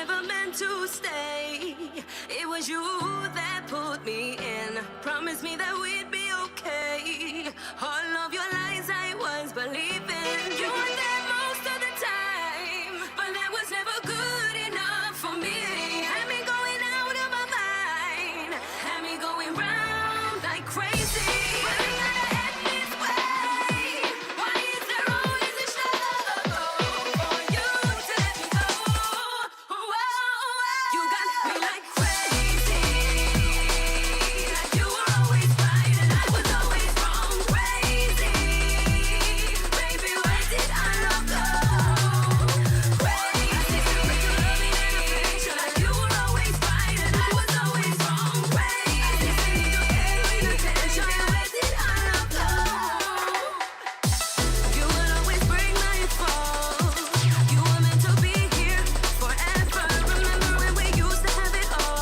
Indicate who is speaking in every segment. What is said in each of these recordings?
Speaker 1: never meant to stay. It was you that put me in. Promised me that we'd be okay. All of your lies I was believing. You were there most of the time, but that was never good enough for me. Had me going out of my mind, had me going round like crazy. Running out of head this way. Why is there always a struggle for you to let me go? You got me like crazy. Like you were always right and I was always wrong. Crazy. Baby, where did our love go? Crazy. Like you were always right and I was always wrong. Crazy. Where did our love go? You would always bring my fall. You were meant to be here forever. Remember when we used to have it all?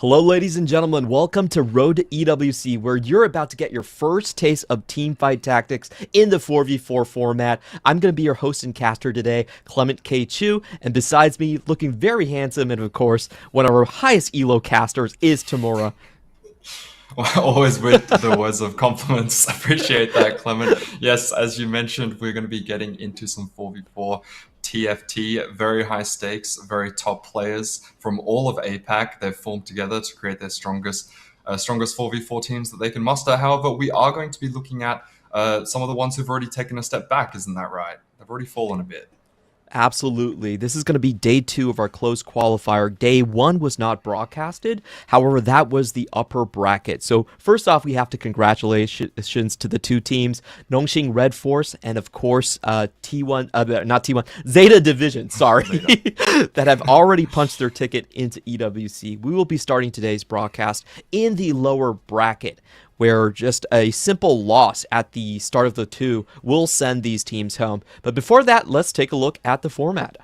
Speaker 2: Hello, ladies and gentlemen. Welcome to Road to EWC, where you're about to get your first taste of teamfight tactics in the 4v4 format. I'm going to be your host and caster today, Clement K. Chu, and besides me, looking very handsome, and of course, one of our highest elo casters is Tamura.
Speaker 3: Always with the words of compliments. Appreciate that, Clement. Yes, as you mentioned, we're going to be getting into some 4v4 TFT, very high stakes, very top players from all of APAC. They've formed together to create their strongest 4v4 teams that they can muster. However, we are going to be looking at some of the ones who've already taken a step back, isn't that right? They've already fallen a bit.
Speaker 2: Absolutely. This is going to be day 2 of our closed qualifier. Day 1 was not broadcasted. However, that was the upper bracket. So first off, we have to congratulations to the two teams, Nongxing Red Force and of course T1, not T1, Zeta Division, sorry, that have already punched their ticket into EWC. We will be starting today's broadcast in the lower bracket, where just a simple loss at the start of the 2 will send these teams home. But before that, let's take a look at the format.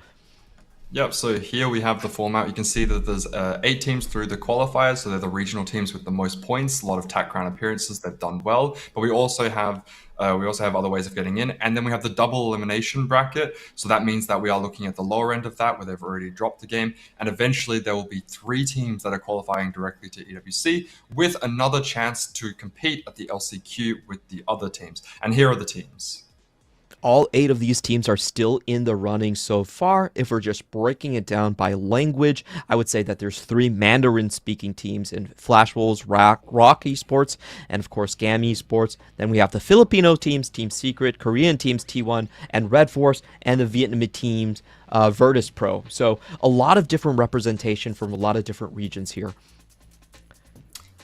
Speaker 3: Yep, so here we have the format. You can see that there's 8 teams through the qualifiers, so they're the regional teams with the most points, a lot of TAC crown appearances, they've done well. But we also have other ways of getting in, and then we have the double elimination bracket. So that means that we are looking at the lower end of that, where they've already dropped the game, and eventually there will be 3 teams that are qualifying directly to EWC with another chance to compete at the LCQ with the other teams. And here are the teams.
Speaker 2: All 8 of these teams are still in the running so far. If we're just breaking it down by language, I would say that there's 3 Mandarin-speaking teams in Flash Wolves, Rock Esports, and of course GAM Esports. Then we have the Filipino teams, Team Secret, Korean teams, T1 and Red Force, and the Vietnamese teams, Virtus Pro. So a lot of different representation from a lot of different regions here.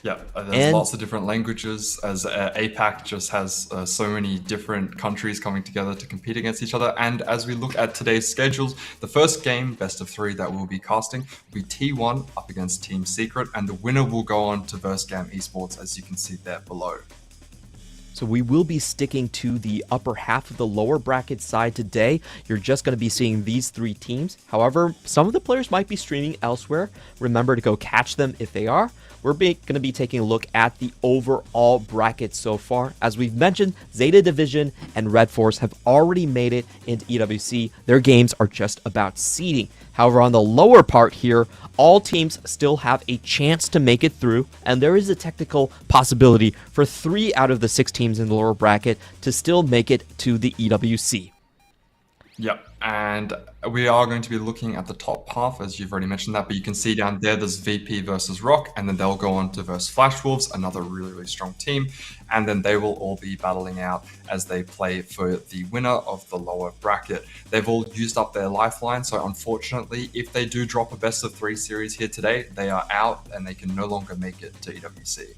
Speaker 3: Yeah, there's lots of different languages, as APAC just has so many different countries coming together to compete against each other. And as we look at today's schedules, the first game, best of 3, that we'll be casting will be T1 up against Team Secret, and the winner will go on to versus GAM Esports, as you can see there below.
Speaker 2: So we will be sticking to the upper half of the lower bracket side today. You're just going to be seeing these 3 teams. However, some of the players might be streaming elsewhere. Remember to go catch them if they are. We're going to be taking a look at the overall bracket so far. As we've mentioned, Zeta Division and Red Force have already made it into EWC. Their games are just about seeding. However, on the lower part here, all teams still have a chance to make it through, and there is a technical possibility for 3 out of the 6 teams in the lower bracket to still make it to the EWC.
Speaker 3: Yep, and we are going to be looking at the top half, as you've already mentioned that, but you can see down there there's VP versus Rock, and then they'll go on to versus Flash Wolves, another really, really strong team, and then they will all be battling out as they play for the winner of the lower bracket. They've all used up their lifeline, so unfortunately, if they do drop a best of 3 series here today, they are out and they can no longer make it to EWC.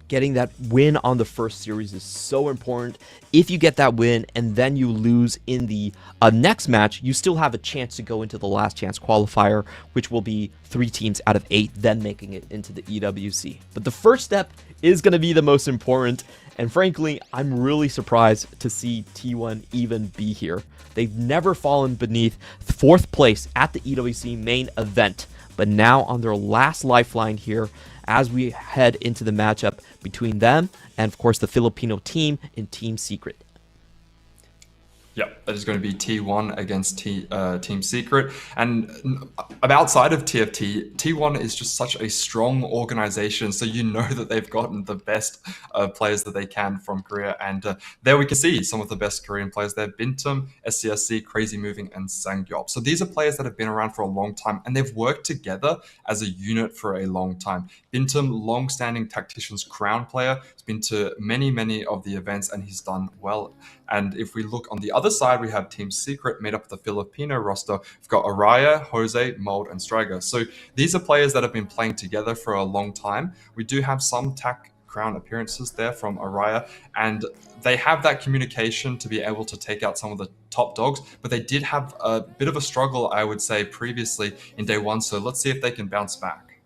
Speaker 2: Getting that win on the first series is so important. If you get that win and then you lose in the next match, you still have a chance to go into the last chance qualifier, which will be 3 teams out of 8, then making it into the EWC. But the first step is going to be the most important, and frankly, I'm really surprised to see T1 even be here. They've never fallen beneath 4th place at the EWC main event, but now on their last lifeline here, as we head into the matchup between them and, of course, the Filipino team in Team Secret.
Speaker 3: Yep, that is going to be T1 against Team Secret. And outside of TFT, T1 is just such a strong organization, so you know that they've gotten the best players that they can from Korea. And there we can see some of the best Korean players there: Bintum, SCSC, Crazy Moving, and Sangyop. So these are players that have been around for a long time, and they've worked together as a unit for a long time. Bintum, long-standing Tactician's Crown player, has been to many, many of the events, and he's done well. And if we look on the other side, we have Team Secret made up of the Filipino roster. We've got Araya, Jose, Mold, and Striker. So these are players that have been playing together for a long time. We do have some TAC crown appearances there from Araya, and they have that communication to be able to take out some of the top dogs, but they did have a bit of a struggle, I would say, previously in day 1. So let's see if they can bounce back.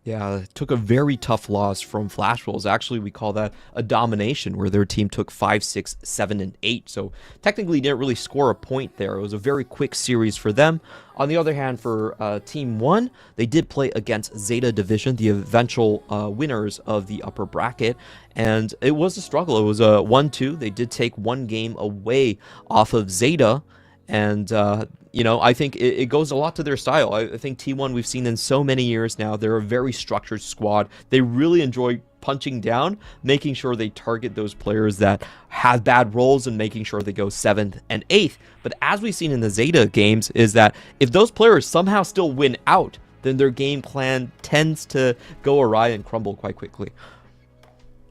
Speaker 2: Yeah, took a very tough loss from Flash Wolves. Actually, we call that a domination, where their team took 5, 6, 7, and 8. So technically didn't really score a point there. It was a very quick series for them. On the other hand, for Team 1, they did play against Zeta Division, the eventual winners of the upper bracket. And it was a struggle. It was a 1-2. They did take one game away off of Zeta. And, I think it goes a lot to their style. I think T1, we've seen in so many years now, they're a very structured squad. They really enjoy punching down, making sure they target those players that have bad roles and making sure they go 7th and 8th. But as we've seen in the Zeta games, is that if those players somehow still win out, then their game plan tends to go awry and crumble quite quickly.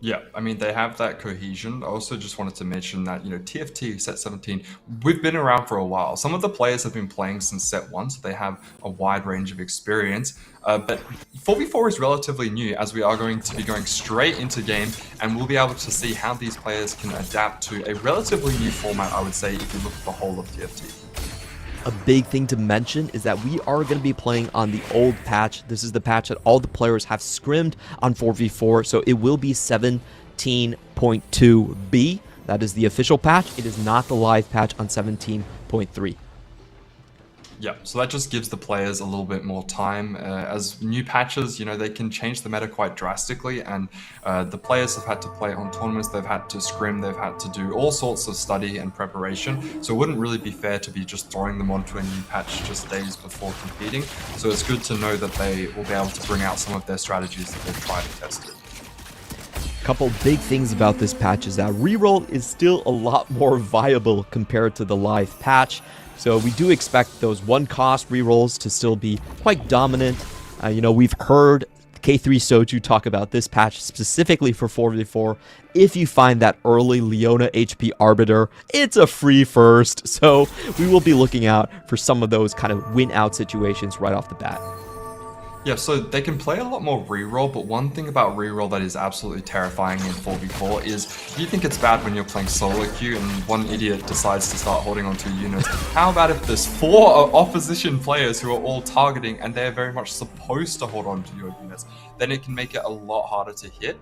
Speaker 3: Yeah, I mean, they have that cohesion. I also just wanted to mention that, TFT, Set 17, we've been around for a while. Some of the players have been playing since Set 1, so they have a wide range of experience. But 4v4 is relatively new, as we are going to be going straight into game, and we'll be able to see how these players can adapt to a relatively new format, I would say, if you look at the whole of TFT.
Speaker 2: A big thing to mention is that we are going to be playing on the old patch. This is the patch that all the players have scrimmed on 4v4, so it will be 17.2b. That is the official patch. It is not the live patch on 17.3.
Speaker 3: Yeah, so that just gives the players a little bit more time. As new patches, they can change the meta quite drastically, and the players have had to play on tournaments, they've had to scrim, they've had to do all sorts of study and preparation, so it wouldn't really be fair to be just throwing them onto a new patch just days before competing. So it's good to know that they will be able to bring out some of their strategies that they've tried and tested.
Speaker 2: Couple big things about this patch is that reroll is still a lot more viable compared to the live patch. So we do expect those one-cost rerolls to still be quite dominant. We've heard K3 Soju talk about this patch specifically for 4v4. If you find that early Leona HP Arbiter, it's a free first. So we will be looking out for some of those kind of win-out situations right off the bat.
Speaker 3: Yeah, so they can play a lot more reroll, but one thing about reroll that is absolutely terrifying in 4v4 is you think it's bad when you're playing solo queue and one idiot decides to start holding on to units. How about if there's 4 opposition players who are all targeting and they're very much supposed to hold on to your units? Then it can make it a lot harder to hit.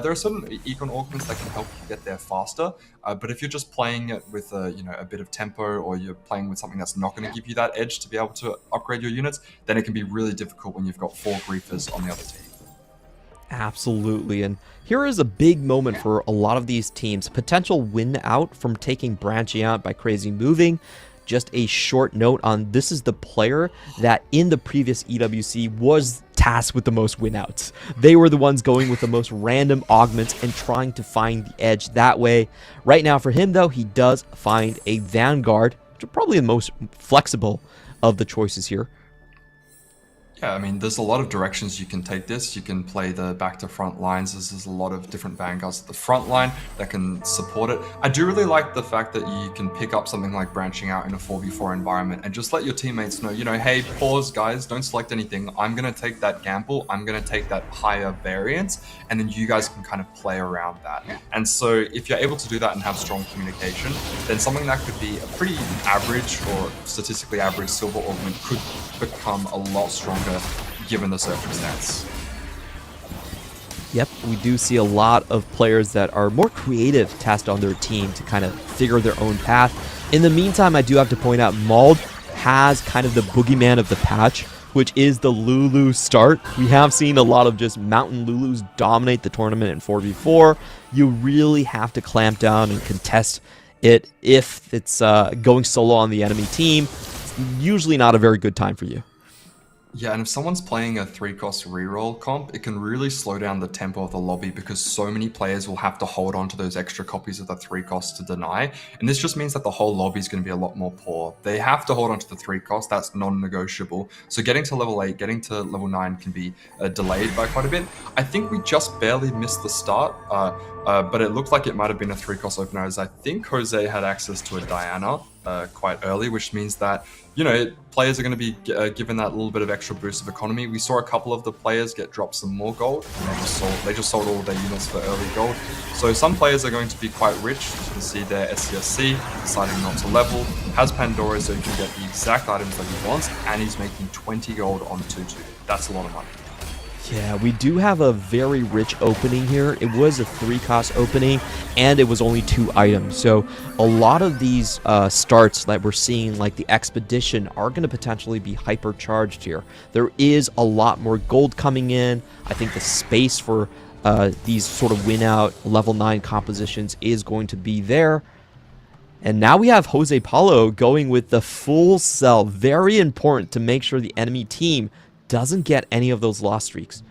Speaker 3: There are certain econ augments that can help you get there faster, but if you're just playing it with a bit of tempo, or you're playing with something that's not going to give you that edge to be able to upgrade your units, then it can be really difficult when you've got 4 griefers on the other team.
Speaker 2: Absolutely, and here is a big moment for a lot of these teams. Potential win out from taking branching out by crazy moving. Just a short note on this is the player that in the previous EWC was tasked with the most winouts. They were the ones going with the most random augments and trying to find the edge that way. Right now for him though, he does find a Vanguard, which are probably the most flexible of the choices here.
Speaker 3: Yeah, I mean, there's a lot of directions you can take this. You can play the back to front lines. There's a lot of different vanguards at the front line that can support it. I do really like the fact that you can pick up something like branching out in a 4v4 environment and just let your teammates know, hey, pause, guys, don't select anything. I'm going to take that gamble. I'm going to take that higher variance, and then you guys can kind of play around that. And so if you're able to do that and have strong communication, then something that could be a pretty average or statistically average silver augment could become a lot stronger given the circumstance.
Speaker 2: Yep, we do see a lot of players that are more creative tasked on their team to kind of figure their own path. In the meantime, I do have to point out Mauled has kind of the boogeyman of the patch, which is the Lulu start. We have seen a lot of just mountain Lulus dominate the tournament in 4v4. You really have to clamp down and contest it if it's going solo on the enemy team. It's usually not a very good time for you.
Speaker 3: Yeah, and if someone's playing a 3-cost reroll comp, it can really slow down the tempo of the lobby because so many players will have to hold on to those extra copies of the 3-cost to deny, and this just means that the whole lobby is going to be a lot more poor. They have to hold on to the 3-cost, that's non-negotiable, so getting to level 8, getting to level 9 can be delayed by quite a bit. I think we just barely missed the start, but it looked like it might have been a 3-cost opener, as I think Jose had access to a Diana quite early, which means that players are going to be given that little bit of extra boost of economy. We saw a couple of the players get dropped some more gold, and they just sold all of their units for early gold. So some players are going to be quite rich. You can see their SCSC deciding not to level, has Pandora so he can get the exact items that he wants, and he's making 20 gold on 2-2. That's a lot of money.
Speaker 2: Yeah, we do have a very rich opening here. It was a 3-cost opening, and it was only 2 items. So a lot of these starts that we're seeing, like the Expedition, are going to potentially be hypercharged here. There is a lot more gold coming in. I think the space for these sort of win-out level 9 compositions is going to be there. And now we have Jose Paulo going with the full sell. Very important to make sure the enemy team doesn't get any of those loss streaks.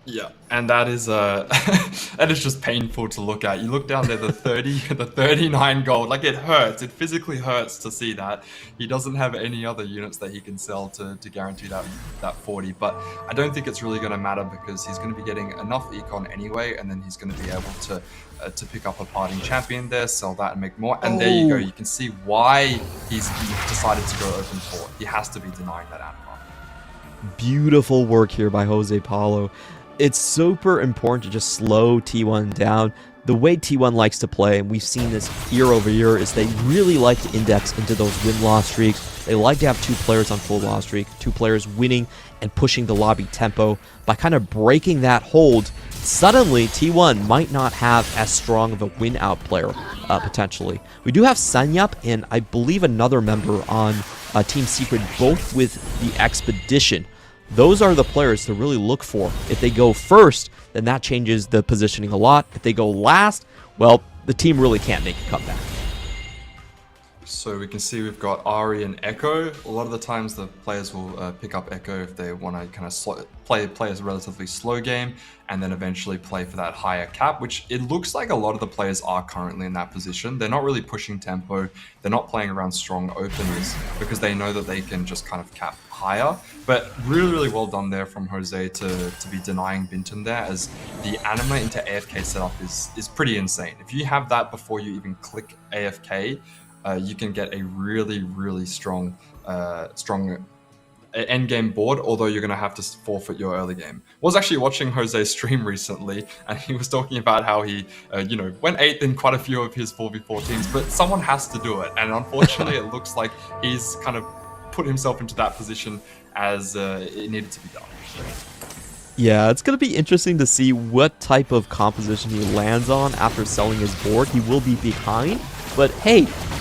Speaker 3: Yeah, and that is that is just painful to look at. You look down there, the 39 gold, like it hurts. It physically hurts to see that. He doesn't have any other units that he can sell to guarantee that 40, but I don't think it's really going to matter because he's going to be getting enough econ anyway, and then he's going to be able to pick up a parting champion there, sell that and make more. And there you go. You can see why he's decided to go open 4. He has to be denying that anima.
Speaker 2: Beautiful work here by Jose Paulo. It's super important to just slow T1 down. The way T1 likes to play, and we've seen this year over year, is they really like to index into those win-loss streaks. They like to have 2 players on full loss streak, 2 players winning and pushing the lobby tempo. By kind of breaking that hold, suddenly T1 might not have as strong of a win-out player, potentially. We do have Sanyap and I believe another member on Team Secret, both with the Expedition. Those are the players to really look for. If they go first, then that changes the positioning a lot. If they go last, well, the team really can't make a comeback.
Speaker 3: So we can see we've got Ari and Echo. A lot of the times the players will pick up Echo if they want to kind of play a relatively slow game and then eventually play for that higher cap, which it looks like a lot of the players are currently in that position. They're not really pushing tempo. They're not playing around strong openers because they know that they can just kind of cap higher. But really, really well done there from Jose to be denying Bintum there, as the anima into AFK setup is pretty insane. If you have that before you even click AFK, you can get a really, really strong end game board, although you're going to have to forfeit your early game. I was actually watching Jose's stream recently, and he was talking about how he, went 8th in quite a few of his 4v4 teams, but someone has to do it. And unfortunately, it looks like he's kind of put himself into that position as it needed to be done.
Speaker 2: Yeah, it's going to be interesting to see what type of composition he lands on after selling his board. He will be behind, but hey,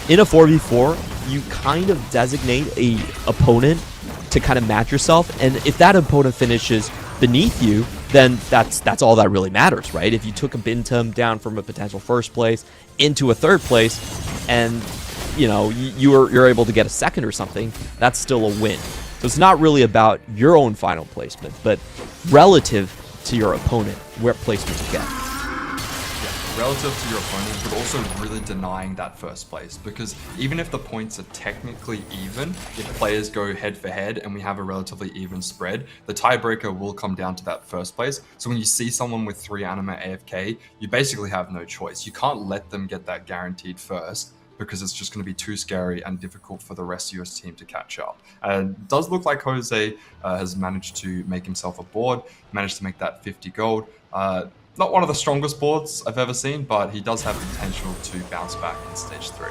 Speaker 2: in a 4v4, you kind of designate a opponent to kind of match yourself, and if that opponent finishes beneath you, then that's all that really matters, right? If you took a Bintum down from a potential 1st place into a 3rd place, and you're able to get a 2nd or something, that's still a win. So it's not really about your own final placement, but relative to your opponent, where placement you get.
Speaker 3: Relative to your opponent, but also really denying that 1st place, because even if the points are technically even, if players go head for head and we have a relatively even spread, the tiebreaker will come down to that 1st place. So when you see someone with 3 anima AFK, you basically have no choice. You can't let them get that guaranteed 1st, because it's just going to be too scary and difficult for the rest of your team to catch up. It does look like Jose has managed to make himself a board, managed to make that 50 gold. Not one of the strongest boards I've ever seen, but he does have potential to bounce back in stage 3.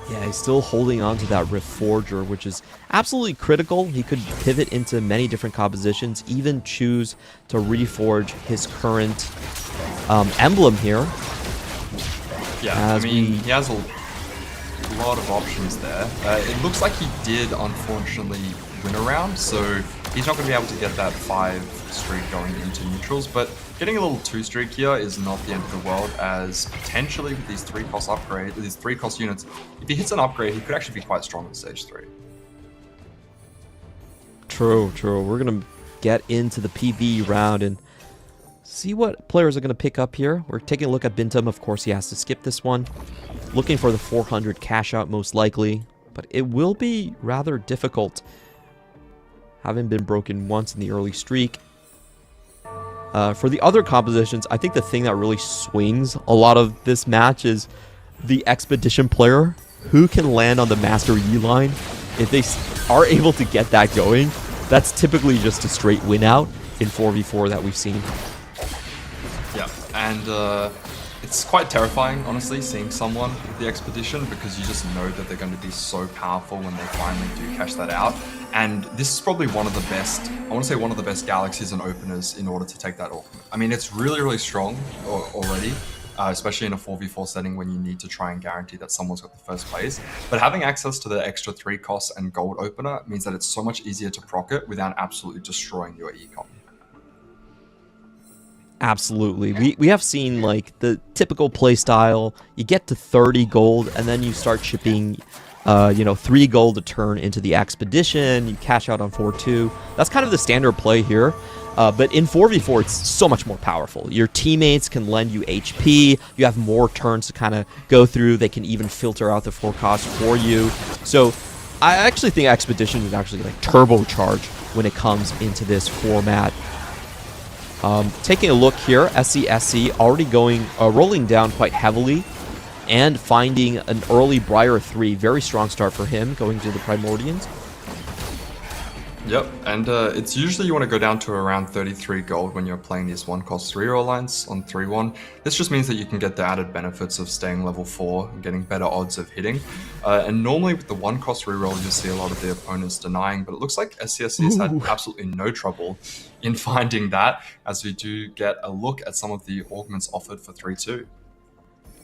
Speaker 2: Yeah, he's still holding on to that Reforger, which is absolutely critical. He could pivot into many different compositions, even choose to reforge his current emblem here.
Speaker 3: Yeah, he has a lot of options there. It looks like he did, unfortunately, win a round, so he's not going to be able to get that 5 streak going into neutrals, but getting a little 2 streak here is not the end of the world, as potentially with these 3-cost upgrades, these 3-cost units, if he hits an upgrade, he could actually be quite strong in stage 3.
Speaker 2: True. We're going to get into the PV round and see what players are going to pick up here. We're taking a look at Bintum. Of course, he has to skip this one. Looking for the 400 cash out most likely, but it will be rather difficult. Having been broken once in the early streak. For the other compositions, I think the thing that really swings a lot of this match is the Expedition player who can land on the Master Yi line. If they are able to get that going, that's typically just a straight win out in 4v4 that we've seen.
Speaker 3: Yeah, and It's quite terrifying, honestly, seeing someone with the Expedition, because you just know that they're going to be so powerful when they finally do cash that out. And this is probably one of the best, I want to say one of the best galaxies and openers in order to take that augment. I mean, it's really, really strong already, especially in a 4v4 setting when you need to try and guarantee that someone's got the first place. But having access to the extra 3 costs and gold opener means that it's so much easier to proc it without absolutely destroying your econ.
Speaker 2: Absolutely. We have seen like the typical play style. You get to 30 gold and then you start shipping 3 gold a turn into the Expedition. You cash out on 4-2. That's kind of the standard play here. But in 4v4, it's so much more powerful. Your teammates can lend you HP. You have more turns to kind of go through. They can even filter out the 4 costs for you. So I actually think Expedition is actually like turbocharged when it comes into this format. Taking a look here, SCSC already rolling down quite heavily and finding an early Briar 3. Very strong start for him going to the Primordians.
Speaker 3: Yep, and it's usually you want to go down to around 33 gold when you're playing these 1-cost 3-roll lines on 3-1. This just means that you can get the added benefits of staying level 4 and getting better odds of hitting. And normally with the 1-cost reroll, you'll see a lot of the opponents denying, but it looks like SCSC has had absolutely no trouble in finding that, as we do get a look at some of the augments offered for 3-2.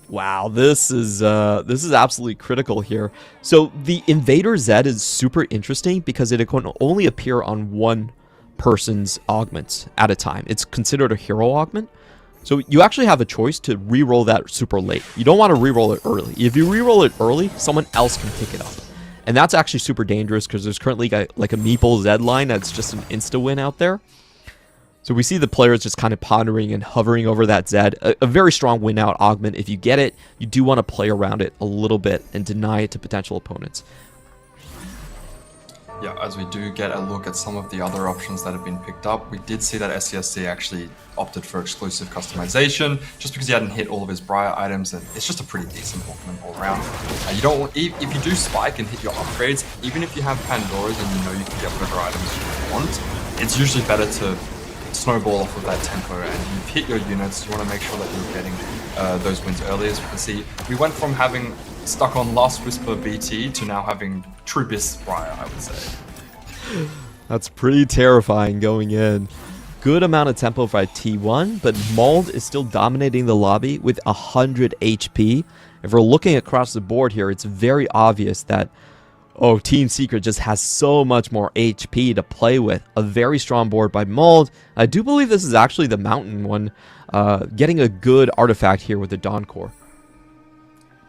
Speaker 2: Wow, this is absolutely critical here. So the Invader Z is super interesting because it can only appear on one person's augments at a time. It's considered a hero augment. So you actually have a choice to re-roll that super late. You don't want to re-roll it early. If you re-roll it early, someone else can pick it up. And that's actually super dangerous because there's currently like a Meeple Z line that's just an insta-win out there. So we see the players just kind of pondering and hovering over that Z. A very strong win out augment. If you get it, you do want to play around it a little bit and deny it to potential opponents.
Speaker 3: Yeah, as we do get a look at some of the other options that have been picked up, we did see that SCSC actually opted for exclusive customization just because he hadn't hit all of his Briar items, and it's just a pretty decent augment all around. You don't want, if you do spike and hit your upgrades, even if you have Pandoras and you know you can get whatever items you want, it's usually better to snowball off of that tempo, and you've hit your units. You want to make sure that you're getting those wins early. As you can see, we went from having stuck on Last Whisper BT to now having True Bis Briar, I would say.
Speaker 2: That's pretty terrifying going in. Good amount of tempo for T1, but Mauled is still dominating the lobby with 100 HP. If we're looking across the board here, it's very obvious that Team Secret just has so much more HP to play with. A very strong board by Mauled. I do believe this is actually the Mountain one, getting a good artifact here with the Dawn Core.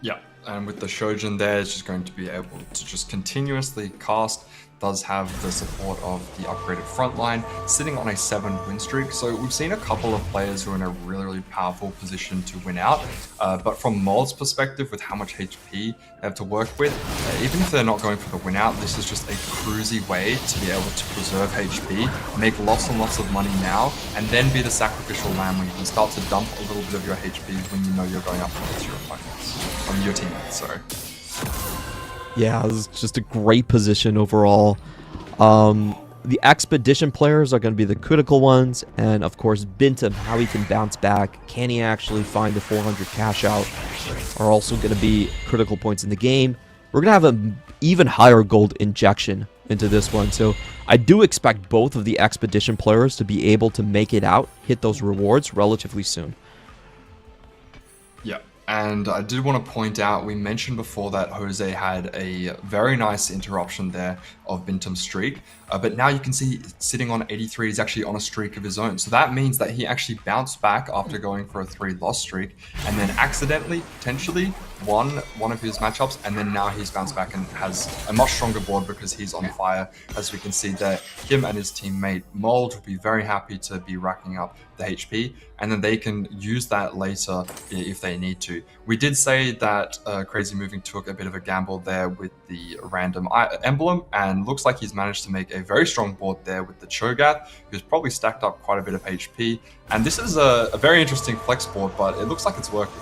Speaker 3: Yeah, and with the Shojin there, it's just going to be able to just continuously cast. Does have the support of the upgraded front line, sitting on a 7 win streak. So we've seen a couple of players who are in a really, really powerful position to win out. But from Mauld's perspective, with how much HP they have to work with, even if they're not going for the win out, this is just a cruisy way to be able to preserve HP, make lots and lots of money now, and then be the sacrificial lamb when you can start to dump a little bit of your HP when you know you're going up against your opponents, your teammates, sorry.
Speaker 2: Yeah, this is just a great position overall. The Expedition players are going to be the critical ones, and of course Bintum, how he can bounce back, can he actually find the 400 cash out, are also going to be critical points in the game. We're going to have an even higher gold injection into this one, so I do expect both of the Expedition players to be able to make it out, hit those rewards relatively soon.
Speaker 3: Yeah. And I did want to point out, we mentioned before that Jose had a very nice interruption there of Bintum's streak, but now you can see sitting on 83, he's actually on a streak of his own. So that means that he actually bounced back after going for a 3-loss streak, and then accidentally, potentially, won one of his matchups, and then now he's bounced back and has a much stronger board because he's on fire. As we can see there, him and his teammate Mauled will be very happy to be racking up the HP, and then they can use that later if they need to. We did say that Crazy Moving took a bit of a gamble there with the random emblem, and looks like he's managed to make a very strong board there with the Cho'Gath, who's probably stacked up quite a bit of HP. And this is a very interesting flex board, but it looks like it's working.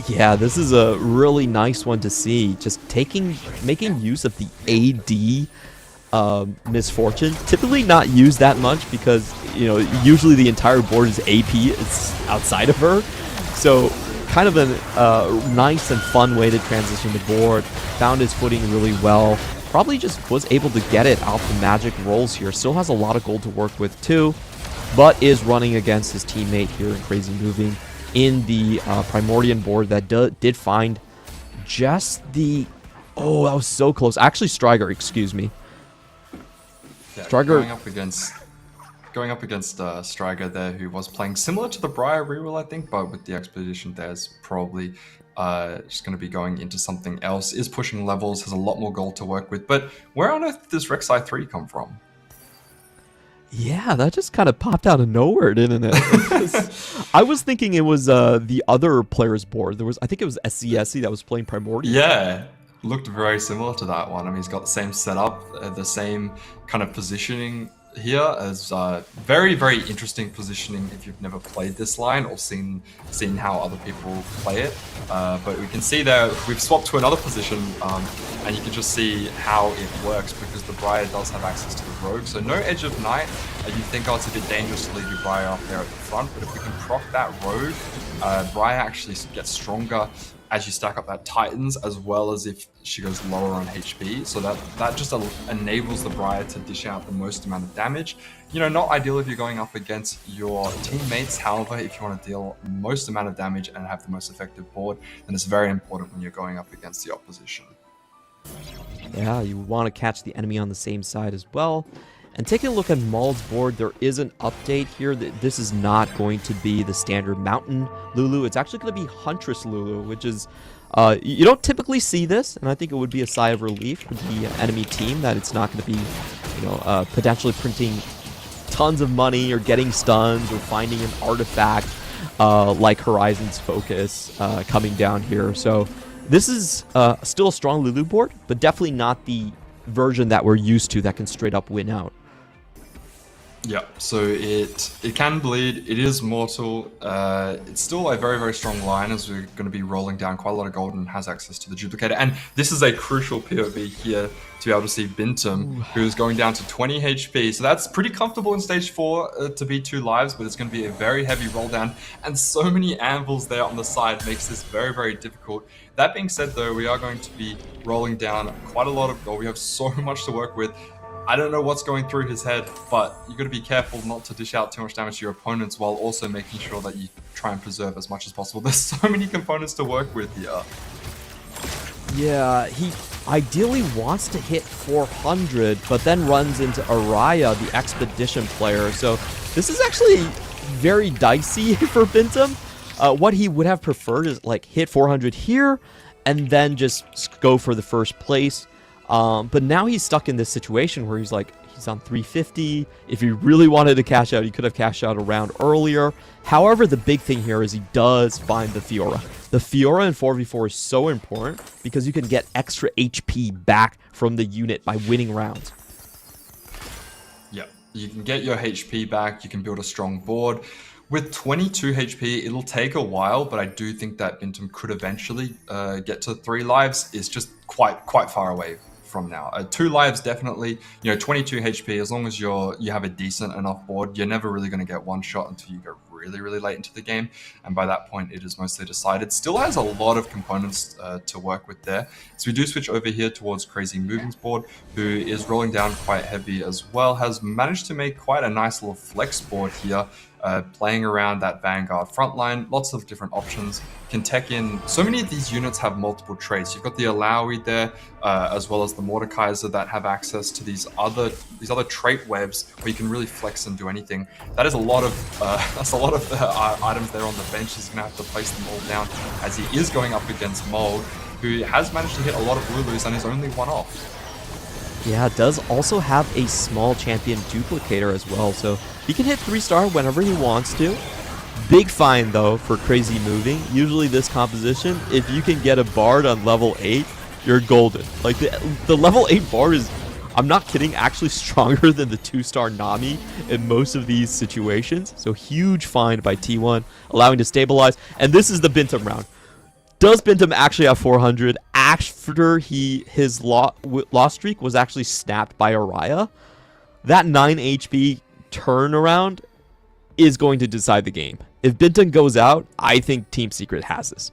Speaker 2: Yeah, this is a really nice one to see. Just making use of the AD misfortune. Typically not used that much because, usually the entire board is AP. It's outside of her. So kind of a nice and fun way to transition the board. Found his footing really well. Probably just was able to get it out the magic rolls here. Still has a lot of gold to work with too, but is running against his teammate here in Crazy Moving in the Primordian board that did find just the... Oh, that was so close. Actually, Striker, excuse me.
Speaker 3: Yeah,
Speaker 2: Striker...
Speaker 3: Going up against Striker there, who was playing similar to the Briar reroll, I think, but with the Expedition there's probably just going to be going into something else. Is pushing levels, has a lot more gold to work with, but where on earth did this Rek'Sai 3 come from?
Speaker 2: Yeah, that just kind of popped out of nowhere, didn't it? I was thinking it was the other player's board. I think it was SCSC that was playing Primordial.
Speaker 3: Yeah, looked very similar to that one. I mean, he's got the same setup, the same kind of positioning here as very, very interesting positioning if you've never played this line or seen how other people play it. But we can see there we've swapped to another position, and you can just see how it works because the Briar does have access to the Rogue. So no Edge of Night. You think, oh, it's a bit dangerous to leave your Briar up there at the front, but if we can proc that Rogue, Briar actually gets stronger as you stack up that Titans, as well as if she goes lower on HP. So that just enables the Briar to dish out the most amount of damage. You know, not ideal if you're going up against your teammates. However, if you want to deal most amount of damage and have the most effective board, then it's very important when you're going up against the opposition.
Speaker 2: Yeah, you want to catch the enemy on the same side as well. And taking a look at Maul's board, there is an update here that this is not going to be the standard Mountain Lulu. It's actually going to be Huntress Lulu, which is, you don't typically see this, and I think it would be a sigh of relief for the enemy team that it's not going to be, you know, potentially printing tons of money or getting stuns or finding an artifact like Horizon's Focus coming down here. So this is still a strong Lulu board, but definitely not the version that we're used to that can straight up win out.
Speaker 3: Yeah, so it can bleed, it is mortal, it's still a very, very strong line as we're going to be rolling down quite a lot of gold and has access to the duplicator. And this is a crucial POV here to be able to see Bintum, who's going down to 20 HP. So that's pretty comfortable in stage 4 to be 2 lives, but it's going to be a very heavy roll down. And so many anvils there on the side makes this very, very difficult. That being said though, we are going to be rolling down quite a lot of gold. We have so much to work with. I don't know what's going through his head, but you got to be careful not to dish out too much damage to your opponents while also making sure that you try and preserve as much as possible. There's so many components to work with here.
Speaker 2: Yeah, he ideally wants to hit 400, but then runs into Araya, the Expedition player. So this is actually very dicey for Bintum. What he would have preferred is like hit 400 here and then just go for the first place. But now he's stuck in this situation where he's like, he's on 350. If he really wanted to cash out, he could have cashed out a round earlier. However, the big thing here is he does find the Fiora. The Fiora in 4v4 is so important because you can get extra HP back from the unit by winning rounds.
Speaker 3: Yeah, you can get your HP back, you can build a strong board. With 22 HP, it'll take a while, but I do think that Bintum could eventually get to 3 lives. It's just quite far away from now. 2 lives definitely. You know, 22 HP. As long as you have a decent enough board, you're never really going to get one shot until you go really late into the game, and by that point, it is mostly decided. Still has a lot of components to work with there. So we do switch over here towards Crazy Moving's board, who is rolling down quite heavy as well. Has managed to make quite a nice little flex board here. Playing around that Vanguard frontline, lots of different options. Can tech in, so many of these units have multiple traits. You've got the Alawi there, as well as the Mordekaiser that have access to these other trait webs where you can really flex and do anything. That is a lot of items there on the bench. He's gonna have to place them all down as he is going up against Mold, who has managed to hit a lot of Lulus and is only 1 off.
Speaker 2: Yeah, does also have a small champion duplicator as well, so he can hit 3-star whenever he wants to. Big fine though for Crazy Moving. Usually this composition, if you can get a Bard on level 8, you're golden. Like the level 8 Bard is, I'm not kidding, actually stronger than the 2-star Nami in most of these situations. So huge find by T1, allowing to stabilize. And this is the Bintum round. Does Bintum actually have 400 after his loss streak was actually snapped by Araya? That 9 HP turnaround is going to decide the game. if Bintum goes out, I think Team Secret has this.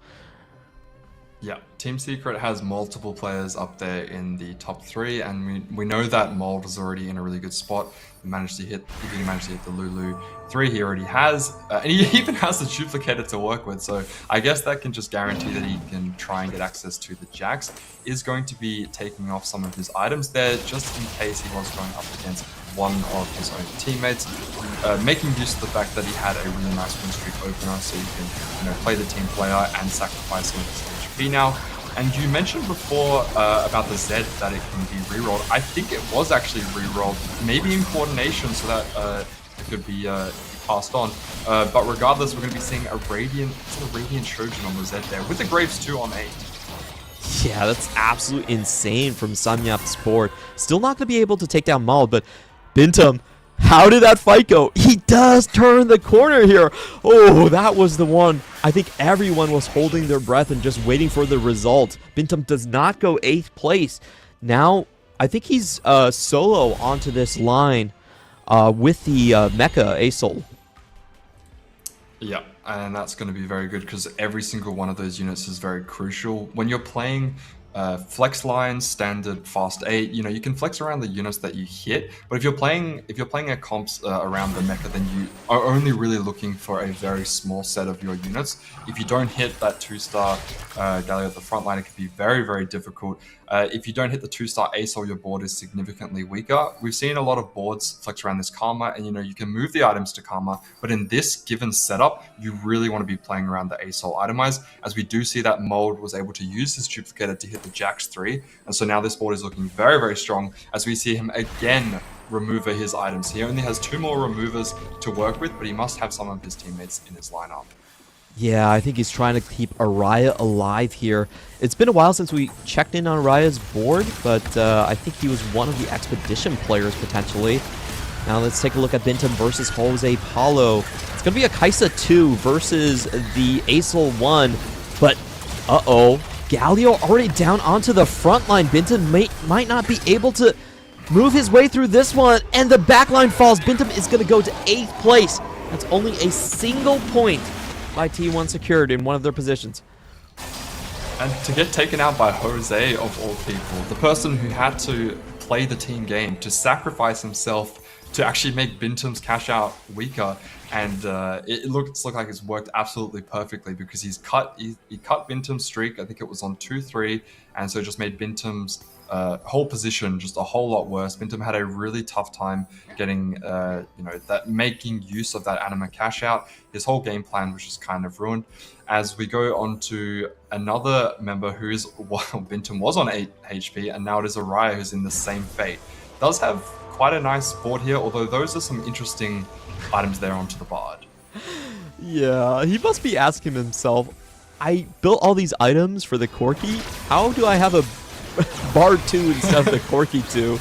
Speaker 3: Yeah, Team Secret has multiple players up there in the top 3, and we know that Mold is already in a really good spot. If he managed to hit the Lulu 3, he already has, and he even has the duplicator to work with, so I guess that can just guarantee that he can try and get access to the Jax. Is going to be taking off some of his items there, just in case he was going up against one of his own teammates, making use of the fact that he had a really nice win streak opener, so you can play the team player and sacrifice some of his HP now. And you mentioned before about the Z that it can be rerolled. I think it was actually rerolled, maybe in coordination, so that it could be passed on. But regardless, we're going to be seeing a Radiant Trojan on the Z there, with the Graves 2 on 8.
Speaker 2: Yeah, that's absolutely insane from Samyap Sport. Still not going to be able to take down Maul, but Bintum, how did that fight go? He does turn the corner here. Oh, that was the one. I think everyone was holding their breath and just waiting for the result. Bintum does not go 8th place. Now, I think he's solo onto this line with the Mecha Asol.
Speaker 3: Yeah, and that's going to be very good because every single one of those units is very crucial. When you're playing flex lines, standard, fast 8, you can flex around the units that you hit, but if you're playing a comps around the mecha, then you are only really looking for a very small set of your units. If you don't hit that 2-star Galio at the front line, it can be very, very difficult. If you don't hit the 2-star Asol, your board is significantly weaker. We've seen a lot of boards flex around this Karma, and you can move the items to Karma, but in this given setup, you really want to be playing around the Asol itemize, as we do see that Mold was able to use his duplicator to hit the Jax 3, and so now this board is looking very, very strong, as we see him again remover his items. He only has 2 more removers to work with, but he must have some of his teammates in his lineup.
Speaker 2: Yeah, I think he's trying to keep Araya alive here. It's been a while since we checked in on Araya's board, but I think he was one of the Expedition players potentially. Now let's take a look at Bintum versus Jose Paulo. It's going to be a Kaisa 2 versus the Asol 1, but uh-oh. Galio already down onto the front line. Bintum might not be able to move his way through this one, and the backline falls. Bintum is going to go to 8th place. That's only a single point by T1 secured in one of their positions.
Speaker 3: And to get taken out by Jose, of all people, the person who had to play the team game, to sacrifice himself to actually make Bintum's cash out weaker, and it looks like it's worked absolutely perfectly, because he cut Bintum's streak. I think it was on 2-3, and so it just made Bintum's whole position just a whole lot worse. Bintum had a really tough time getting, making use of that anima cash out. His whole game plan was just kind of ruined. As we go on to another member who is, Bintum was on 8 HP, and now it is Araya who's in the same fate. Does have quite a nice board here, although those are some interesting items there onto the board.
Speaker 2: Yeah, he must be asking himself, I built all these items for the Corki. How do I have a Bard 2 instead of the Corki 2?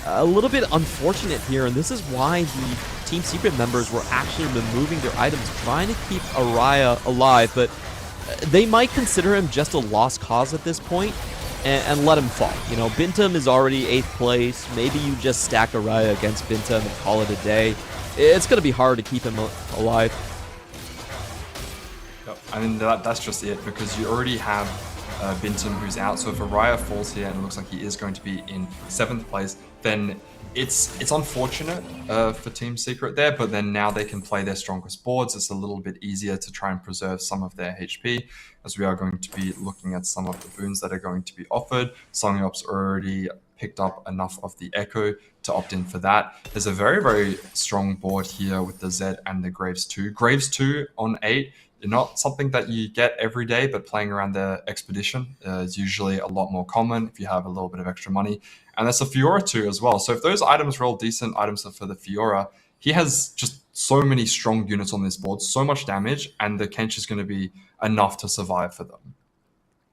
Speaker 2: A little bit unfortunate here, and this is why the Team Secret members were actually removing their items, trying to keep Araya alive, but they might consider him just a lost cause at this point and let him fall. Bintum is already 8th place. Maybe you just stack Araya against Bintum and call it a day. It's going to be hard to keep him alive.
Speaker 3: Yep. I mean, that's just it, because you already have Bintum who's out, so if Araya falls here and it looks like he is going to be in 7th place, then it's unfortunate for Team Secret there, but then now they can play their strongest boards. It's a little bit easier to try and preserve some of their HP, as we are going to be looking at some of the boons that are going to be offered. Songyop's already picked up enough of the Echo to opt in for that. There's a very, very strong board here with the Z and the Graves 2. Graves 2 on 8, not something that you get every day, but playing around the Expedition is usually a lot more common if you have a little bit of extra money. And that's a Fiora 2 as well. So if those items roll decent items for the Fiora, he has just so many strong units on this board, so much damage, and the Kench is going to be enough to survive for them.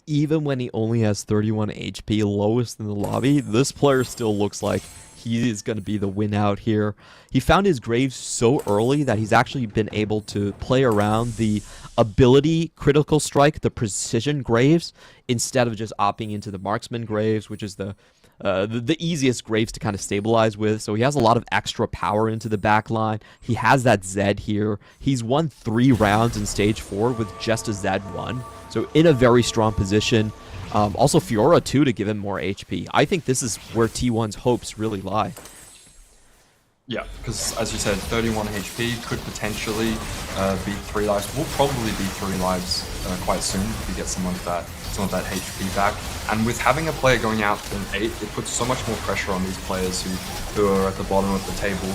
Speaker 2: Even when he only has 31 HP, lowest in the lobby, this player still looks like he is going to be the win out here. He found his Graves so early that he's actually been able to play around the ability critical strike, the precision Graves, instead of just opting into the marksman Graves, which is the the easiest Graves to kind of stabilize with. So he has a lot of extra power into the back line. He has that Zed here. He's won 3 rounds in stage 4 with just a Zed 1. So in a very strong position. Also Fiora too to give him more HP. I think this is where T1's hopes really lie.
Speaker 3: Yeah, because as you said, 31 HP could potentially be 3 lives. Will probably be 3 lives quite soon if you get some of that HP back. And with having a player going out in 8, it puts so much more pressure on these players who are at the bottom of the table.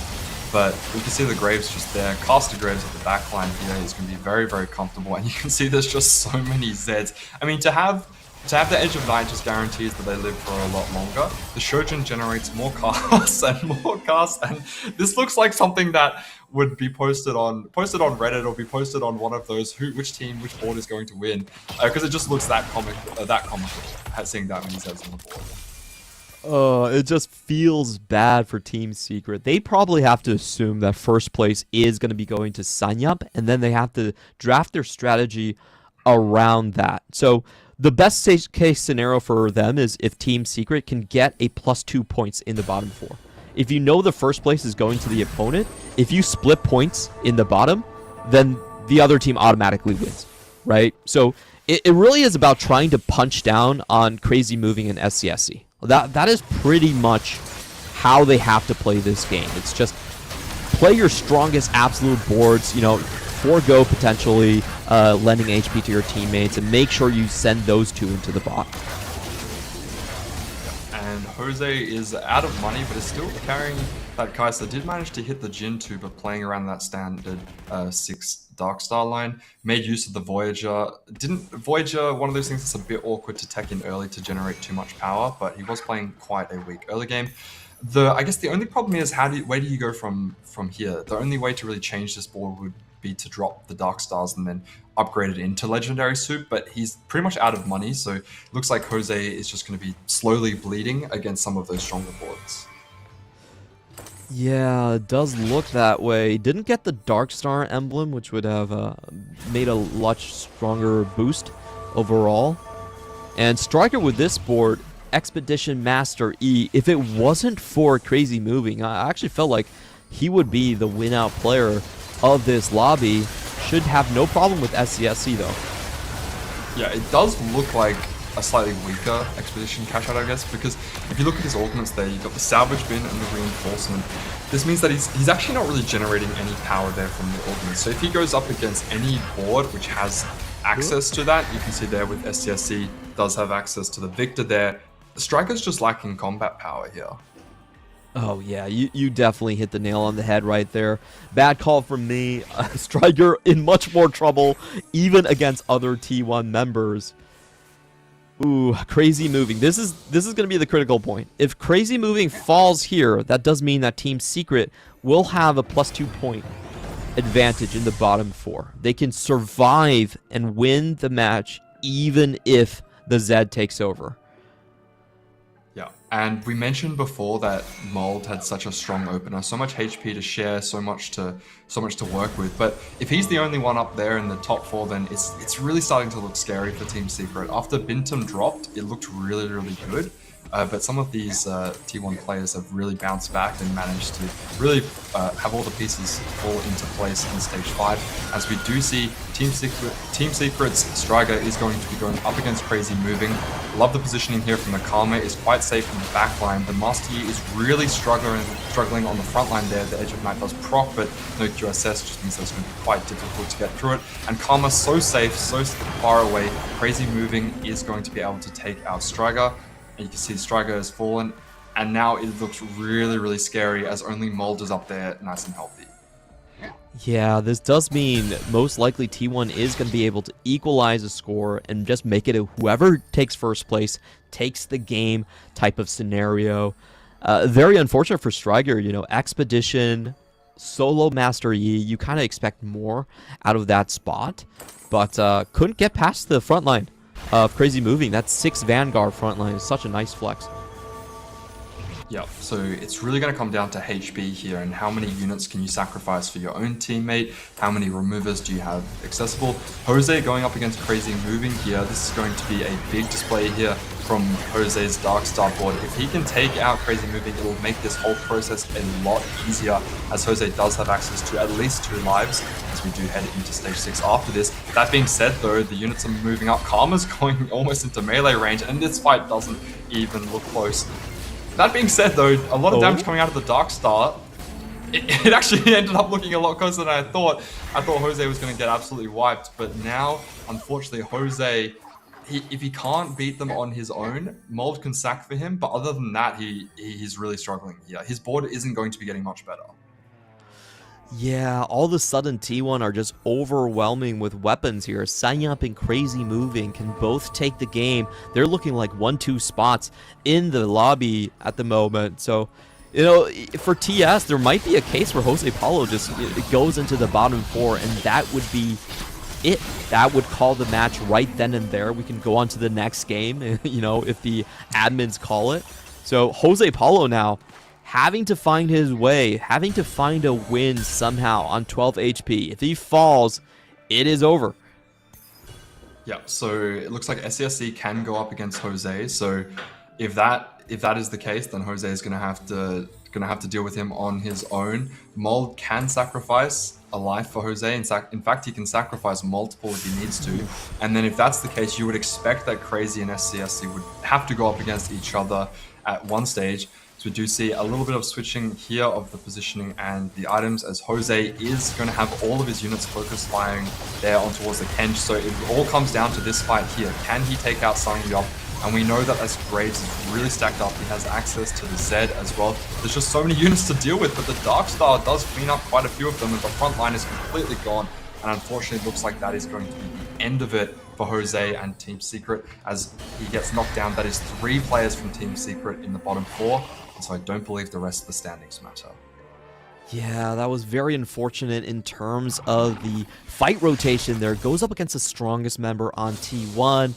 Speaker 3: But we can see the Graves just there. Caster Graves at the back line here is going to be very, very comfortable. And you can see there's just so many Zeds. I mean, to have the Edge of Night just guarantees that they live for a lot longer. The Shojin generates more casts and more casts, and this looks like something that would be posted on Reddit or be posted on one of those which team, which board is going to win, because it just looks that comical seeing that many Zeds on the board.
Speaker 2: It just feels bad for Team Secret. They probably have to assume that first place is going to be going to Sanyup, and then they have to draft their strategy around that. So the best case scenario for them is if Team Secret can get a +2 points in the bottom 4. If you know the first place is going to the opponent, if you split points in the bottom, then the other team automatically wins, right? So it really is about trying to punch down on Crazy Moving and SCSC. That is pretty much how they have to play this game. It's just play your strongest absolute boards, forego potentially lending HP to your teammates, and make sure you send those 2 into the bot.
Speaker 3: And Jose is out of money, but is still carrying that Kai'Sa. Did manage to hit the Jin 2, but playing around that standard 6 Darkstar line. Made use of the Voyager. Voyager, one of those things that's a bit awkward to tech in early to generate too much power, but he was playing quite a weak early game. I guess the only problem is where do you go from here? The only way to really change this board would be to drop the Dark Stars and then upgrade it into Legendary Soup, but he's pretty much out of money, so it looks like Jose is just going to be slowly bleeding against some of those stronger boards.
Speaker 2: Yeah, it does look that way. Didn't get the Dark Star emblem, which would have made a much stronger boost overall. And Striker with this board, Expedition Master E, if it wasn't for Crazy Moving, I actually felt like he would be the win-out player of this lobby. Should have no problem with SCSC though.
Speaker 3: Yeah, it does look like a slightly weaker Expedition cash out, I guess, because if you look at his augments there, you've got the Salvage Bin and the Reinforcement. This means that he's actually not really generating any power there from the augments. So if he goes up against any board which has access to that, you can see there with SCSC does have access to the Victor there. The Striker's just lacking combat power here.
Speaker 2: Oh yeah, you definitely hit the nail on the head right there. Bad call from me. Striker in much more trouble, even against other T1 members. Ooh, Crazy Moving. This is going to be the critical point. If Crazy Moving falls here, that does mean that Team Secret will have a +2 point advantage in the bottom 4. They can survive and win the match even if the Zed takes over.
Speaker 3: Yeah, and we mentioned before that Mold had such a strong opener, so much HP to share, so much to work with. But if he's the only one up there in the top 4, then it's really starting to look scary for Team Secret. After Bintum dropped, it looked really, really good. But some of these T1 players have really bounced back and managed to really have all the pieces fall into place in Stage 5. As we do see, Team Secret's Striker is going to be going up against Crazy Moving. Love the positioning here from the Karma, is quite safe in the back line. The Master Yi is really struggling on the front line there. The Edge of Night does proc, but no QSS, just means that it's going to be quite difficult to get through it. And Karma's so safe, so far away. Crazy Moving is going to be able to take our Striker. And you can see Striker has fallen, and now it looks really, really scary as only Mold is up there nice and healthy.
Speaker 2: Yeah, this does mean most likely T1 is going to be able to equalize a score and just make it a whoever takes first place takes the game type of scenario. Very unfortunate for Striker, Expedition, solo Master Yi, you kind of expect more out of that spot, but couldn't get past the front line of Crazy Moving. That 6 Vanguard front line is such a nice flex.
Speaker 3: Yeah, so it's really going to come down to HP here and how many units can you sacrifice for your own teammate, how many removers do you have accessible. Jose going up against Crazy Moving here, this is going to be a big display here from Jose's Dark Star board. If he can take out Crazy Moving, it will make this whole process a lot easier, as Jose does have access to at least 2 lives as we do head into stage 6 after this. That being said though, the units are moving up, Karma's going almost into melee range, and this fight doesn't even look close. That being said though, a lot of damage coming out of the Dark Star. It actually ended up looking a lot closer than I thought. I thought Jose was going to get absolutely wiped, but now, unfortunately, Jose, if he can't beat them on his own, Mold can sack for him, but other than that, he's really struggling here. His board isn't going to be getting much better.
Speaker 2: Yeah, all of a sudden T1 are just overwhelming with weapons here. Sanyap and Crazy Moving can both take the game. They're looking like 1-2 spots in the lobby at the moment. So, you know, for TS, there might be a case where Jose Paulo just goes into the bottom 4, and that would be it. That would call the match right then and there. We can go on to the next game, you know, if the admins call it. So Jose Paulo now having to find his way, having to find a win somehow on 12 HP. If he falls, it is over.
Speaker 3: Yeah, so it looks like SCSC can go up against Jose. So if that is the case, then Jose is gonna have to deal with him on his own. Mold can sacrifice a life for Jose. In fact, he can sacrifice multiple if he needs to. And then if that's the case, you would expect that Crazy and SCSC would have to go up against each other at one stage. So we do see a little bit of switching here of the positioning and the items, as Jose is going to have all of his units focus firing there on towards the Kench. So it all comes down to this fight here. Can he take out Sangyup? And we know that as Graves is really stacked up, he has access to the Zed as well. There's just so many units to deal with, but the Dark Star does clean up quite a few of them, and the front line is completely gone. And unfortunately, it looks like that is going to be the end of it for Jose and Team Secret, as he gets knocked down. That is 3 players from Team Secret in the bottom 4. And so I don't believe the rest of the standings matter.
Speaker 2: Yeah, that was very unfortunate in terms of the fight rotation there. Goes up against the strongest member on T1.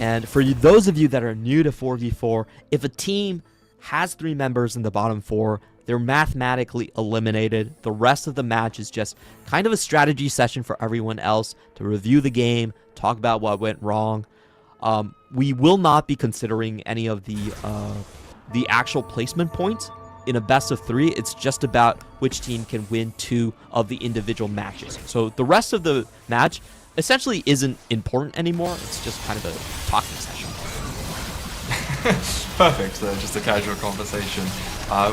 Speaker 2: And for those of you that are new to 4v4, if a team has 3 members in the bottom 4, they're mathematically eliminated. The rest of the match is just kind of a strategy session for everyone else to review the game, talk about what went wrong. We will not be considering any of the actual placement points in a best of 3. It's just about which team can win 2 of the individual matches. So the rest of the match essentially isn't important anymore. It's just kind of a talking session.
Speaker 3: Perfect, just a casual conversation.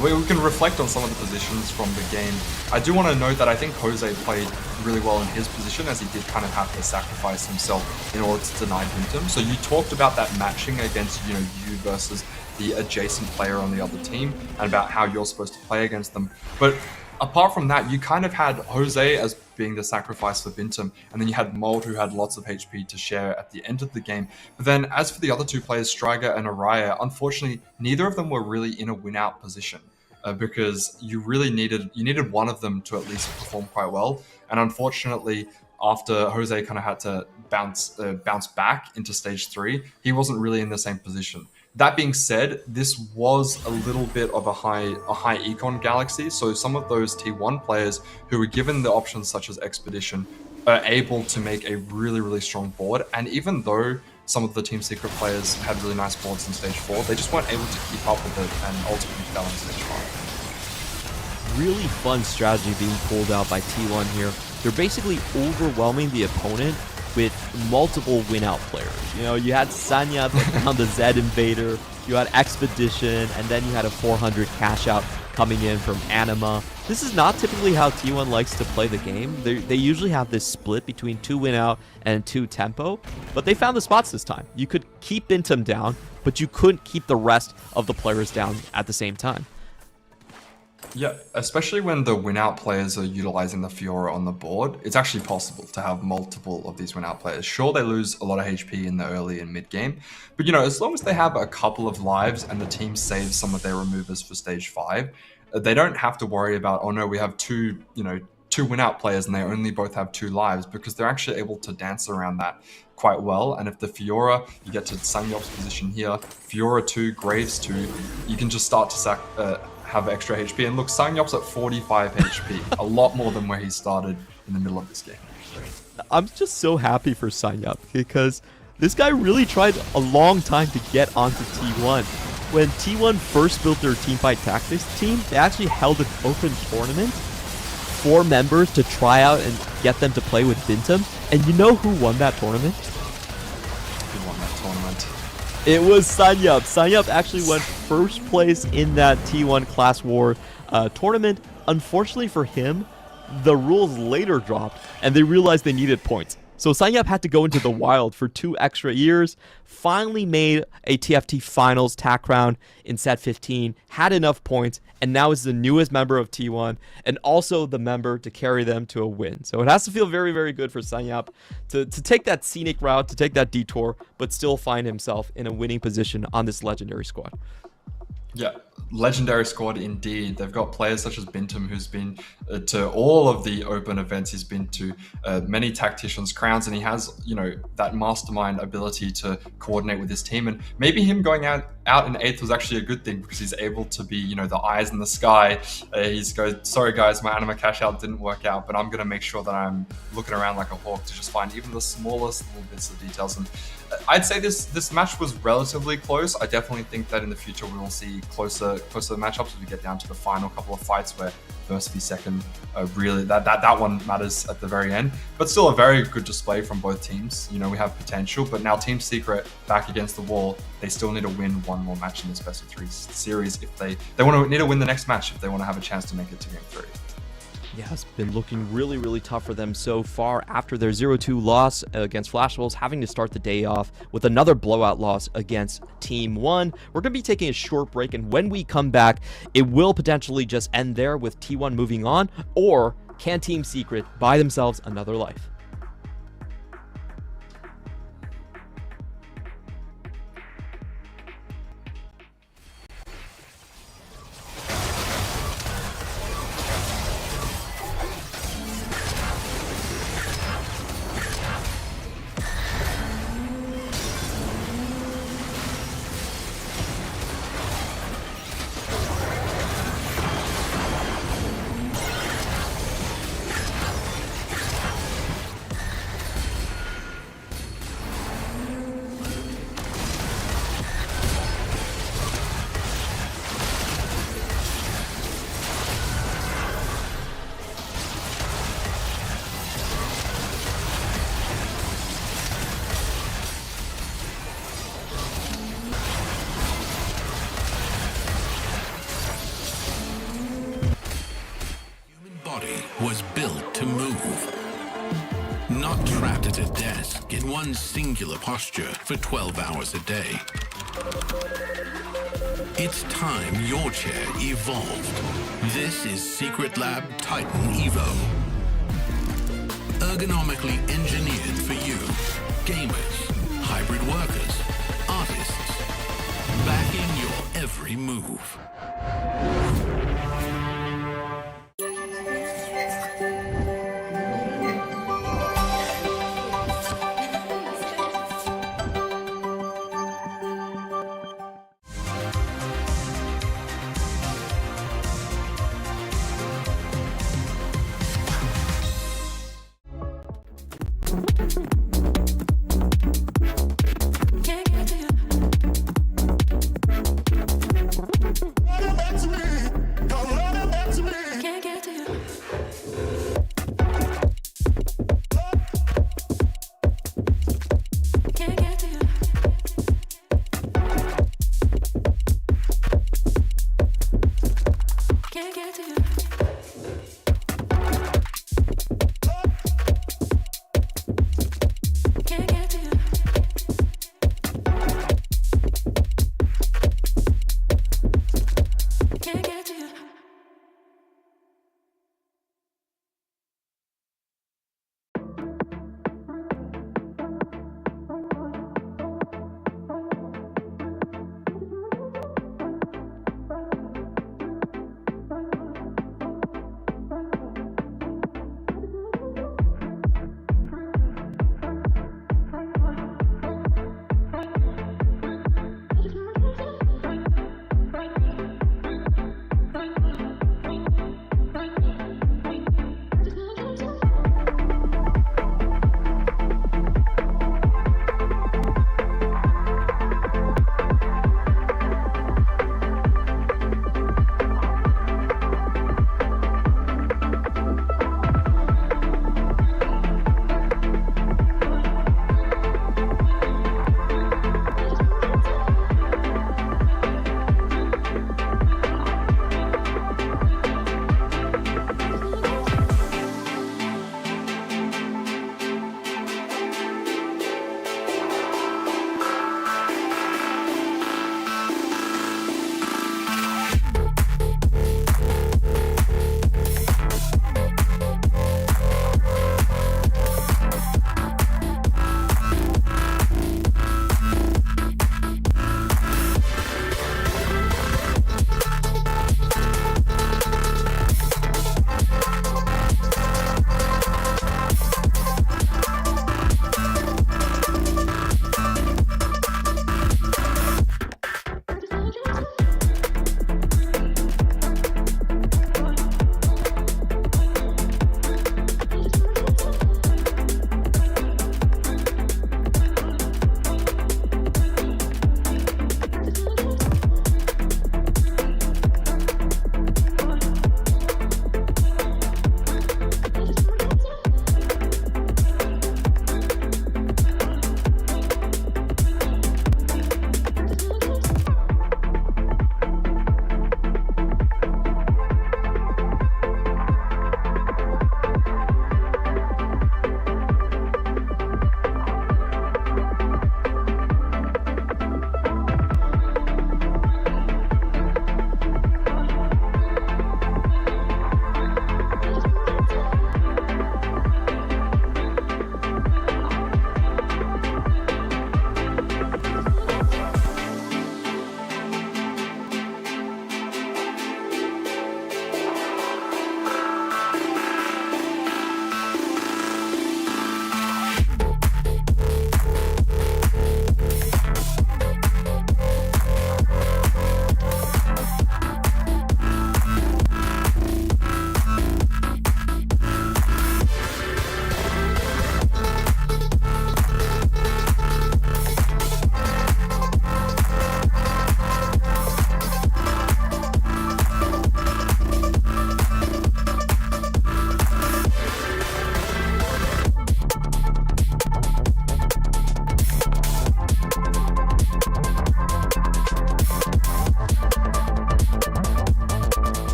Speaker 3: We can reflect on some of the positions from the game. I do want to note that I think Jose played really well in his position, as he did kind of have to sacrifice himself in order to deny Bintum. So you talked about that matching against, you versus the adjacent player on the other team, and about how you're supposed to play against them. But apart from that, you kind of had Jose as being the sacrifice for Bintum, and then you had Mold, who had lots of HP to share at the end of the game. But then as for the other 2 players, Striker and Araya, unfortunately, neither of them were really in a win-out position, because you really needed one of them to at least perform quite well. And unfortunately, after Jose kind of had to bounce back into stage 3, he wasn't really in the same position. That being said, this was a little bit of a high econ galaxy, so some of those T1 players who were given the options such as Expedition are able to make a really, really strong board. And even though some of the Team Secret players had really nice boards in stage 4, they just weren't able to keep up with it and ultimately fell in stage 5.
Speaker 2: Really fun strategy being pulled out by T1 here. They're basically overwhelming the opponent with multiple win-out players. You know, you had Sanya on the Zed Invader, you had Expedition, and then you had a 400 cash out coming in from Anima. This is not typically how T1 likes to play the game. They usually have this split between 2 win-out and 2 tempo, but they found the spots this time. You could keep Bintum down, but you couldn't keep the rest of the players down at the same time.
Speaker 3: Yeah, especially when the win-out players are utilizing the Fiora on the board, it's actually possible to have multiple of these win-out players. Sure, they lose a lot of HP in the early and mid-game, but as long as they have a couple of lives and the team saves some of their removers for stage 5, they don't have to worry about, oh no, we have two two win-out players and they only both have 2 lives, because they're actually able to dance around that quite well. And if the Fiora, you get to Sanyop's position here, Fiora 2, Graves 2, you can just start to have extra HP. And look, Sanyop's at 45 HP, a lot more than where he started in the middle of this game.
Speaker 2: I'm just so happy for Sanyap because this guy really tried a long time to get onto T1. When T1 first built their Teamfight Tactics team, they actually held an open tournament for members to try out and get them to play with Bintum. And you know who won that tournament?
Speaker 3: Who won that tournament?
Speaker 2: It was Sanyap. Sanyap actually went first place in that T1 Class War tournament. Unfortunately for him, the rules later dropped and they realized they needed points. So Sanyap had to go into the wild for 2 extra years, finally made a TFT Finals TAC round in set 15, had enough points, and now is the newest member of T1 and also the member to carry them to a win. So it has to feel very, very good for Sanyap to take that scenic route, to take that detour, but still find himself in a winning position on this legendary squad.
Speaker 3: Yeah, legendary squad indeed. They've got players such as Bintum, who's been to all of the open events. He's been to many tacticians' crowns, and he has, you know, that mastermind ability to coordinate with his team. And maybe him going out in 8th was actually a good thing, because he's able to be, you know, the eyes in the sky. He's goes, sorry guys, my anima cash out didn't work out, but I'm going to make sure that I'm looking around like a hawk to just find even the smallest little bits of details. And I'd say this match was relatively close. I definitely think that in the future we will see closer matchups as we get down to the final couple of fights where first v second really that one matters at the very end. But still a very good display from both teams. You know, we have potential, but now Team Secret back against the wall. They still need to win one more match in this best of 3 series if they need to win the next match if they want to have a chance to make it to game 3.
Speaker 2: Yeah, it's been looking really, really tough for them so far after their 0-2 loss against Flashables, having to start the day off with another blowout loss against Team 1. We're going to be taking a short break, and when we come back, it will potentially just end there with T1 moving on, or can Team Secret buy themselves another life?
Speaker 4: Was built to move, not trapped at a desk in one singular posture for 12 hours a day. It's time your chair evolved. This is Secret Lab Titan Evo. Ergonomically engineered for you, gamers, hybrid workers, artists, backing your every move.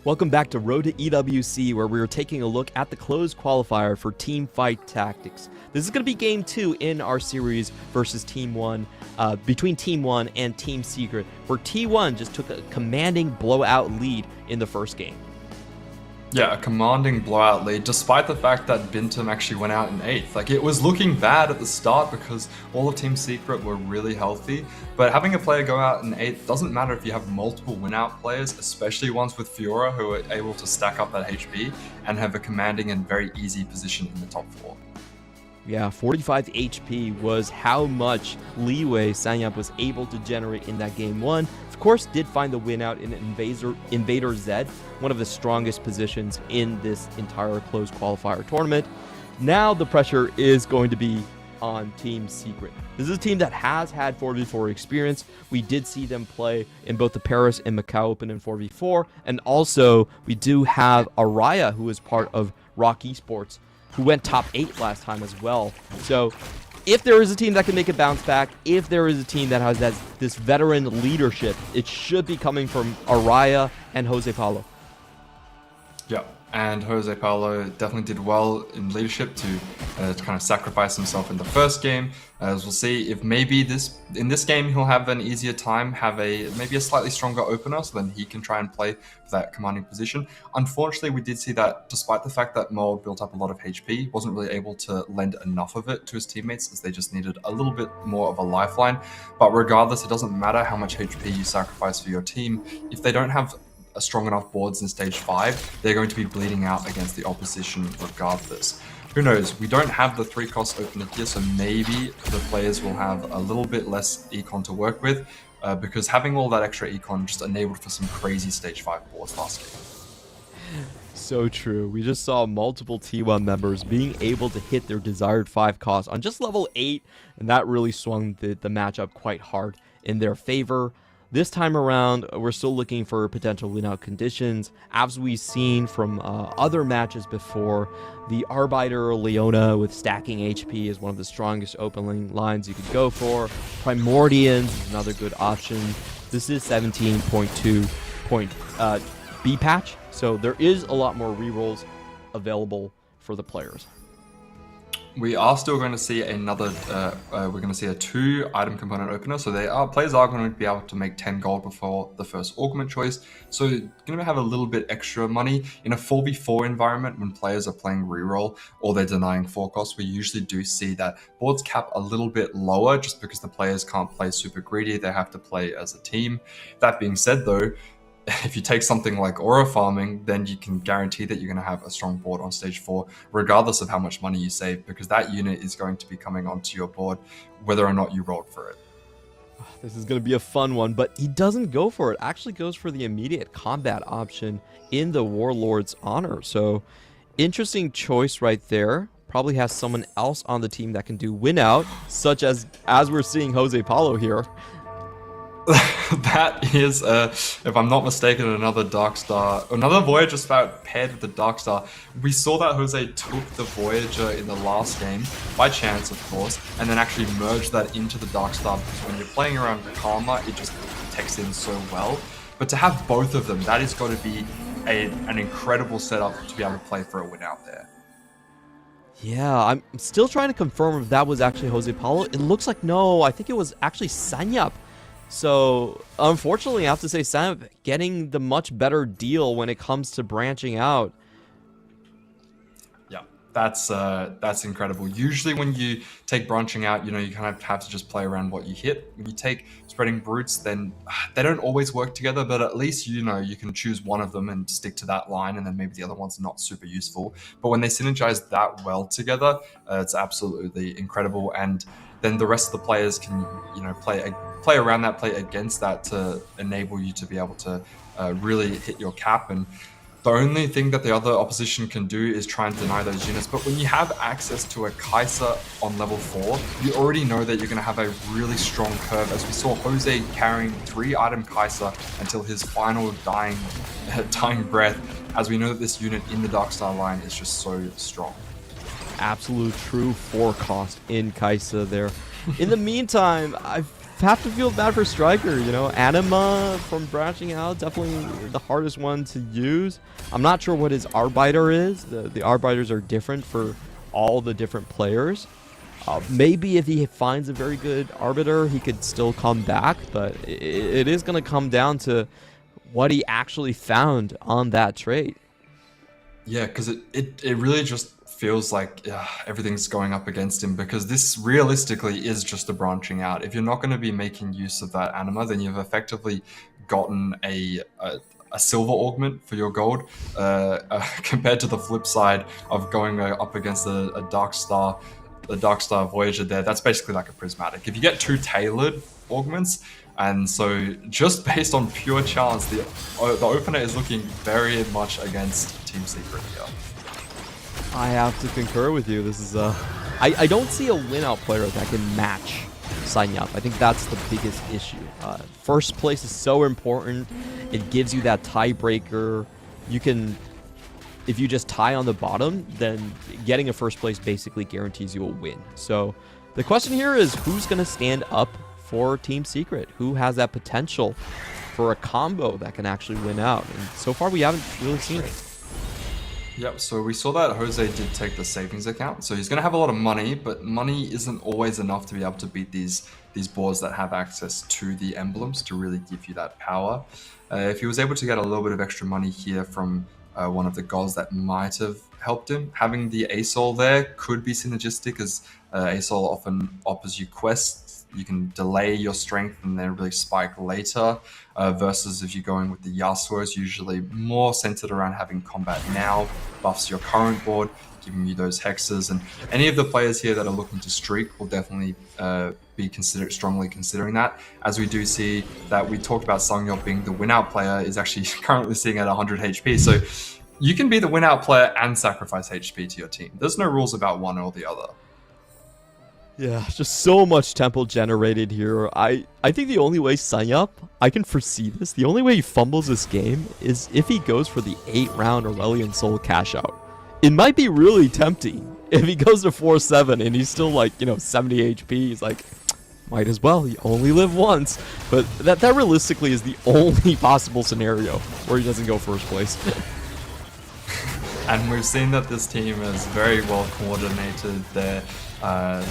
Speaker 2: Welcome back to Road to EWC, where we are taking a look at the closed qualifier for Team Fight Tactics. This is going to be Game 2 in our series versus Team 1, between Team 1 and Team Secret, where T1 just took a commanding blowout lead in the first game.
Speaker 3: Yeah, a commanding blowout lead, despite the fact that Bintum actually went out in 8th. Like, it was looking bad at the start because all of Team Secret were really healthy, but having a player go out in 8th doesn't matter if you have multiple win-out players, especially ones with Fiora who are able to stack up that HP and have a commanding and very easy position in the top 4.
Speaker 2: Yeah, 45 HP was how much leeway Sanyap was able to generate in that Game 1. Of course, did find the win out in Invader Z, one of the strongest positions in this entire closed qualifier tournament. Now the pressure is going to be on Team Secret. This is a team that has had 4v4 experience. We did see them play in both the Paris and Macau Open in 4v4, and also we do have Araya, who is part of Rock Esports, who went top 8 last time as well. So if there is a team that can make a bounce back, if there is a team that has this veteran leadership, it should be coming from Araya and Jose Paulo.
Speaker 3: Yeah, and Jose Paulo definitely did well in leadership to kind of sacrifice himself in the first game. As we'll see if maybe in this game he'll have an easier time, have maybe a slightly stronger opener, so then he can try and play for that commanding position. Unfortunately, we did see that despite the fact that Mold built up a lot of HP, wasn't really able to lend enough of it to his teammates as they just needed a little bit more of a lifeline. But regardless, it doesn't matter how much HP you sacrifice for your team. If they don't have a strong enough boards in stage 5, they're going to be bleeding out against the opposition regardless. Who knows? We don't have the 3-cost opener here, so maybe the players will have a little bit less econ to work with, because having all that extra econ just enabled for some crazy stage 5 boards last game.
Speaker 2: So true. We just saw multiple T1 members being able to hit their desired 5 cost on just level 8, and that really swung the matchup quite hard in their favor. This time around, we're still looking for potential win-out conditions. As we've seen from other matches before, the Arbiter Leona with stacking HP is one of the strongest opening lines you could go for. Primordians is another good option. This is 17.2 B patch, so there is a lot more rerolls available for the players.
Speaker 3: We are still going to see another, we're going to see a 2 item component opener, so players are going to be able to make 10 gold before the first augment choice, so you're going to have a little bit extra money. In a 4v4 environment, when players are playing reroll or they're denying 4 costs, we usually do see that boards cap a little bit lower just because the players can't play super greedy, they have to play as a team. That being said though, if you take something like aura farming, then you can guarantee that you're going to have a strong board on stage 4, regardless of how much money you save, because that unit is going to be coming onto your board, whether or not you rolled for it.
Speaker 2: This is going to be a fun one, but he doesn't go for it. Actually goes for the immediate combat option in the Warlord's honor. So interesting choice right there. Probably has someone else on the team that can do win out, such as we're seeing Jose Paulo here.
Speaker 3: That is, if I'm not mistaken, another Darkstar, another Voyager spout paired with the Darkstar. We saw that Jose took the Voyager in the last game, by chance of course, and then actually merged that into the Darkstar, because when you're playing around Karma, it just protects in so well. But to have both of them, that is going to be an incredible setup to be able to play for a win out there.
Speaker 2: Yeah, I'm still trying to confirm if that was actually Jose Paulo. It looks like no, I think it was actually Sanyap. So, unfortunately, I have to say Sam getting the much better deal when it comes to branching out.
Speaker 3: Yeah, that's incredible. Usually when you take branching out, you kind of have to just play around what you hit. When you take spreading brutes, then they don't always work together, but at least, you can choose one of them and stick to that line, and then maybe the other one's not super useful. But when they synergize that well together, it's absolutely incredible. And then the rest of the players can, play around that, play against that to enable you to be able to really hit your cap. And the only thing that the other opposition can do is try and deny those units. But when you have access to a Kai'Sa on level 4, you already know that you're going to have a really strong curve, as we saw Jose carrying 3-item Kai'Sa until his final dying breath, as we know that this unit in the Darkstar line is just so strong. Absolute
Speaker 2: True 4 cost in Kai'Sa there. In the meantime, I have to feel bad for Striker, you know. Anima from branching out, definitely the hardest one to use. I'm not sure what his Arbiter is. The Arbiters are different for all the different players. Maybe if he finds a very good Arbiter, he could still come back, but it is going to come down to what he actually found on that trait.
Speaker 3: Yeah, because it really just feels like everything's going up against him, because this realistically is just a branching out. If you're not going to be making use of that anima, then you've effectively gotten a silver augment for your gold, compared to the flip side of going up against a Dark Star Voyager there. That's basically like a prismatic. If you get 2 tailored augments, and so just based on pure chance, the opener is looking very much against Team Secret here.
Speaker 2: I have to concur with you. This is I don't see a win-out player that can match Sanyap. I think that's the biggest issue. First place is so important. It gives you that tiebreaker. You can, if you just tie on the bottom, then getting a first place basically guarantees you a win. So the question here is, who's going to stand up for Team Secret? Who has that potential for a combo that can actually win out? And so far we haven't really seen it.
Speaker 3: Yep, so we saw that Jose did take the savings account, so he's going to have a lot of money, but money isn't always enough to be able to beat these boards that have access to the emblems to really give you that power. If he was able to get a little bit of extra money here from one of the gods, that might have helped him. Having the ASOL there could be synergistic, as ASOL often offers you quests. You can delay your strength and then really spike later, versus if you're going with the Yasuo's, usually more centered around having combat now, buffs your current board, giving you those hexes. And any of the players here that are looking to streak will definitely be strongly considering that, as we do see that we talked about Songyop being the win-out player is actually currently sitting at 100 HP. So you can be the win-out player and sacrifice HP to your team. There's no rules about one or the other.
Speaker 2: Yeah, just so much tempo generated here. I think the only way Sanyap, I can foresee this, the only way he fumbles this game is if he goes for the 8-round Aurelion Soul cash out. It might be really tempting if he goes to 4-7 and he's still like, 70 HP. He's like, might as well, you only live once. But that realistically is the only possible scenario where he doesn't go first place.
Speaker 3: And we've seen that this team is very well coordinated. They're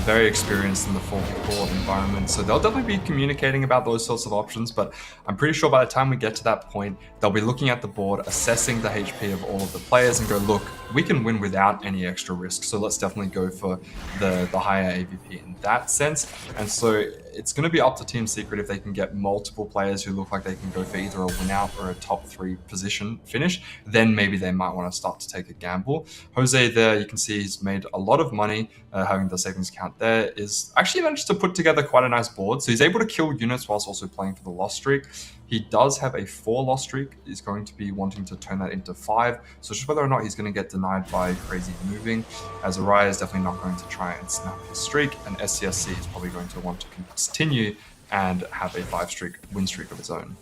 Speaker 3: very experienced in the 4v4 environment, so they'll definitely be communicating about those sorts of options. But I'm pretty sure by the time we get to that point, they'll be looking at the board, assessing the HP of all of the players, and go, look, we can win without any extra risk, so let's definitely go for the higher AVP in that sense. And so it's going to be up to Team Secret if they can get multiple players who look like they can go for either a win out or a top 3 position finish. Then maybe they might want to start to take a gamble. Jose there, you can see he's made a lot of money. Having the savings account there is actually managed to put together quite a nice board. So he's able to kill units whilst also playing for the loss streak. He does have a 4 loss streak. He's going to be wanting to turn that into 5. So just whether or not he's going to get denied by crazy moving, as Araya is definitely not going to try and snap his streak, and SCSC is probably going to want to continue and have a 5 win streak of his own.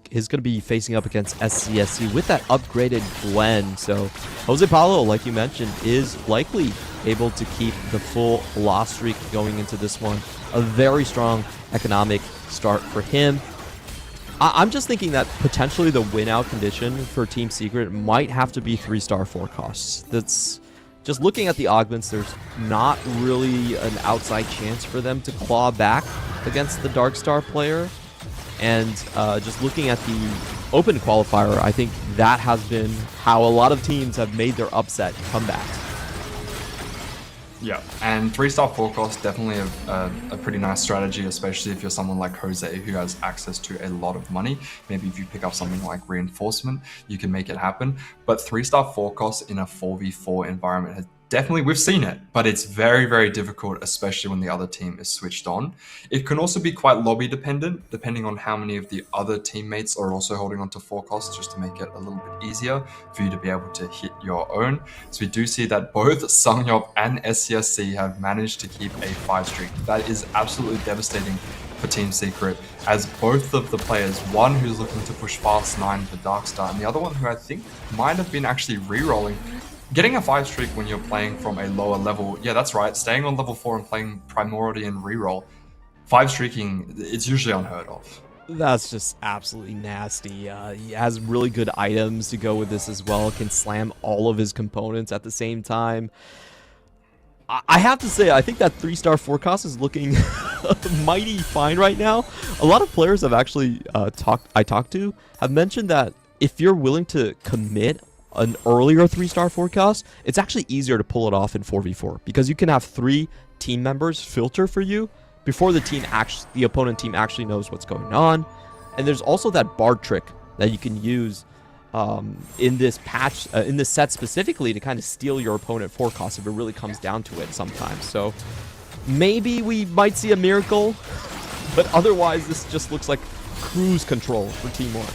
Speaker 2: Is going to be facing up against SCSC with that upgraded Gwen. So Jose Paulo, like you mentioned, is likely able to keep the full loss streak going into this one. A very strong economic start for him. I'm just thinking that potentially the win-out condition for Team Secret might have to be 3-star 4 costs. That's just looking at the augments, there's not really an outside chance for them to claw back against the Dark Star player. And just looking at the open qualifier, I think that has been how a lot of teams have made their upset comebacks.
Speaker 3: Yeah, and 3-star 4 cost, definitely a pretty nice strategy, especially if you're someone like Jose who has access to a lot of money. Maybe if you pick up something like Reinforcement, you can make it happen. But 3-star 4 cost in a 4v4 environment has definitely, we've seen it, but it's very, very difficult, especially when the other team is switched on. It can also be quite lobby dependent, depending on how many of the other teammates are also holding on to 4 costs, just to make it a little bit easier for you to be able to hit your own. So we do see that both Songyop and SCSC have managed to keep a 5 streak. That is absolutely devastating for Team Secret, as both of the players, one who's looking to push Fast 9 for Darkstar, and the other one who I think might have been actually re-rolling. Getting a 5 streak when you're playing from a lower level, yeah, that's right, staying on level 4 and playing Primordial and reroll, 5 streaking, it's usually unheard of.
Speaker 2: That's just absolutely nasty. He has really good items to go with this as well. Can slam all of his components at the same time. I have to say, I think that 3-star forecast is looking mighty fine right now. A lot of players have actually talked to have mentioned that if you're willing to commit an earlier 3-star forecast, it's actually easier to pull it off in 4v4 because you can have 3 team members filter for you before the opponent team actually knows what's going on. And there's also that bard trick that you can use in this patch, in this set specifically, to kind of steal your opponent forecast if it really comes down to it sometimes. So maybe we might see a miracle, but otherwise this just looks like cruise control for Team 1.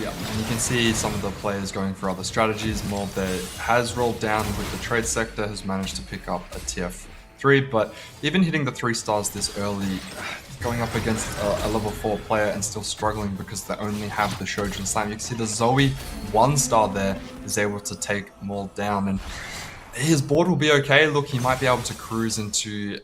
Speaker 3: Yeah, and you can see some of the players going for other strategies. Mob there has rolled down with the trade sector, has managed to pick up a TF3, but even hitting the 3 stars this early, going up against a level 4 player and still struggling because they only have the Shojin Slam. You can see the Zoe 1-star there is able to take Maul down, and his board will be okay. Look, he might be able to cruise into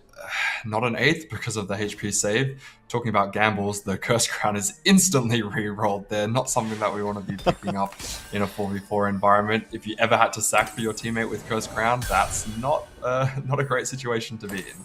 Speaker 3: not an 8th because of the HP save. Talking about gambles, the Curse Crown is instantly re-rolled there. Not something that we want to be picking up in a 4v4 environment. If you ever had to sack for your teammate with Curse Crown, that's not a great situation to be in.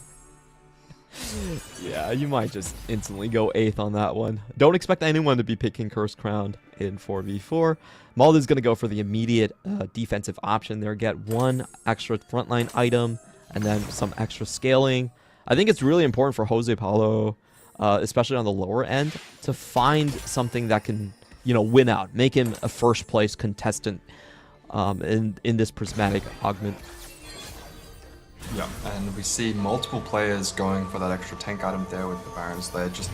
Speaker 2: Yeah, you might just instantly go 8th on that one. Don't expect anyone to be picking Curse Crown in 4v4. Maul is going to go for the immediate defensive option there. Get 1 extra frontline item and then some extra scaling. I think it's really important for Jose Paulo, especially on the lower end, to find something that can, win out, make him a first place contestant in this prismatic augment.
Speaker 3: Yeah, and we see multiple players going for that extra tank item there with the Barons there. Just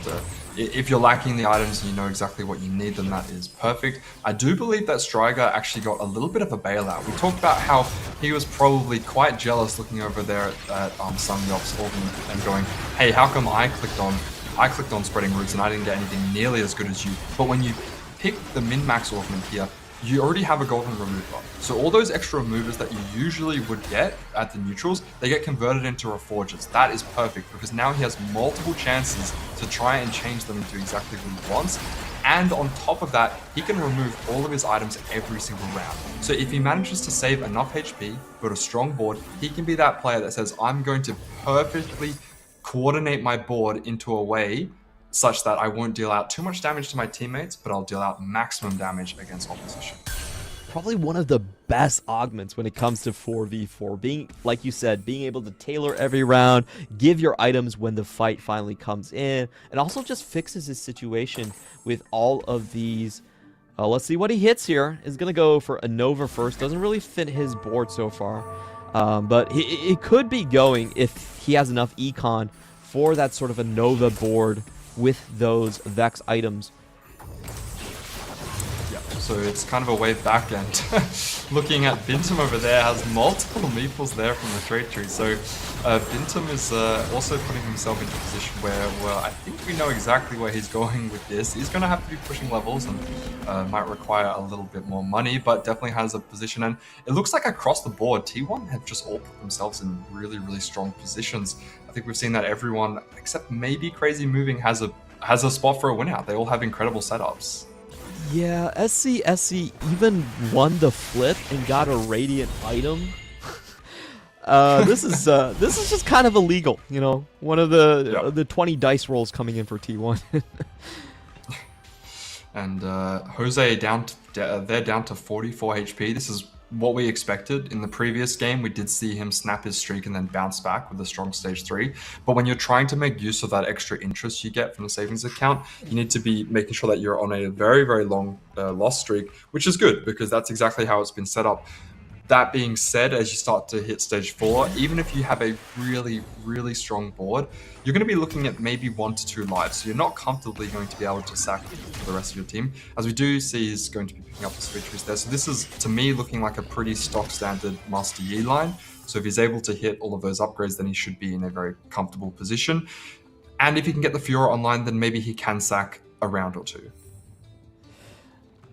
Speaker 3: if you're lacking the items and you know exactly what you need, then that is perfect. I do believe that Striker actually got a little bit of a bailout. We talked about how he was probably quite jealous looking over there at Sungyop's Organ and going, hey, how come I clicked on spreading roots and I didn't get anything nearly as good as you? But when you pick the min-max augment here, you already have a golden remover. So all those extra removers that you usually would get at the neutrals, they get converted into reforgers. That is perfect because now he has multiple chances to try and change them into exactly what he wants. And on top of that, he can remove all of his items every single round. So if he manages to save enough HP, build a strong board, he can be that player that says, I'm going to perfectly coordinate my board into a way such that I won't deal out too much damage to my teammates, but I'll deal out maximum damage against opposition.
Speaker 2: Probably one of the best augments when it comes to 4v4. Being, like you said, being able to tailor every round, give your items when the fight finally comes in, and also just fixes his situation with all of these. Let's see what he hits here. Is going to go for a Nova first. Doesn't really fit his board so far, but it could be going if he has enough econ for that sort of a Nova board with those Vex items.
Speaker 3: Yeah, so it's kind of a way back, and looking at Bintum over there has multiple meeples there from the trade tree. So Bintum is also putting himself into a position where, well, I think we know exactly where he's going with this. He's going to have to be pushing levels and might require a little bit more money, but definitely has a position. And it looks like across the board, T1 have just all put themselves in really, really strong positions. I think we've seen that everyone, except maybe Crazy Moving, has a spot for a win out. They all have incredible setups.
Speaker 2: Yeah, SC even won the flip and got a Radiant item. This is just kind of illegal, one of the 20 dice rolls coming in for T1.
Speaker 3: And Jose they're down to 44 HP. This is what we expected. In the previous game, we did see him snap his streak and then bounce back with a strong stage 3. But when you're trying to make use of that extra interest you get from the savings account, you need to be making sure that you're on a very, very long loss streak, which is good because that's exactly how it's been set up. That being said, as you start to hit stage 4, even if you have a really, really strong board, you're going to be looking at maybe 1 to 2 lives. So you're not comfortably going to be able to sack for the rest of your team. As we do see, he's going to be picking up the switch there. So this is, to me, looking like a pretty stock standard Master Yi line. So if he's able to hit all of those upgrades, then he should be in a very comfortable position. And if he can get the Fiora online, then maybe he can sack a round or 2.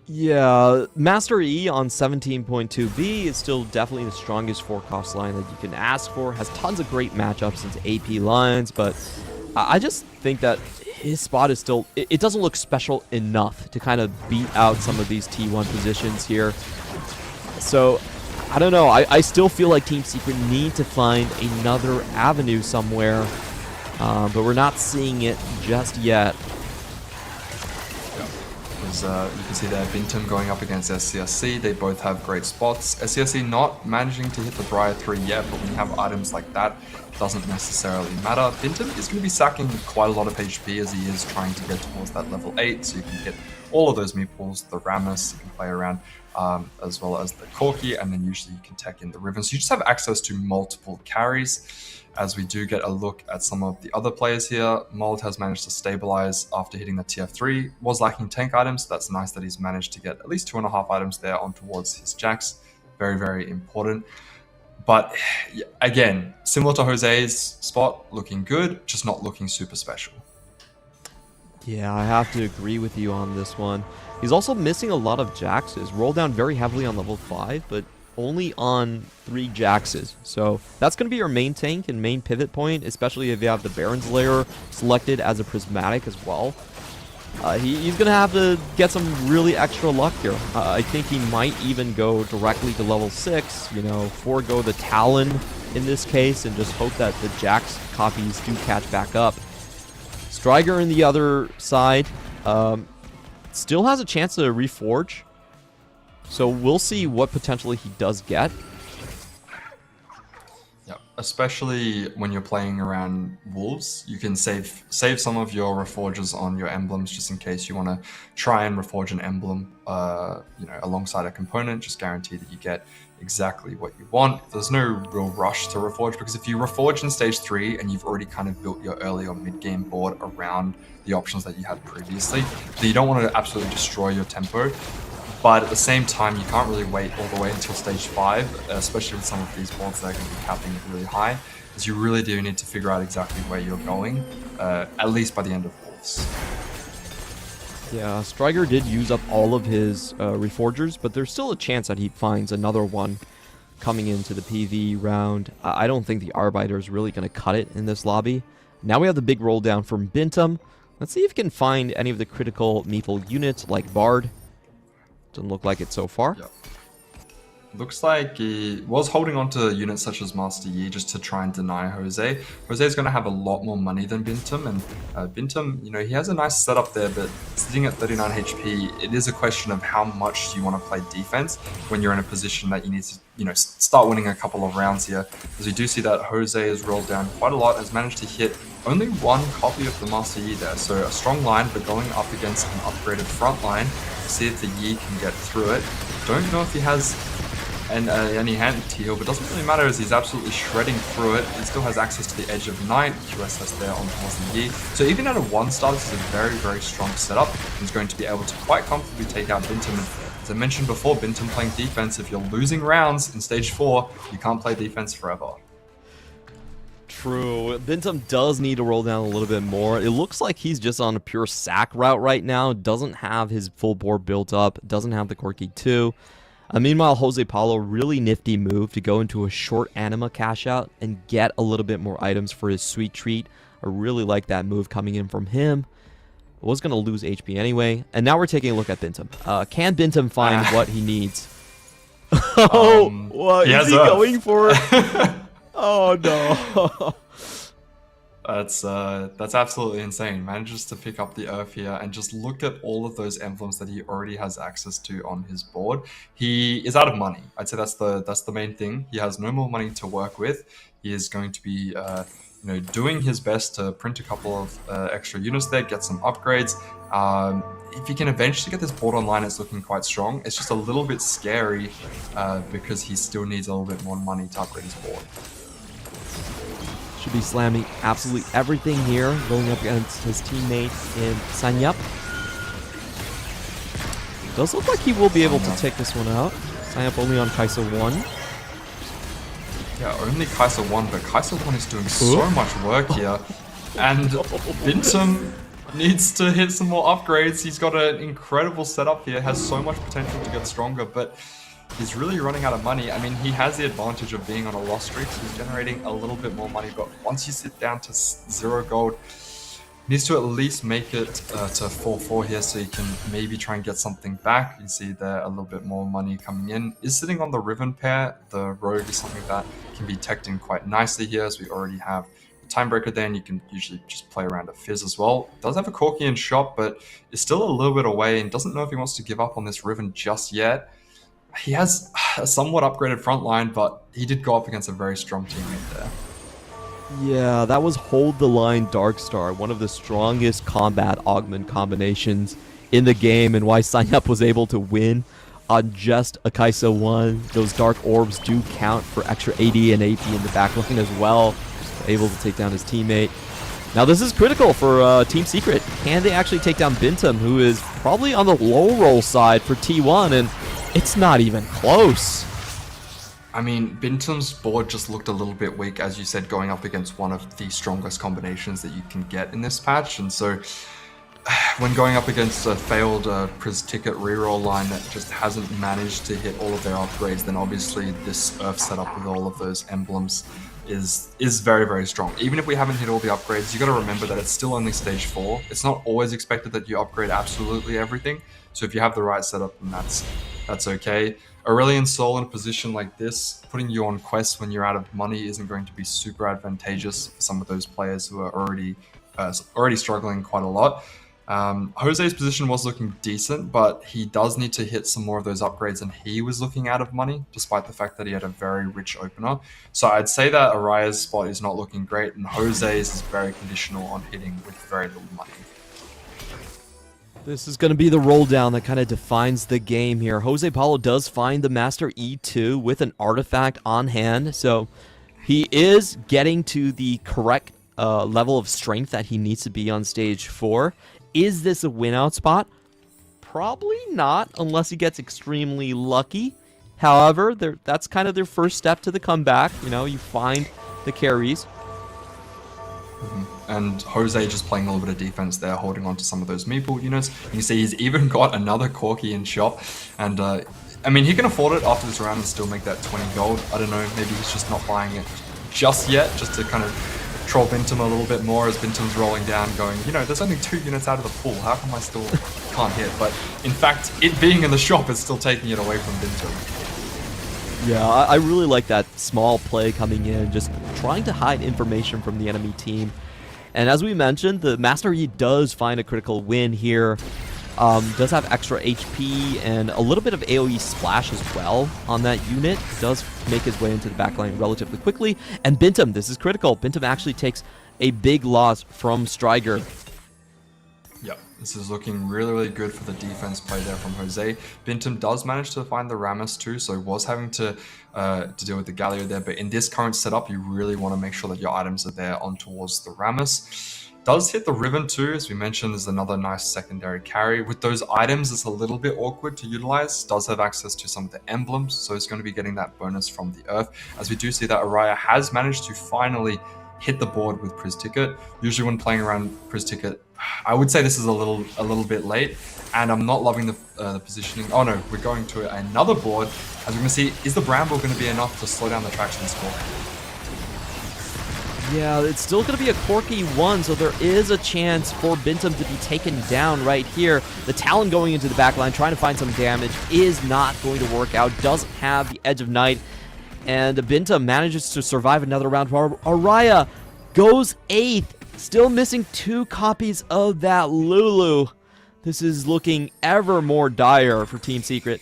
Speaker 2: Yeah, Master E on 17.2B is still definitely the strongest forecast line that you can ask for. Has tons of great matchups into AP lines, but I just think that his spot is still, it doesn't look special enough to kind of beat out some of these T1 positions here. So, I don't know. I still feel like Team Secret need to find another avenue somewhere, but we're not seeing it just yet.
Speaker 3: You can see there Bintum going up against SCSC. They both have great spots. SCSC not managing to hit the Briar 3 yet, but when you have items like that, it doesn't necessarily matter. Bintum is going to be sacking quite a lot of HP as he is trying to get towards that level 8, so you can get all of those meeples, the Rammus, you can play around, as well as the Corki, and then usually you can tech in the Riven. So you just have access to multiple carries. As we do get a look at some of the other players here, Mold has managed to stabilize after hitting the TF3, was lacking tank items, so that's nice that he's managed to get at least 2.5 items there on towards his Jax. Very, very important. But again, similar to Jose's spot, looking good, just not looking super special.
Speaker 2: Yeah, I have to agree with you on this one. He's also missing a lot of Jaxes. Rolled down very heavily on level 5, but only on 3 Jaxes. So that's going to be your main tank and main pivot point, especially if you have the Baron's Lair selected as a prismatic as well. He's going to have to get some really extra luck here. I think he might even go directly to level 6, you know, forego the Talon in this case, and just hope that the Jax copies do catch back up. Striker on the other side still has a chance to reforge. So we'll see what potentially he does get.
Speaker 3: Yeah, especially when you're playing around Wolves, you can save some of your reforges on your emblems just in case you want to try and reforge an emblem, alongside a component. Just guarantee that you get exactly what you want. There's no real rush to reforge, because if you reforge in stage 3 and you've already kind of built your early or mid game board around the options that you had previously, so you don't want to absolutely destroy your tempo. But at the same time, you can't really wait all the way until stage 5, especially with some of these boards that are going to be capping it really high, because you really do need to figure out exactly where you're going, at least by the end of Wolves.
Speaker 2: Yeah, Striker did use up all of his reforgers, but there's still a chance that he finds another one coming into the PV round. I don't think the Arbiter is really going to cut it in this lobby. Now we have the big roll down from Bintum. Let's see if he can find any of the critical meeple units like Bard. Doesn't look like it so far.
Speaker 3: Yep. Looks like he was holding on to units such as Master Yi just to try and deny Jose. Jose is going to have a lot more money than Bintum, and Bintum, he has a nice setup there, but sitting at 39 HP, it is a question of how much you want to play defense when you're in a position that you need to, start winning a couple of rounds here. As we do see that Jose has rolled down quite a lot, has managed to hit only 1 copy of the Master Yi there, so a strong line, but going up against an upgraded front line to see if the Yi can get through it. Don't know if he has any hand to heal, but doesn't really matter as he's absolutely shredding through it. He still has access to the Edge of Night, QS has there on towards the Yi. So even at a 1-star, this is a very, very strong setup. He's going to be able to quite comfortably take out Bintum. As I mentioned before, Bintum playing defense, if you're losing rounds in stage 4, you can't play defense forever.
Speaker 2: True. Bintum does need to roll down a little bit more. It looks like he's just on a pure sack route right now. Doesn't have his full board built up. Doesn't have the Corki 2. Meanwhile, Jose Paulo, really nifty move to go into a short anima cash out and get a little bit more items for his sweet treat. I really like that move coming in from him. Was going to lose HP anyway. And now we're taking a look at Bintum. Can Bintum find what he needs? What is he going for? Oh no.
Speaker 3: That's absolutely insane. Manages to pick up the Earth here and just look at all of those emblems that he already has access to on his board. He is out of money. I'd say that's the main thing. He has no more money to work with. He is going to be doing his best to print a couple of extra units there, get some upgrades. If he can eventually get this board online, it's looking quite strong. It's just a little bit scary because he still needs a little bit more money to upgrade his board.
Speaker 2: Should be slamming absolutely everything here, going up against his teammate in Sanyap. Does look like he will be able to take this one out. Sanyap only on Kai'Sa 1.
Speaker 3: Yeah, only Kai'Sa 1, but Kai'Sa 1 is doing so much work here. And Bintum needs to hit some more upgrades. He's got an incredible setup here, has so much potential to get stronger, but he's really running out of money. I mean, he has the advantage of being on a loss streak, so he's generating a little bit more money, but once you sit down to 0 gold, Needs to at least make it to 4-4 here, so you can maybe try and get something back. You see there a little bit more money coming in. Is sitting on the Riven pair. The Rogue is something that can be teched in quite nicely here, as we already have a Timebreaker there, and you can usually just play around a Fizz as well. Does have a Corki in shop, but is still a little bit away and doesn't know if he wants to give up on this Riven just yet. He has a somewhat upgraded front line, but he did go up against a very strong teammate there.
Speaker 2: Yeah, that was Hold the Line Darkstar, one of the strongest combat augment combinations in the game, and why Signup was able to win on just a Kai'Sa 1. Those Dark Orbs do count for extra AD and AP in the backline as well. Able to take down his teammate. Now this is critical for Team Secret. Can they actually take down Bintum, who is probably on the low roll side for T1, and it's not even close.
Speaker 3: I mean, Bintum's board just looked a little bit weak, as you said, going up against one of the strongest combinations that you can get in this patch. And so when going up against a failed Priz Ticket reroll line that just hasn't managed to hit all of their upgrades, then obviously this Earth setup with all of those emblems is very, very strong. Even if we haven't hit all the upgrades, you got to remember that it's still only stage 4. It's not always expected that you upgrade absolutely everything. So if you have the right setup, then that's okay. Aurelion Sol in a position like this, putting you on quests when you're out of money isn't going to be super advantageous for some of those players who are already struggling quite a lot. Jose's position was looking decent, but he does need to hit some more of those upgrades, and he was looking out of money, despite the fact that he had a very rich opener. So I'd say that Araya's spot is not looking great, and Jose's is very conditional on hitting with very little money.
Speaker 2: This is going to be the roll down that kind of defines the game here. Jose Paulo does find the Master E2 with an artifact on hand, so he is getting to the correct level of strength that he needs to be on stage 4. Is this a win-out spot? Probably not, unless he gets extremely lucky. However, that's kind of their first step to the comeback. You know, you find the carries.
Speaker 3: And Jose just playing a little bit of defense there, holding on to some of those meeple units. And you see he's even got another Corki in shop. And, I mean, he can afford it after this round and still make that 20 gold. I don't know, maybe he's just not buying it just yet, just to kind of troll Bintum a little bit more as Bintum's rolling down, going, you know, there's only 2 units out of the pool. How come I still can't hit? But, in fact, it being in the shop is still taking it away from Bintum.
Speaker 2: Yeah, I really like that small play coming in, just trying to hide information from the enemy team. And as we mentioned, the Master E does find a critical win here. Does have extra HP and a little bit of AoE splash as well on that unit. Does make his way into the backline relatively quickly. And Bintum, this is critical. Bintum actually takes a big loss from Striker.
Speaker 3: Yep, this is looking really, really good for the defense play there from Jose. Bintum does manage to find the Rammus too, so he was having to deal with the Galio there. But in this current setup, you really want to make sure that your items are there on towards the Rammus. Does hit the Riven too, as we mentioned, is another nice secondary carry. With those items, it's a little bit awkward to utilize. Does have access to some of the emblems, so he's going to be getting that bonus from the Earth. As we do see that Araya has managed to finally hit the board with Priz Ticket. Usually when playing around Priz Ticket, I would say this is a little bit late, and I'm not loving the positioning. Oh no, we're going to another board. As we can see, is the Bramble going to be enough to slow down the traction score?
Speaker 2: Yeah, it's still going to be a Corki 1, so there is a chance for Bintum to be taken down right here. The Talon going into the backline, trying to find some damage, is not going to work out. Doesn't have the Edge of Night, and Bintum manages to survive another round. Araya goes 8th, still missing 2 copies of that Lulu. This is looking ever more dire for Team Secret.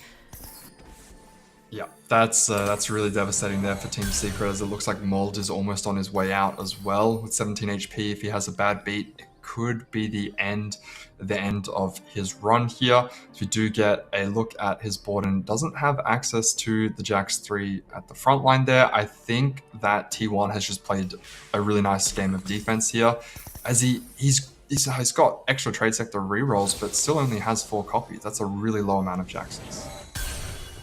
Speaker 3: Yeah, that's really devastating there for Team Secret, as it looks like Mold is almost on his way out as well. With 17 HP, if he has a bad beat, it could be the end of his run here. So we do get a look at his board and doesn't have access to the Jax 3 at the front line there. I think that T1 has just played a really nice game of defense here, as he's got extra trade sector rerolls, but still only has 4 copies. That's a really low amount of Jaxes.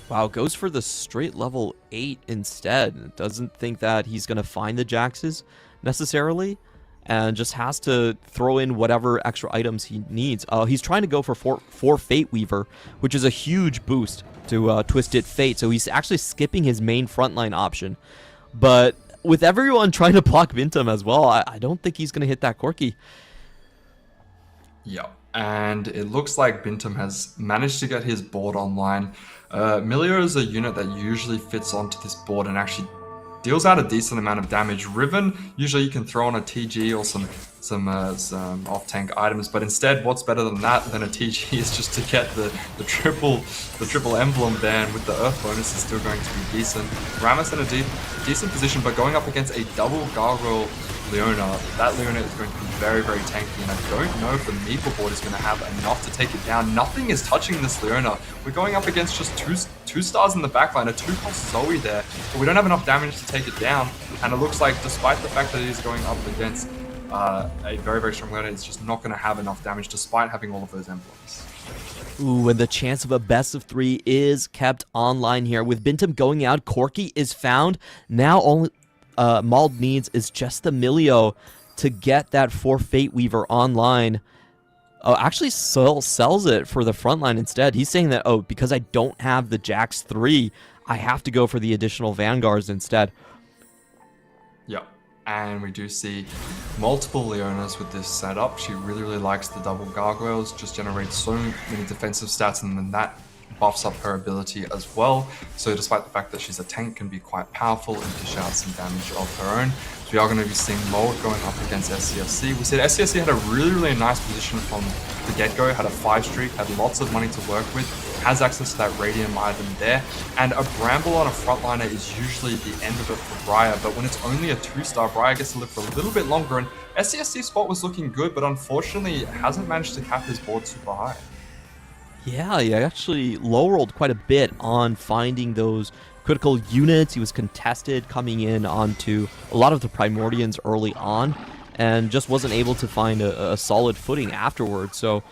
Speaker 2: Wow, goes for the straight level 8 instead. Doesn't think that he's going to find the Jaxes necessarily, and just has to throw in whatever extra items he needs. He's trying to go for 4 Fate Weaver, which is a huge boost to Twisted Fate, so he's actually skipping his main frontline option. But with everyone trying to block Bintum as well, I don't think he's going to hit that Corki.
Speaker 3: Yeah, and it looks like Bintam has managed to get his board online. Milio is a unit that usually fits onto this board and actually deals out a decent amount of damage. Riven, usually you can throw on a TG or some off-tank items, but instead, what's better than that than a TG is just to get the triple emblem there, and with the Earth bonus is still going to be decent. Rammus in a decent position, but going up against a double Gargoyle Leona, that Leona is going to be very, very tanky, and I don't know if the Meeple board is going to have enough to take it down. Nothing is touching this Leona. We're going up against just two stars in the backline, a 2-cost Zoe there, but we don't have enough damage to take it down, and it looks like despite the fact that it is going up against a very, very strong Leona, it's just not going to have enough damage despite having all of those emblems.
Speaker 2: Ooh, and the chance of a best of 3 is kept online here. With Bintam going out, Corki is found. Now only Mauled needs is just the Milio to get that for Fate Weaver online. Oh, actually sells it for the front line instead. He's saying that, oh, because I don't have the Jax 3, I have to go for the additional Vanguards instead.
Speaker 3: Yep. And we do see multiple Leonas with this setup. She really, really likes the double Gargoyles, just generates so many defensive stats, and then that buffs up her ability as well. So despite the fact that she's a tank, can be quite powerful and dish out some damage of her own. So we are going to be seeing Mold going up against SCFC. We said SCFC had a really, really nice position from the get-go, had a 5 streak, had lots of money to work with, has access to that Radium item there, and a Bramble on a frontliner is usually the end of it for Briar, but when it's only a 2-star, Briar gets to live for a little bit longer, and SCFC's spot was looking good, but unfortunately hasn't managed to cap his board super high.
Speaker 2: Yeah, he actually low-rolled quite a bit on finding those critical units. He was contested coming in onto a lot of the Primordians early on, and just wasn't able to find a solid footing afterwards. So,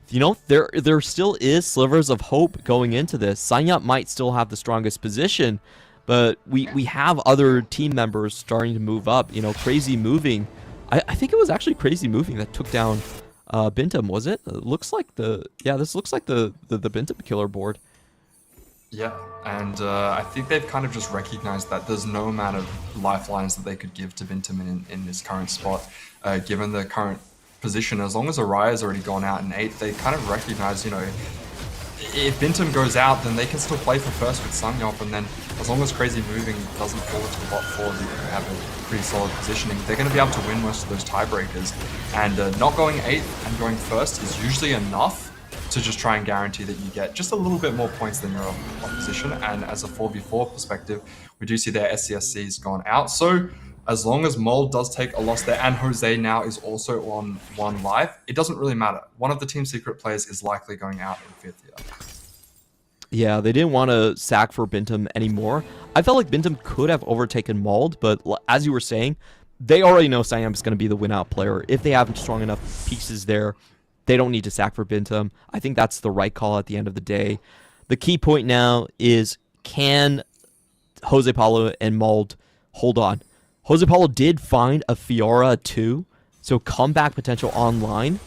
Speaker 2: you know, there still is slivers of hope going into this. Sanyap might still have the strongest position, but we have other team members starting to move up. You know, Crazy Moving. I think it was actually Crazy Moving that took down Bintam, was it? This looks like the Bintam killer board.
Speaker 3: Yeah, and I think they've kind of just recognized that there's no amount of lifelines that they could give to Bintam in this current spot, given the current position. As long as Araya's already gone out in 8, they kind of recognize, you know, if Bintam goes out, then they can still play for first with Sanyop, and then as long as Crazy Moving doesn't fall to the bot 4, they have a pretty solid positioning, they're going to be able to win most of those tiebreakers. And not going 8th and going first is usually enough to just try and guarantee that you get just a little bit more points than your opposition. And as a 4v4 perspective, we do see their SCSC's gone out. So as long as Mold does take a loss there, and Jose now is also on 1 life, it doesn't really matter. One of the Team Secret players is likely going out in 5th year.
Speaker 2: Yeah, they didn't want to sack for Bintam anymore. I felt like Bintam could have overtaken Mauled, but as you were saying, they already know Sanyam is going to be the win-out player. If they have strong enough pieces there, they don't need to sack for Bintam. I think that's the right call at the end of the day. The key point now is, can Jose Paulo and Mauled hold on? Jose Paulo did find a Fiora too, so comeback potential online.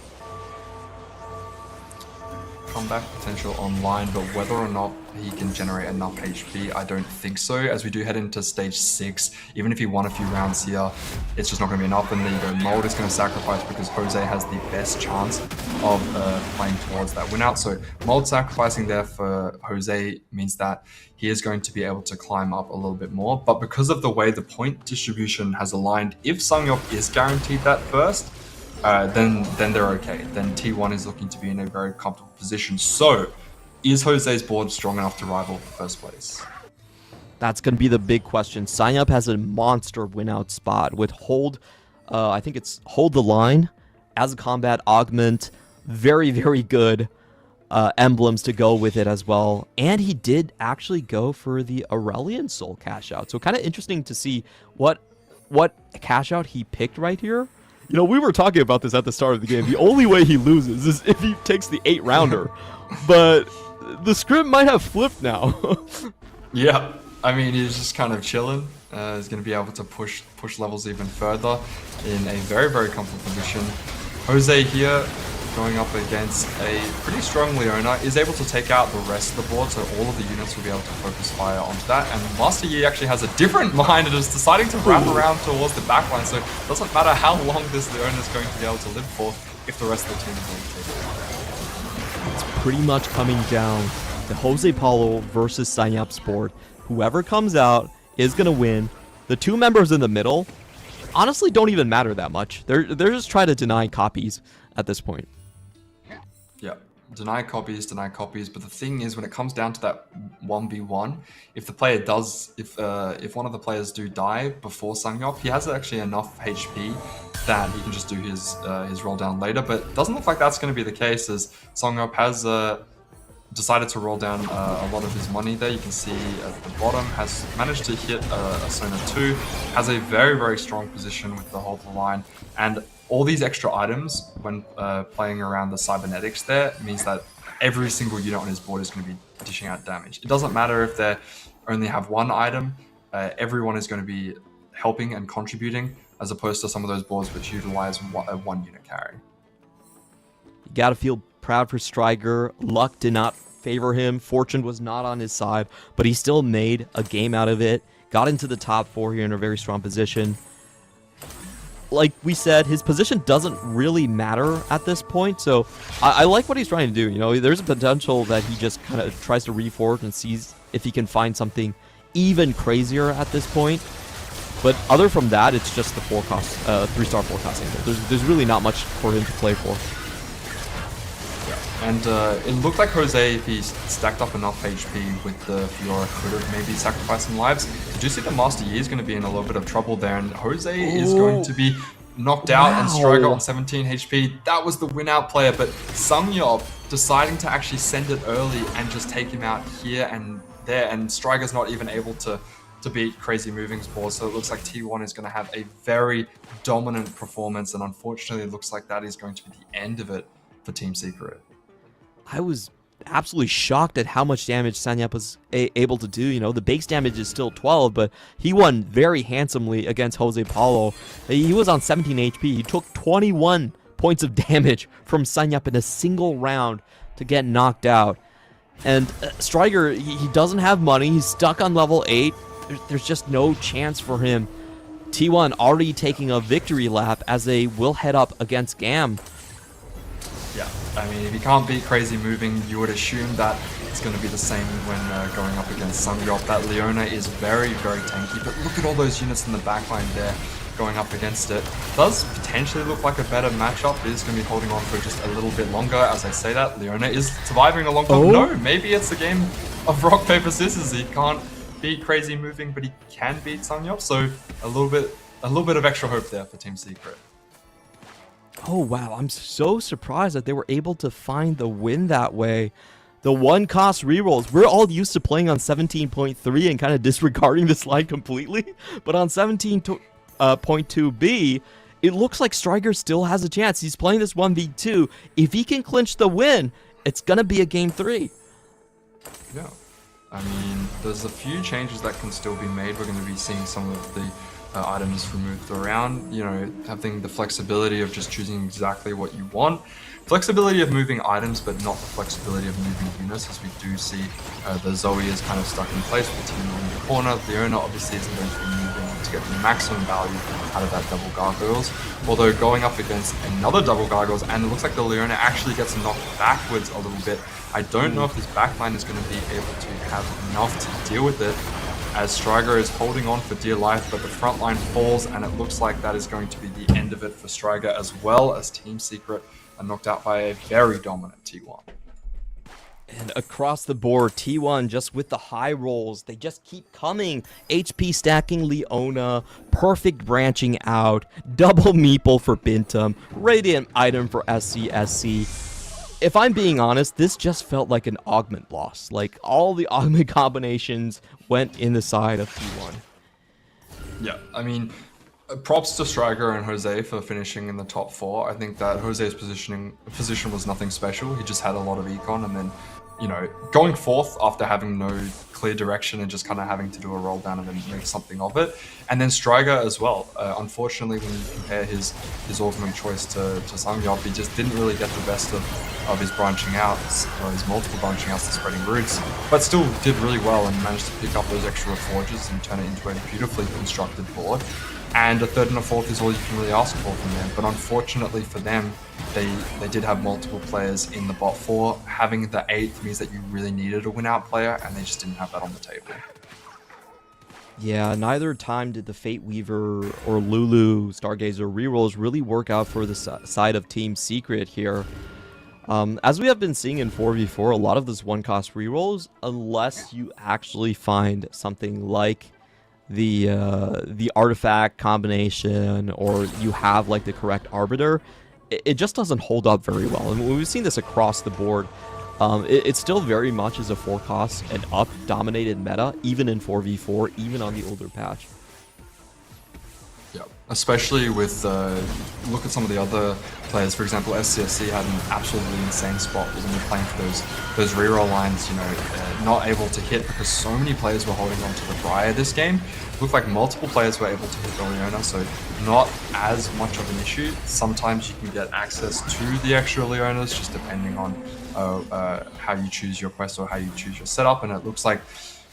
Speaker 3: Comeback potential online, but whether or not he can generate enough HP, I don't think so. As we do head into stage 6, even if he won a few rounds here, it's just not going to be enough. And there you go, Mold is going to sacrifice because Jose has the best chance of playing towards that win out. So Mold sacrificing there for Jose means that he is going to be able to climb up a little bit more. But because of the way the point distribution has aligned, if Sanyop is guaranteed that first, then they're okay. Then T1 is looking to be in a very comfortable position. So, is Jose's board strong enough to rival first place?
Speaker 2: That's going to be the big question. Sanyap has a monster win-out spot with Hold, I think it's Hold the Line as a combat augment. Very, very good emblems to go with it as well. And he did actually go for the Aurelion Soul cash out. So kind of interesting to see what cash out he picked right here. You know, we were talking about this at the start of the game. The only way he loses is if he takes the 8-rounder. But the script might have flipped now.
Speaker 3: Yeah, I mean, he's just kind of chilling. He's going to be able to push levels even further in a very, very comfortable position. Jose here, going up against a pretty strong Leona, is able to take out the rest of the board, so all of the units will be able to focus fire onto that. And Master Yi actually has a different mind and is deciding to wrap around towards the backline, so it doesn't matter how long this Leona is going to be able to live for. if the rest of the team is going to take it.
Speaker 2: It's pretty much coming down to Jose Paulo versus Sanyap Sport. Whoever comes out is going to win. The two members in the middle honestly don't even matter that much. They're just trying to deny copies at this point.
Speaker 3: Yeah, deny copies, but the thing is, when it comes down to that 1v1, if the player does, if one of the players do die before Sangyop, he has actually enough HP that he can just do his roll down later, but it doesn't look like that's going to be the case, as Sangyop has decided to roll down a lot of his money there. You can see at the bottom, has managed to hit a Sona 2, has a very, very strong position with the hold the line, and all these extra items when playing around the cybernetics there means that every single unit on his board is going to be dishing out damage. It doesn't matter if they only have one item, everyone is going to be helping and contributing, as opposed to some of those boards which utilize one unit carry.
Speaker 2: You gotta feel proud for Striker. Luck did not favor him. Fortune was not on his side, but he still made a game out of it. Got into the top 4 here in a very strong position. Like we said, his position doesn't really matter at this point, so I like what he's trying to do. You know, there's a potential that he just kind of tries to reforge and sees if he can find something even crazier at this point. But other from that, it's just the forecast, 3-star forecasting. There's really not much for him to play for.
Speaker 3: And it looked like Jose, if he stacked up enough HP with the Fiora, could have maybe sacrificed some lives. Did you see the Master Yi is going to be in a little bit of trouble there, and Jose is going to be knocked out, and Striker on 17 HP. That was the win-out player, but Sangyop deciding to actually send it early and just take him out here and there, and Striker's not even able to beat Crazy Moving's board, so it looks like T1 is going to have a very dominant performance, and unfortunately it looks like that is going to be the end of it for Team Secret.
Speaker 2: I was absolutely shocked at how much damage Sanyap was able to do. You know, the base damage is still 12, but he won very handsomely against Jose Paulo. He was on 17 HP. He took 21 points of damage from Sanyap in a single round to get knocked out. And Striker, he doesn't have money. He's stuck on level 8. There's just no chance for him. T1 already taking a victory lap as they will head up against Gam.
Speaker 3: Yeah, I mean, if you can't beat Crazy Moving, you would assume that it's going to be the same when going up against Sangyop. That Leona is very, very tanky, but look at all those units in the backline there going up against it. Does potentially look like a better matchup. It is going to be holding on for just a little bit longer. As I say that, Leona is surviving a long time. No, maybe it's a game of rock, paper, scissors. He can't beat Crazy Moving, but he can beat Sangyop, so a little bit of extra hope there for Team Secret.
Speaker 2: Oh, wow. I'm so surprised that they were able to find the win that way. The one-cost rerolls. We're all used to playing on 17.3 and kind of disregarding this line completely. But on 17.2b, it looks like Striker still has a chance. He's playing this 1v2. If he can clinch the win, it's going to be a game 3.
Speaker 3: Yeah. I mean, there's a few changes that can still be made. We're going to be seeing some of the items removed around, you know, having the flexibility of just choosing exactly what you want. Flexibility of moving items, but not the flexibility of moving units, as we do see the Zoe is kind of stuck in place with the team in the corner. Leona obviously isn't going to be moving to get the maximum value out of that double gargoyles. Although going up against another double gargoyles, and it looks like the Leona actually gets knocked backwards a little bit. I don't know if this backline is going to be able to have enough to deal with it, as Striker is holding on for dear life, but the front line falls, and it looks like that is going to be the end of it for Striker, as well as Team Secret are knocked out by a very dominant T1.
Speaker 2: And across the board, T1 just with the high rolls, they just keep coming. HP stacking Leona, perfect branching out, double meeple for Bintum, radiant item for SCSC. If I'm being honest, this just felt like an augment loss. Like, all the augment combinations went in the side of T1.
Speaker 3: Yeah, I mean, props to Striker and Jose for finishing in the top 4. I think that Jose's position was nothing special. He just had a lot of econ, and then, you know, going fourth after having no clear direction and just kind of having to do a roll down and then make something of it. And then Striker as well. Unfortunately, when you compare his augment choice to Sangyop, he just didn't really get the best of his branching outs, or his multiple branching outs and spreading roots, but still did really well and managed to pick up those extra forges and turn it into a beautifully constructed board. and a third and a fourth is all you can really ask for from them. But unfortunately for them, they did have multiple players in the bot 4. Having the 8th means that you really needed a win-out player, and they just didn't have that on the table.
Speaker 2: Yeah, neither time did the Fate Weaver or Lulu Stargazer rerolls really work out for the side of Team Secret here. As we have been seeing in 4v4, a lot of those one-cost rerolls, unless you actually find something like the artifact combination, or you have like the correct arbiter, it just doesn't hold up very well. And we've seen this across the board. It still very much is a 4-cost and up dominated meta, even in 4v4, even on the older patch.
Speaker 3: Yeah, especially with look at some of the other players. For example, SCSC had an absolutely insane spot when you're playing for those reroll lines. You know, not able to hit because so many players were holding on to the Briar this game. It looked like multiple players were able to hit the Leona, so not as much of an issue. Sometimes you can get access to the extra Leonas, just depending on how you choose your quest or how you choose your setup. And it looks like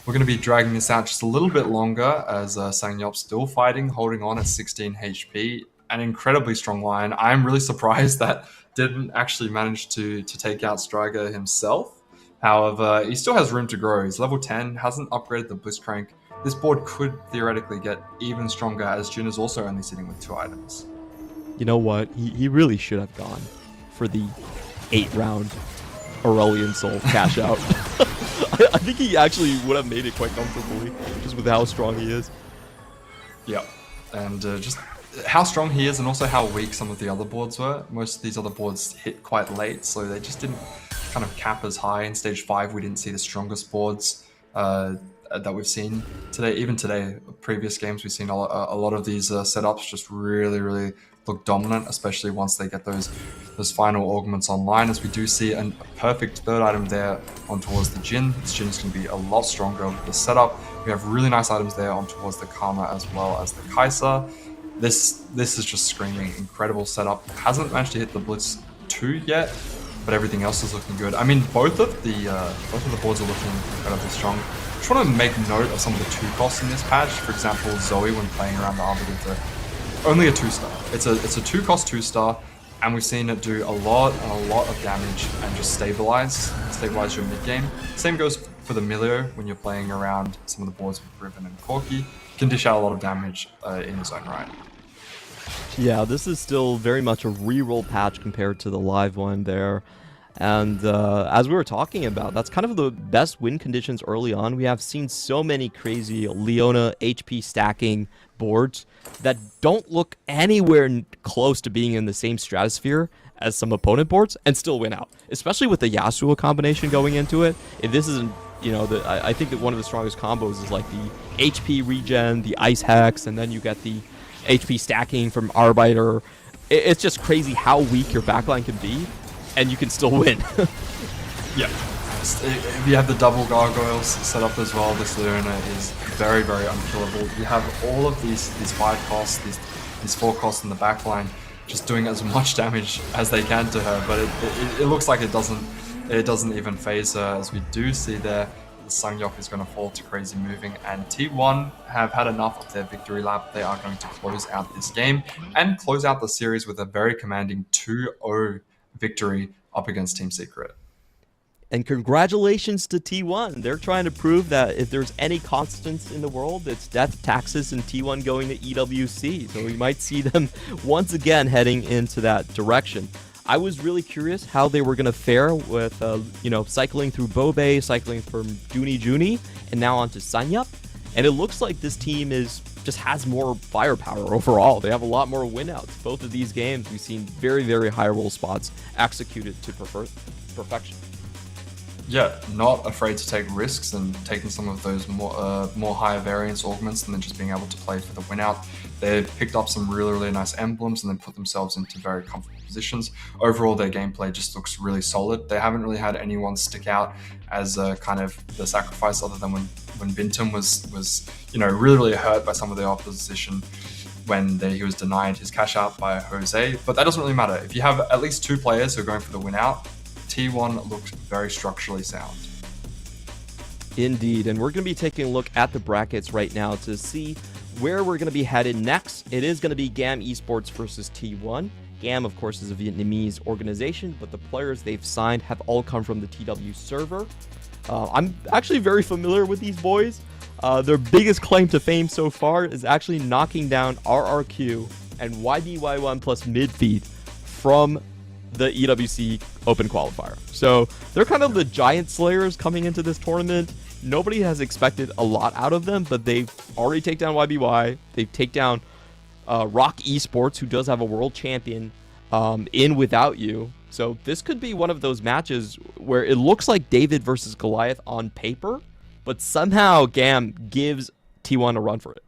Speaker 3: we're going to be dragging this out just a little bit longer as Sangyop still fighting, holding on at 16 HP. An incredibly strong line. I'm really surprised that didn't actually manage to take out Striker himself. However, he still has room to grow. He's level 10, hasn't upgraded the Blitzcrank. This board could theoretically get even stronger, as Jun is also only sitting with 2 items.
Speaker 2: You know what? He really should have gone for the 8-round Aurelian Soul cash out. I think he actually would have made it quite comfortably, just with how strong he is.
Speaker 3: Yeah, and just how strong he is, and also how weak some of the other boards were. Most of these other boards hit quite late, so they just didn't kind of cap as high. In stage 5, we didn't see the strongest boards that we've seen today. Even today, previous games, we've seen a lot of these setups just really look dominant, especially once they get those final augments online, as we do see a perfect 3rd item there on towards the Jhin. This Jhin is going to be a lot stronger with the setup. We have really nice items there on towards the Karma as well as the Kai'Sa. This is just screaming incredible setup. Hasn't managed to hit the Blitz 2 yet, but everything else is looking good. I mean, both of the boards are looking incredibly strong. I just want to make note of some of the 2 costs in this patch. For example, Zoe, when playing around the Arbiter, only a 2-star. It's a 2-cost 2-star, and we've seen it do a lot of damage and just stabilize your mid game. Same goes for the Milio when you're playing around some of the boards with Riven and Corki. Can dish out a lot of damage in his own right.
Speaker 2: Yeah, this is still very much a reroll patch compared to the live one there. And as we were talking about, that's kind of the best win conditions early on. We have seen so many crazy Leona HP stacking boards that don't look anywhere close to being in the same stratosphere as some opponent boards and still win out. Especially with the Yasuo combination going into it. If this isn't, you know, I think that one of the strongest combos is like the HP regen, the Ice Hex, and then you get the HP stacking from Arbiter. It's just crazy how weak your backline can be, and you can still win.
Speaker 3: Yeah. If you have the double gargoyles set up as well, this Leona is very unkillable. You have all of these 5 costs, these 4 costs in the backline, just doing as much damage as they can to her, but it looks like it doesn't even phase her, as we do see there the Sangyop is going to fall to crazy moving, and T1 have had enough of their victory lap. They are going to close out this game and close out the series with a very commanding 2-0 victory up against Team Secret.
Speaker 2: And congratulations to T1. They're trying to prove that if there's any constants in the world, it's death, taxes, and T1 going to EWC. So we might see them once again heading into that direction. I was really curious how they were going to fare with, cycling through Bobe, cycling from Juni, and now onto Sangyup. And it looks like this team just has more firepower overall. They have a lot more winouts. Both of these games, we've seen very high roll spots executed to perfection.
Speaker 3: Yeah, not afraid to take risks and taking some of those more higher variance augments and then just being able to play for the win out. They've picked up some really nice emblems and then put themselves into very comfortable positions. Overall, their gameplay just looks really solid. They haven't really had anyone stick out as kind of the sacrifice, other than when Bintum was really hurt by some of the opposition when he was denied his cash out by Jose. But that doesn't really matter. If you have at least 2 players who are going for the win out, T1 looks very structurally sound.
Speaker 2: Indeed, and we're going to be taking a look at the brackets right now to see where we're going to be headed next, it is going to be GAM Esports versus T1. GAM, of course, is a Vietnamese organization, but the players they've signed have all come from the TW server. I'm actually very familiar with these boys. Their biggest claim to fame so far is actually knocking down RRQ and YBY1 plus Midfeed from the EWC Open Qualifier. So they're kind of the giant slayers coming into this tournament. Nobody has expected a lot out of them, but they've already taken down YBY. They've taken down Rock Esports, who does have a world champion in Without You. So this could be one of those matches where it looks like David versus Goliath on paper, but somehow GAM gives T1 a run for it.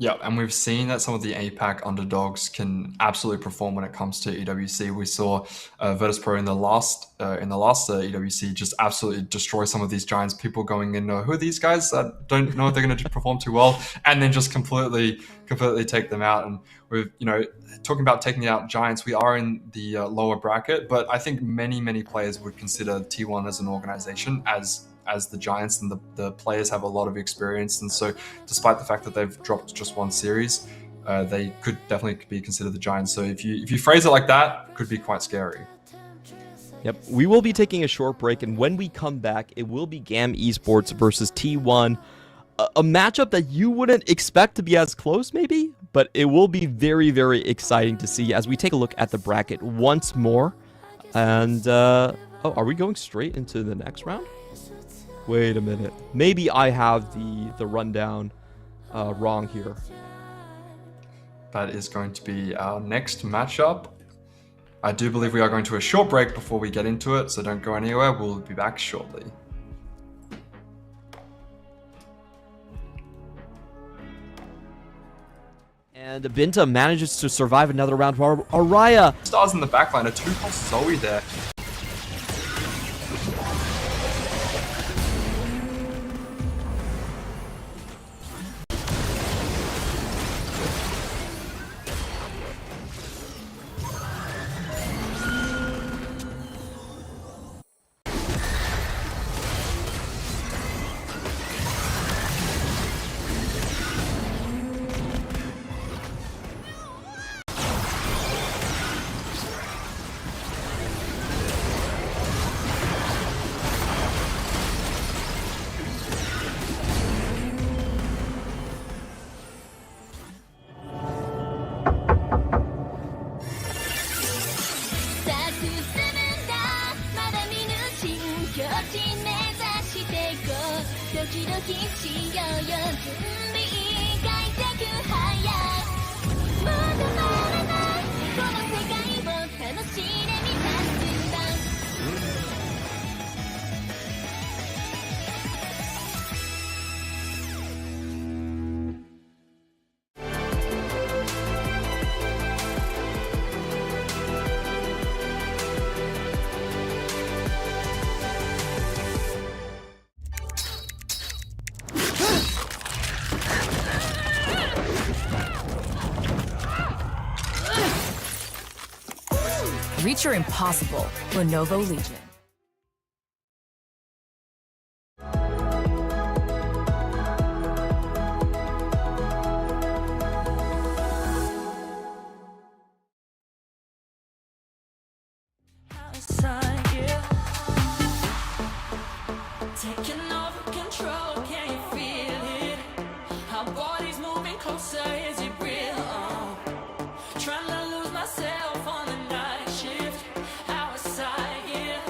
Speaker 3: Yeah, and we've seen that some of the APAC underdogs can absolutely perform when it comes to EWC. We saw Virtus.pro in the last EWC just absolutely destroy some of these giants. People going in, who are these guys? I don't know if they're going to perform too well, and then just completely take them out. And we're talking about taking out giants. We are in the lower bracket, but I think many players would consider T1 as an organization as the giants, and the players have a lot of experience, and so despite the fact that they've dropped just one series, they could definitely be considered the giants. So if you phrase it like that, it could be quite scary.
Speaker 2: Yep, we will be taking a short break, and when we come back, it will be GAM Esports versus T1, a matchup that you wouldn't expect to be as close maybe, but it will be very exciting to see as we take a look at the bracket once more. And oh, are we going straight into the next round? Wait a minute. Maybe I have the rundown wrong here.
Speaker 3: That is going to be our next matchup. I do believe we are going to a short break before we get into it, so don't go anywhere. We'll be back shortly.
Speaker 2: And Binta manages to survive another round while Araya...
Speaker 3: Stars in the backline, a 2+ Zoe there.
Speaker 5: Reach your impossible, Lenovo Legion.
Speaker 1: Taking over control, can you feel it? Our bodies moving closer, is it real? Trying to lose myself on the night shift, outside, yeah.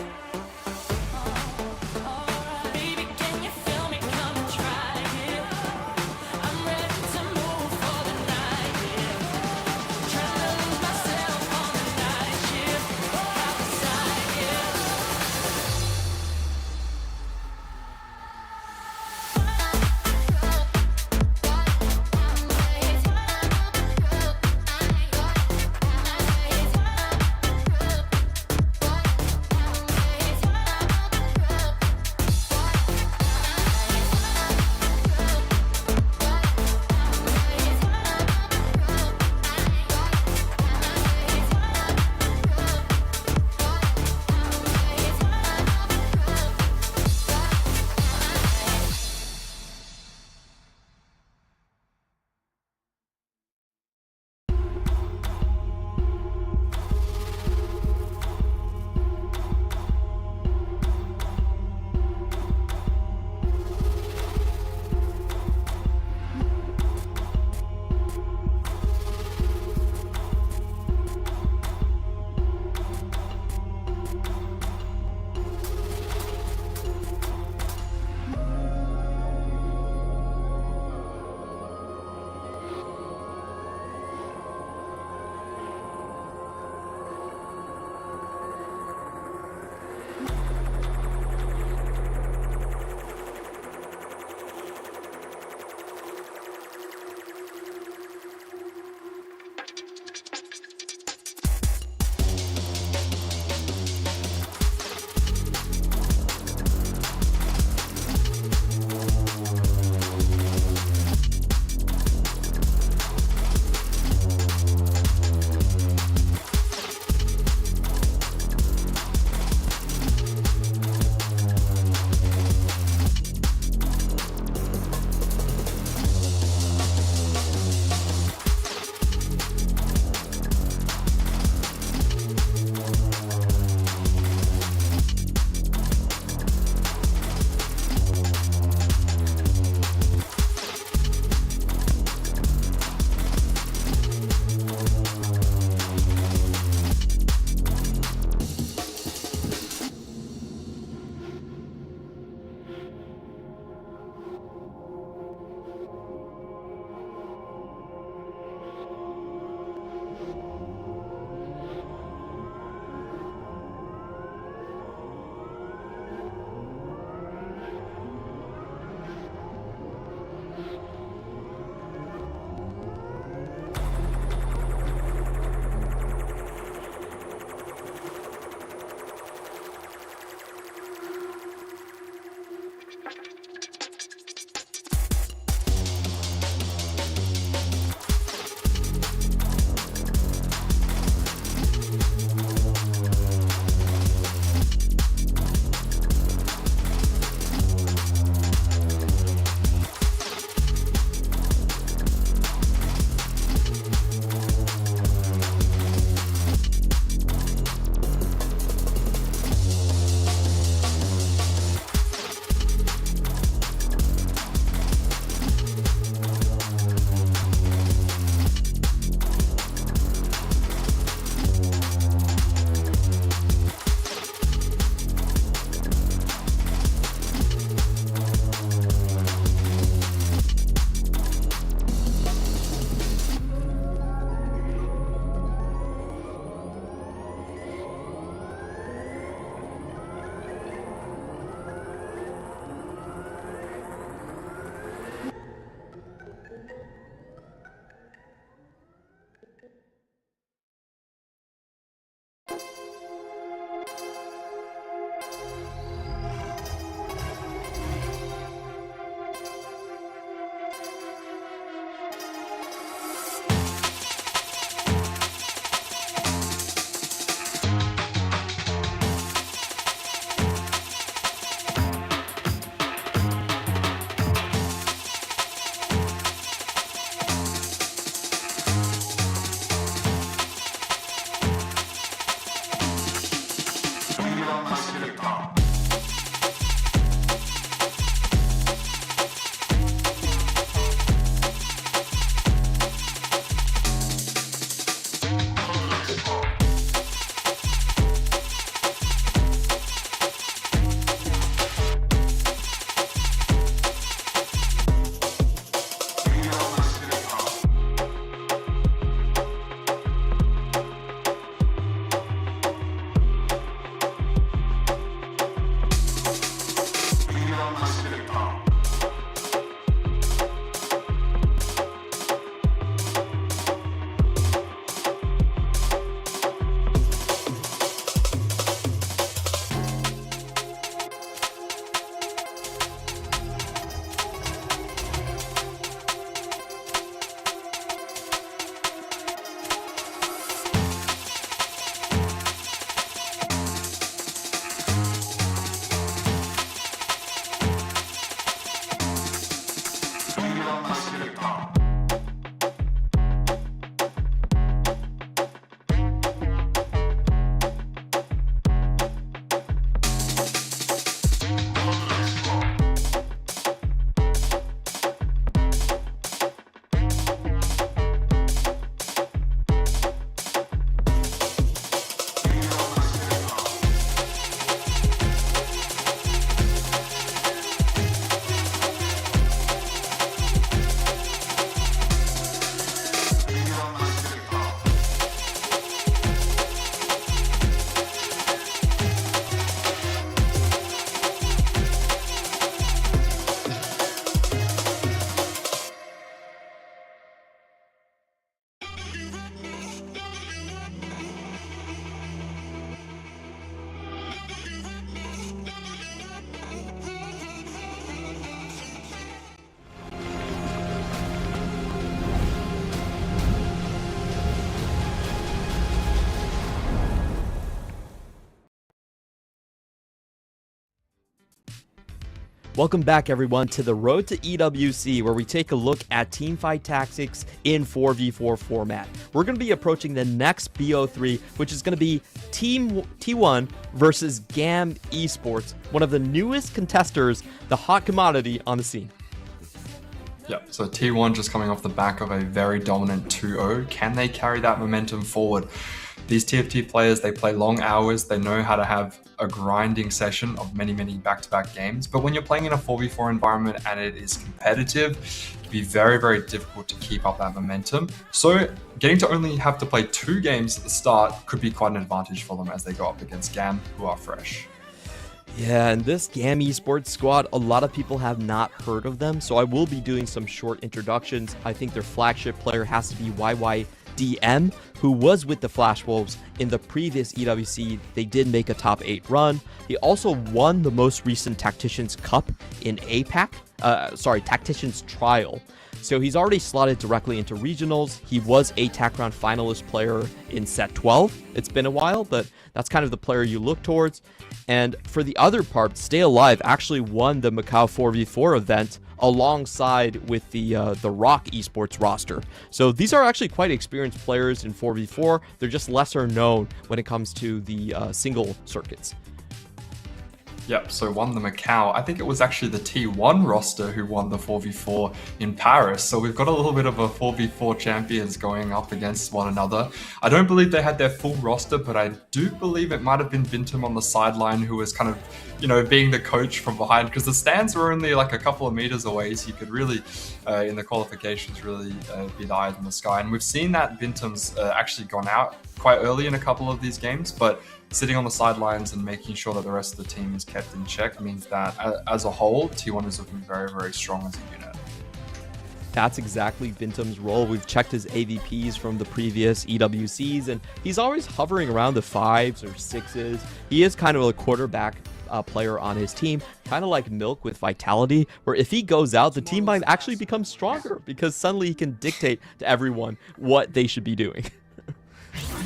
Speaker 2: Welcome back, everyone, to the Road to EWC, where we take a look at teamfight tactics in 4v4 format. We're going to be approaching the next BO3, which is going to be Team T1 versus GAM Esports, one of the newest contesters, the hot commodity on the scene.
Speaker 3: Yeah, so T1 just coming off the back of a very dominant 2-0. Can they carry that momentum forward? These TFT players, they play long hours. They know how to have a grinding session of many back-to-back games. But when you're playing in a 4v4 environment and it is competitive, it can be very difficult to keep up that momentum. So getting to only have to play 2 games at the start could be quite an advantage for them as they go up against GAM, who are fresh.
Speaker 2: Yeah, and this GAM Esports squad, a lot of people have not heard of them, so I will be doing some short introductions. I think their flagship player has to be YYDM, who was with the Flash Wolves in the previous EWC. They did make a top 8 run. He also won the most recent Tacticians Cup in APAC, Tacticians Trial. So he's already slotted directly into regionals. He was a TAC Round finalist player in set 12. It's been a while, but that's kind of the player you look towards. And for the other part, Stay Alive actually won the Macau 4v4 event alongside with the Rock Esports roster. So these are actually quite experienced players in 4v4. They're just lesser known when it comes to the single circuits.
Speaker 3: Yep, so won the Macau. I think it was actually the T1 roster who won the 4v4 in Paris. So we've got a little bit of a 4v4 champions going up against one another. I don't believe they had their full roster, but I do believe it might have been Bintum on the sideline who was kind of, being the coach from behind, because the stands were only like a couple of meters away. So you could really, in the qualifications, really be the eyes in the sky. And we've seen that Bintum's actually gone out quite early in a couple of these games, but sitting on the sidelines and making sure that the rest of the team is kept in check means that as a whole, T1 is looking very, very strong as a unit.
Speaker 2: That's exactly Bintum's role. We've checked his AVPs from the previous EWCs, and he's always hovering around the 5s or 6s. He is kind of a quarterback player on his team, kind of like Milk with Vitality, where if he goes out, the team might actually become stronger because suddenly he can dictate to everyone what they should be doing.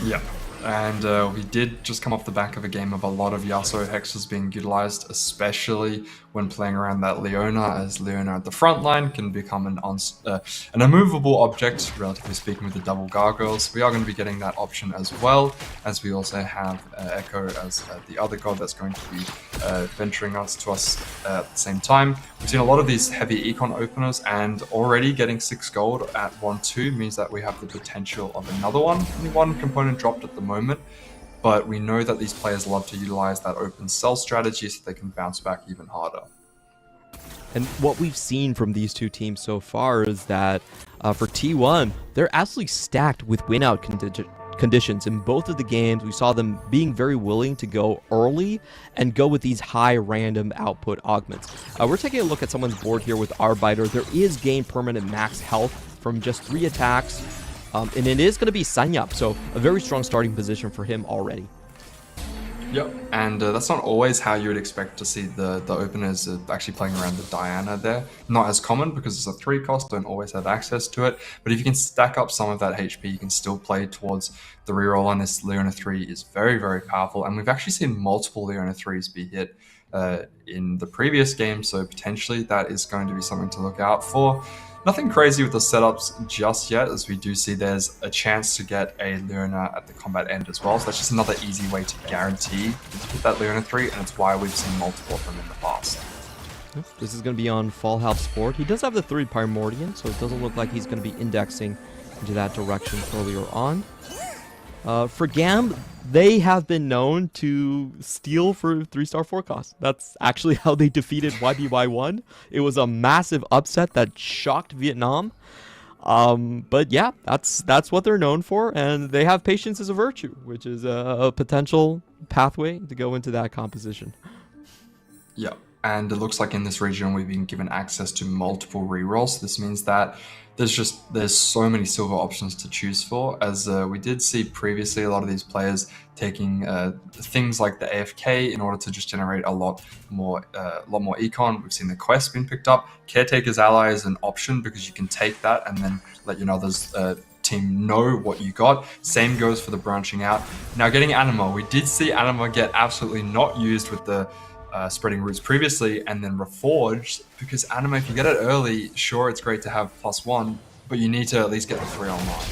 Speaker 3: Yeah. And we did just come off the back of a game of a lot of Yasuo hexes being utilized, especially when playing around that Leona, as Leona at the front line can become an immovable object, relatively speaking, with the double gargoyles. We are going to be getting that option as well, as we also have Echo as the other god that's going to be venturing us to us at the same time. We've seen a lot of these heavy econ openers, and already getting 6 gold at 1-2 means that we have the potential of another one. Only one component dropped at the moment, but we know that these players love to utilize that open cell strategy so they can bounce back even harder.
Speaker 2: And what we've seen from these two teams so far is that for T1, they're absolutely stacked with win-out conditions. In both of the games, we saw them being very willing to go early and go with these high random output augments. We're taking a look at someone's board here with Arbiter. There is gain permanent max health from just 3 attacks. And it is going to be Sanyap, so a very strong starting position for him already.
Speaker 3: Yep, and that's not always how you would expect to see the openers actually playing around the Diana there. Not as common because it's a 3 cost, don't always have access to it. But if you can stack up some of that HP, you can still play towards the reroll, and this Leona 3 is very, very powerful. And we've actually seen multiple Leona 3s be hit in the previous game, so potentially that is going to be something to look out for. Nothing crazy with the setups just yet, as we do see there's a chance to get a Leona at the combat end as well. So that's just another easy way to guarantee to hit that Leona 3, and it's why we've seen multiple of them in the past.
Speaker 2: This is going to be on Fallhalf's board. He does have the 3 Primordian, so it doesn't look like he's going to be indexing into that direction earlier on. For GAM, they have been known to steal for 3-star 4 costs. That's actually how they defeated YBY1. It was a massive upset that shocked Vietnam. But yeah, that's what they're known for, and they have patience as a virtue, which is a potential pathway to go into that composition.
Speaker 3: Yeah, and it looks like in this region we've been given access to multiple rerolls. This means that there's so many silver options to choose for, as we did see previously a lot of these players taking things like the AFK in order to just generate a lot more econ. We've seen the quest being picked up. Caretaker's Ally is an option because you can take that and then let your others team know what you got. Same goes for the branching out. Now getting Anima, we did see Anima get absolutely not used with the spreading roots previously, and then reforged, because Anima, if you get it early, sure, it's great to have +1, but you need to at least get the 3 online.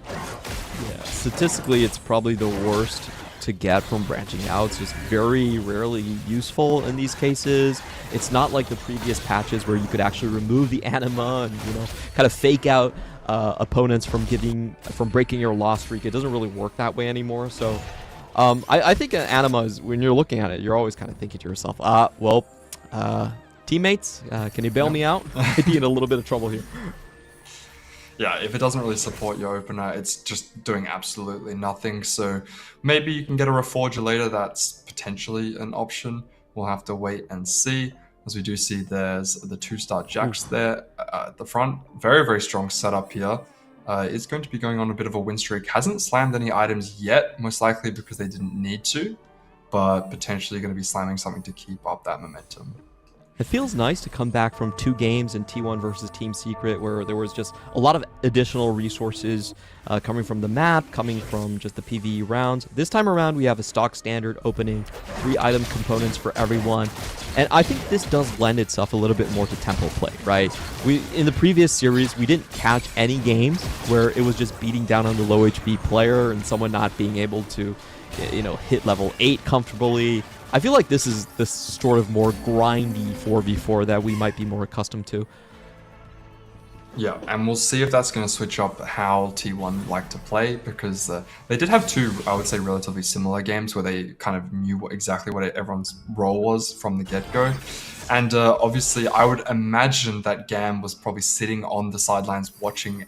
Speaker 2: Yeah, statistically, it's probably the worst to get from branching out. It's just very rarely useful in these cases. It's not like the previous patches where you could actually remove the anima and kind of fake out opponents from breaking your loss streak. It doesn't really work that way anymore. So I think anima is, when you're looking at it, you're always kind of thinking to yourself, teammates, can you bail me out? I'd be in a little bit of trouble here.
Speaker 3: Yeah, if it doesn't really support your opener, it's just doing absolutely nothing. So maybe you can get a Reforger later, that's potentially an option. We'll have to wait and see. As we do see, there's the 2-star Jax there at the front. Very, very strong setup here. Is going to be going on a bit of a win streak. Hasn't slammed any items yet, most likely because they didn't need to, but potentially going to be slamming something to keep up that momentum.
Speaker 2: It feels nice to come back from 2 games in T1 versus Team Secret where there was just a lot of additional resources coming from the map, coming from just the PvE rounds. This time around, we have a stock standard opening, 3 item components for everyone. And I think this does lend itself a little bit more to tempo play, right? In the previous series, we didn't catch any games where it was just beating down on the low HP player and someone not being able to, hit level 8 comfortably. I feel like this is the sort of more grindy 4v4 that we might be more accustomed to.
Speaker 3: Yeah, and we'll see if that's going to switch up how T1 like to play, because they did have 2, I would say, relatively similar games where they kind of knew exactly what everyone's role was from the get-go. And obviously, I would imagine that Gam was probably sitting on the sidelines watching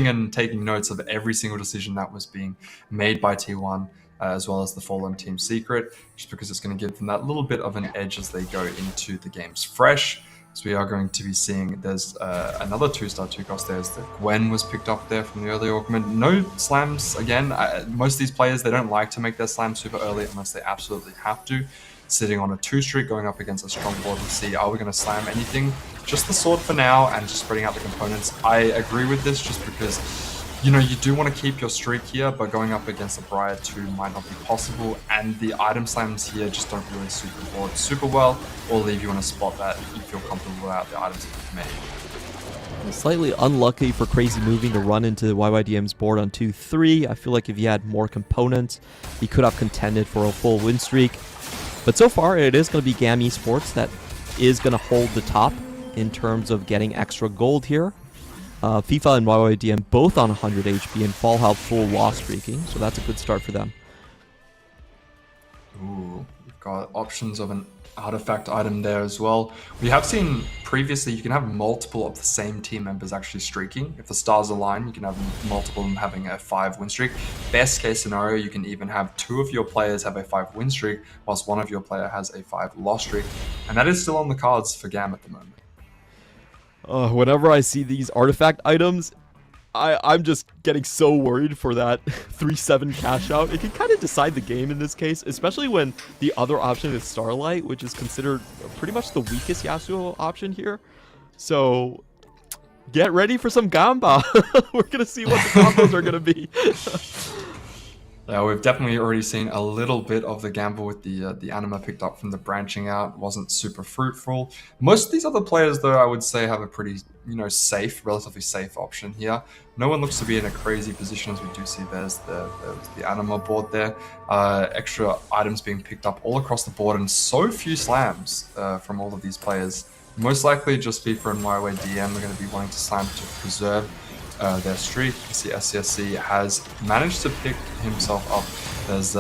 Speaker 3: and taking notes of every single decision that was being made by T1. As well as the Fallen Team Secret, just because it's going to give them that little bit of an edge as they go into the games fresh. So we are going to be seeing there's another 2-star 2-cost. There's the Gwen was picked up there from the early augment. No slams again. Most of these players, they don't like to make their slams super early unless they absolutely have to. Sitting on a 2 streak, going up against a strong board, we see, are we going to slam anything? Just the sword for now and just spreading out the components. I agree with this just because you do want to keep your streak here, but going up against a Briar 2 might not be possible, and the item slams here just don't really suit the board super well, or leave you in a spot that you feel comfortable without the items that you've made.
Speaker 2: Slightly unlucky for Crazy Moving to run into YYDM's board on 2-3. I feel like if he had more components, he could have contended for a full win streak. But so far, it is going to be Gam Esports that is going to hold the top in terms of getting extra gold here. FIFA and YYDM both on 100 HP and Fallout full loss streaking, so that's a good start for them.
Speaker 3: Ooh, we've got options of an artifact item there as well. We have seen previously you can have multiple of the same team members actually streaking. If the stars align, you can have multiple of them having a 5 win streak. Best case scenario, you can even have 2 of your players have a 5 win streak, whilst 1 of your player has a 5 loss streak. And that is still on the cards for Gam at the moment.
Speaker 2: Whenever I see these artifact items, I'm just getting so worried for that 3-7 cash out. It can kind of decide the game in this case, especially when the other option is Starlight, which is considered pretty much the weakest Yasuo option here. So get ready for some Gamba. We're going to see what the combos are going to be.
Speaker 3: We've definitely already seen a little bit of the gamble with the anima picked up from the branching out. Wasn't super fruitful. Most of these other players, though, I would say have a pretty, relatively safe option here. No one looks to be in a crazy position, as we do see there's the anima board there. Extra items being picked up all across the board, and so few slams from all of these players. Most likely just FIFA and YYDM are going to be wanting to slam to preserve their streak. You see SCSC has managed to pick himself up. There's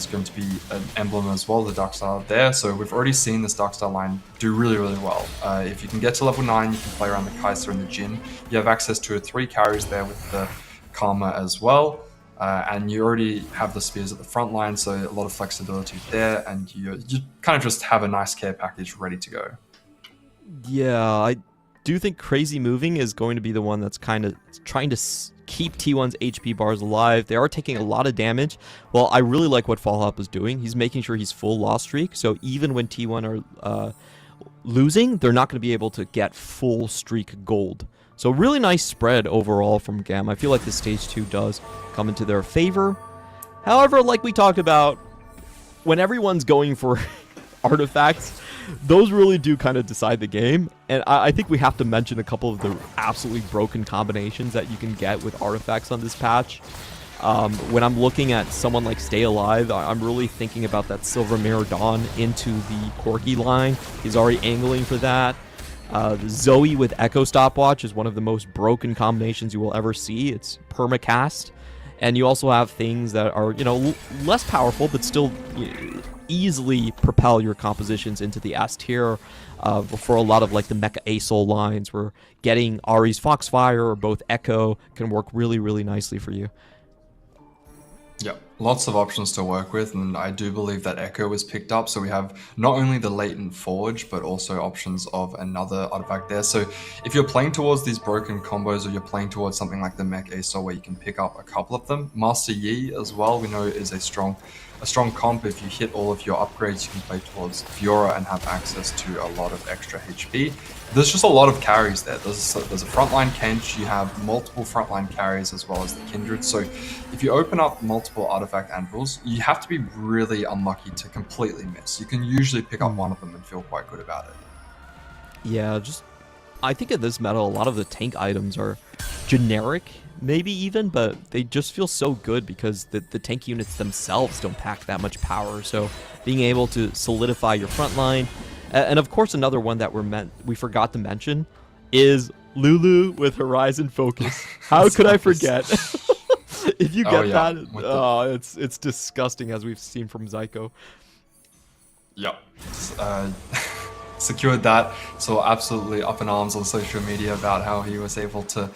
Speaker 3: going to be an emblem as well, the Darkstar there. So we've already seen this Darkstar line do really, really well. If you can get to level 9, you can play around the Kai'Sa and the Jhin. You have access to 3 carries there with the Karma as well. And you already have the spears at the front line, so a lot of flexibility there, and you kind of just have a nice care package ready to go.
Speaker 2: Yeah, I do think Crazy Moving is going to be the one that's kind of trying to keep T1's HP bars alive. They are taking a lot of damage. Well, I really like what Fallout is doing. He's making sure he's full loss streak, so even when T1 are losing, they're not going to be able to get full streak gold. So really nice spread overall from Gam. I feel like this stage 2 does come into their favor. However, like we talked about, when everyone's going for artifacts, those really do kind of decide the game. And I think we have to mention a couple of the absolutely broken combinations that you can get with artifacts on this patch. When I'm looking at someone like Stay Alive, I'm really thinking about that Silver Mirror Dawn into the Corki line. He's already angling for that. Zoe with Echo Stopwatch is one of the most broken combinations you will ever see. It's permacast. And you also have things that are, less powerful, but still easily propel your compositions into the S tier. For a lot of like the Mecha Asol lines, where getting Ari's Foxfire or both Echo can work really, really nicely for you.
Speaker 3: Yep. Lots of options to work with, and I do believe that Echo was picked up. So we have not only the Latent Forge, but also options of another artifact there. So if you're playing towards these broken combos, or you're playing towards something like the Mech Aesir where you can pick up a couple of them, Master Yi as well, we know is a strong comp. If you hit all of your upgrades, you can play towards Fiora and have access to a lot of extra HP. There's just a lot of carries there. There's a frontline Kench, you have multiple frontline carries as well as the Kindred. So if you open up multiple artifact anvils, you have to be really unlucky to completely miss. You can usually pick up one of them and feel quite good about it.
Speaker 2: Yeah, I think in this meta, a lot of the tank items are generic, maybe even, but they just feel so good because the tank units themselves don't pack that much power. So being able to solidify your front line, and of course another one that we forgot to mention is Lulu with Horizon Focus. How could I forget? If you get that, it's disgusting, as we've seen from Zyko.
Speaker 3: Yep. Secured that, so absolutely up in arms on social media about how he was able to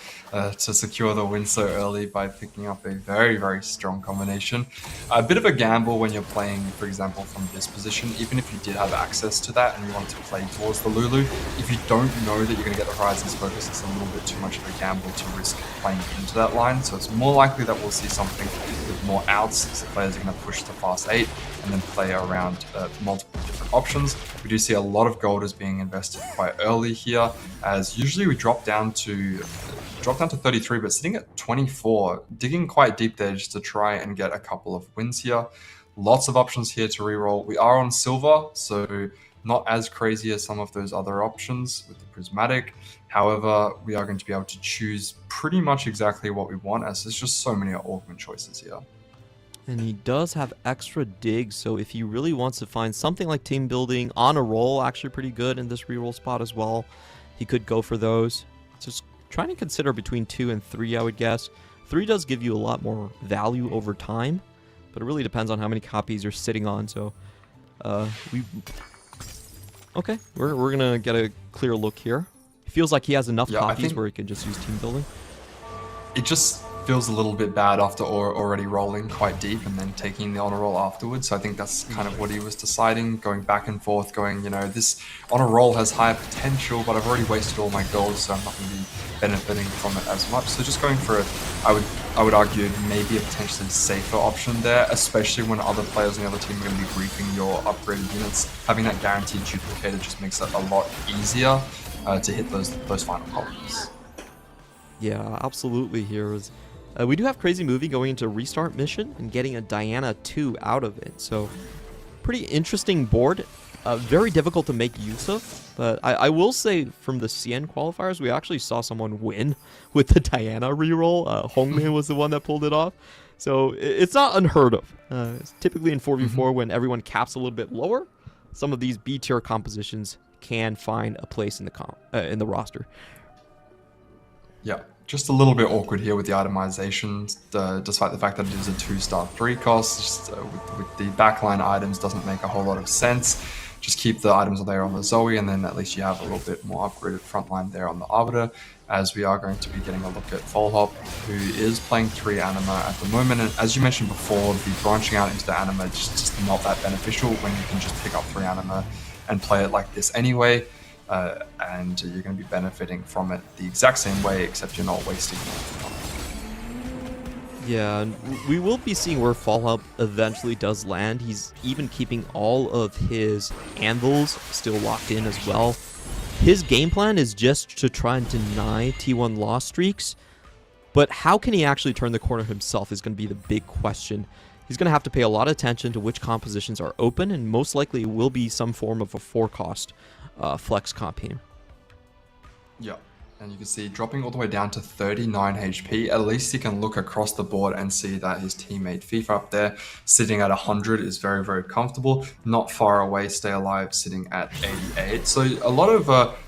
Speaker 3: secure the win so early by picking up a very, very strong combination. A bit of a gamble when you're playing, for example, from this position. Even if you did have access to that and you wanted to play towards the Lulu, if you don't know that you're going to get the Horizon's Focus, it's a little bit too much of a gamble to risk playing into that line. So it's more likely that we'll see something with more outs, as the players are going to push to fast 8 and then play around multiple different options. We do see a lot of gold is being invested quite early here, as usually we drop down to 33, but sitting at 24, digging quite deep there just to try and get a couple of wins here. Lots of options here to reroll. We are on silver, so not as crazy as some of those other options with the prismatic. However, we are going to be able to choose pretty much exactly what we want, as there's just so many augment choices here.
Speaker 2: And he does have extra digs, so if he really wants to find something like team building on a roll, actually pretty good in this reroll spot as well, he could go for those. Just trying to consider between 2 and 3, I would guess. 3 does give you a lot more value over time, but it really depends on how many copies you're sitting on. So okay, we're gonna get a clear look here. It feels like he has enough copies where he can just use team building.
Speaker 3: It just feels a little bit bad after already rolling quite deep and then taking the honor roll afterwards. So I think that's kind of what he was deciding, going back and forth, going, this honor roll has higher potential, but I've already wasted all my gold, so I'm not going to be benefiting from it as much. So just going for I would argue maybe a potentially safer option there, especially when other players on the other team are going to be griefing your upgraded units. Having that guaranteed duplicator just makes it a lot easier to hit those final columns.
Speaker 2: Yeah, absolutely. We do have Crazy Movie going into restart mission and getting a Diana 2 out of it. So pretty interesting board. Very difficult to make use of. But I will say from the CN qualifiers, we actually saw someone win with the Diana reroll. Hongmin was the one that pulled it off. So it's not unheard of. It's typically in 4v4 when everyone caps a little bit lower, some of these B tier compositions can find a place in the roster.
Speaker 3: Yeah, just a little bit awkward here with the itemization, despite the fact that it is a 2-star 3 cost. Just, with the backline items doesn't make a whole lot of sense. Just keep the items there on the Zoe, and then at least you have a little bit more upgraded frontline there on the Arbiter, as we are going to be getting a look at Volhop, who is playing 3 Anima at the moment. And as you mentioned before, the branching out into the Anima is just not that beneficial when you can just pick up 3 Anima and play it like this anyway. And you're going to be benefiting from it the exact same way, except you're not wasting it.
Speaker 2: Yeah, and we will be seeing where Fallout eventually does land. He's even keeping all of his anvils still locked in as well. His game plan is just to try and deny T1 loss streaks, but how can he actually turn the corner himself is going to be the big question. He's going to have to pay a lot of attention to which compositions are open, and most likely it will be some form of a 4-cost flex comp here.
Speaker 3: Yeah. And you can see dropping all the way down to 39 HP. At least he can look across the board and see that his teammate FIFA up there sitting at 100 is very, very comfortable. Not far away, Stay Alive sitting at 88. So a lot of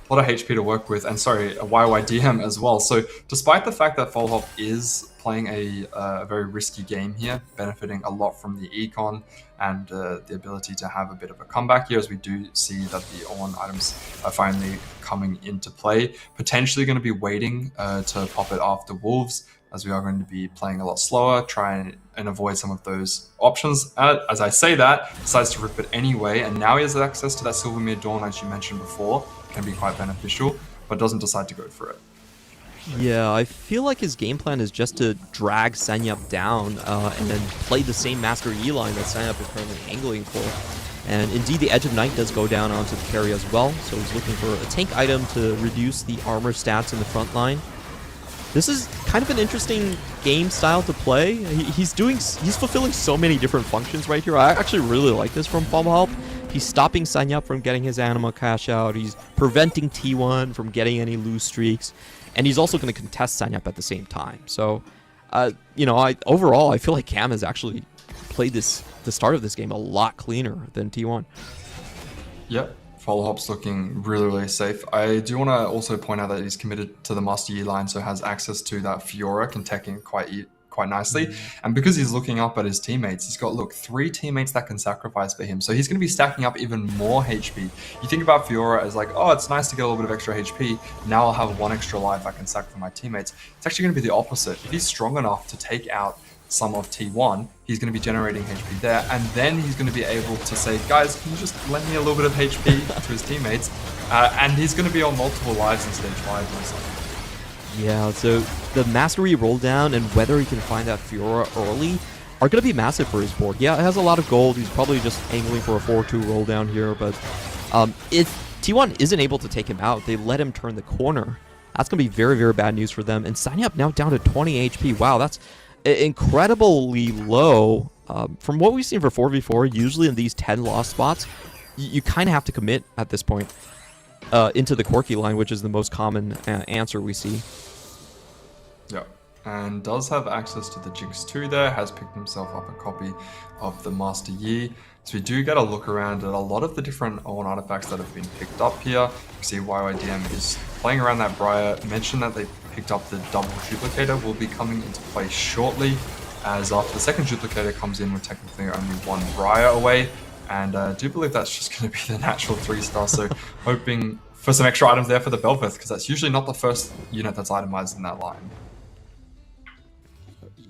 Speaker 3: HP to work with, and sorry, a YYDM as well. So despite the fact that Volhop is playing a very risky game here, benefiting a lot from the econ and the ability to have a bit of a comeback here, as we do see that the all-in items are finally coming into play. Potentially going to be waiting to pop it after Wolves, as we are going to be playing a lot slower, try and avoid some of those options. As I say that, decides to rip it anyway, and now he has access to that Silvermere Dawn, as you mentioned before, can be quite beneficial, but doesn't decide to go for it.
Speaker 2: Yeah, I feel like his game plan is just to drag Senyup down and then play the same Master E line that Senyup is currently angling for. And indeed, the Edge of Night does go down onto the carry as well, so he's looking for a tank item to reduce the armor stats in the front line. This is kind of an interesting game style to play. He's fulfilling so many different functions right here. I actually really like this from Falhelp. He's stopping Senyup from getting his Anima cash out. He's preventing T1 from getting any loose streaks. And he's also going to contest Senyup at the same time. So, overall, I feel like Cam has actually played the start of this game a lot cleaner than T1.
Speaker 3: Yep. Falhelp's looking really, really safe. I do want to also point out that he's committed to the Master Yi line, so has access to that Fiora, can tech in quite nicely. And because he's looking up at his teammates, he's got, 3 teammates that can sacrifice for him. So he's going to be stacking up even more HP. You think about Fiora as like, oh, it's nice to get a little bit of extra HP. Now I'll have 1 extra life I can sack for my teammates. It's actually going to be the opposite. If he's strong enough to take out some of T1, he's going to be generating HP there, and then he's going to be able to say, guys, can you just lend me a little bit of HP to his teammates? And he's going to be on multiple lives in stage 5 most likely.
Speaker 2: Yeah, so the Mastery roll down and whether he can find that Fiora early are going to be massive for his board. Yeah, it has a lot of gold. He's probably just angling for a 4-2 roll down here, but if T1 isn't able to take him out, they let him turn the corner. That's going to be very, very bad news for them. And Senyup now down to 20 HP. Wow, that's incredibly low. From what we've seen for 4v4, usually in these 10 loss spots, you kind of have to commit at this point into the Corki line, which is the most common answer we see.
Speaker 3: Yeah, and does have access to the Jinx 2 there, has picked himself up a copy of the Master Yi. So we do get a look around at a lot of the different Owen artifacts that have been picked up here. You can see YYDM is playing around that Briar. Mentioned that they picked up the double duplicator, will be coming into play shortly, as after the second duplicator comes in, we're technically only 1 Briar away. And I do believe that's just going to be the natural 3-star, so hoping for some extra items there for the Belveth, because that's usually not the first unit that's itemized in that line.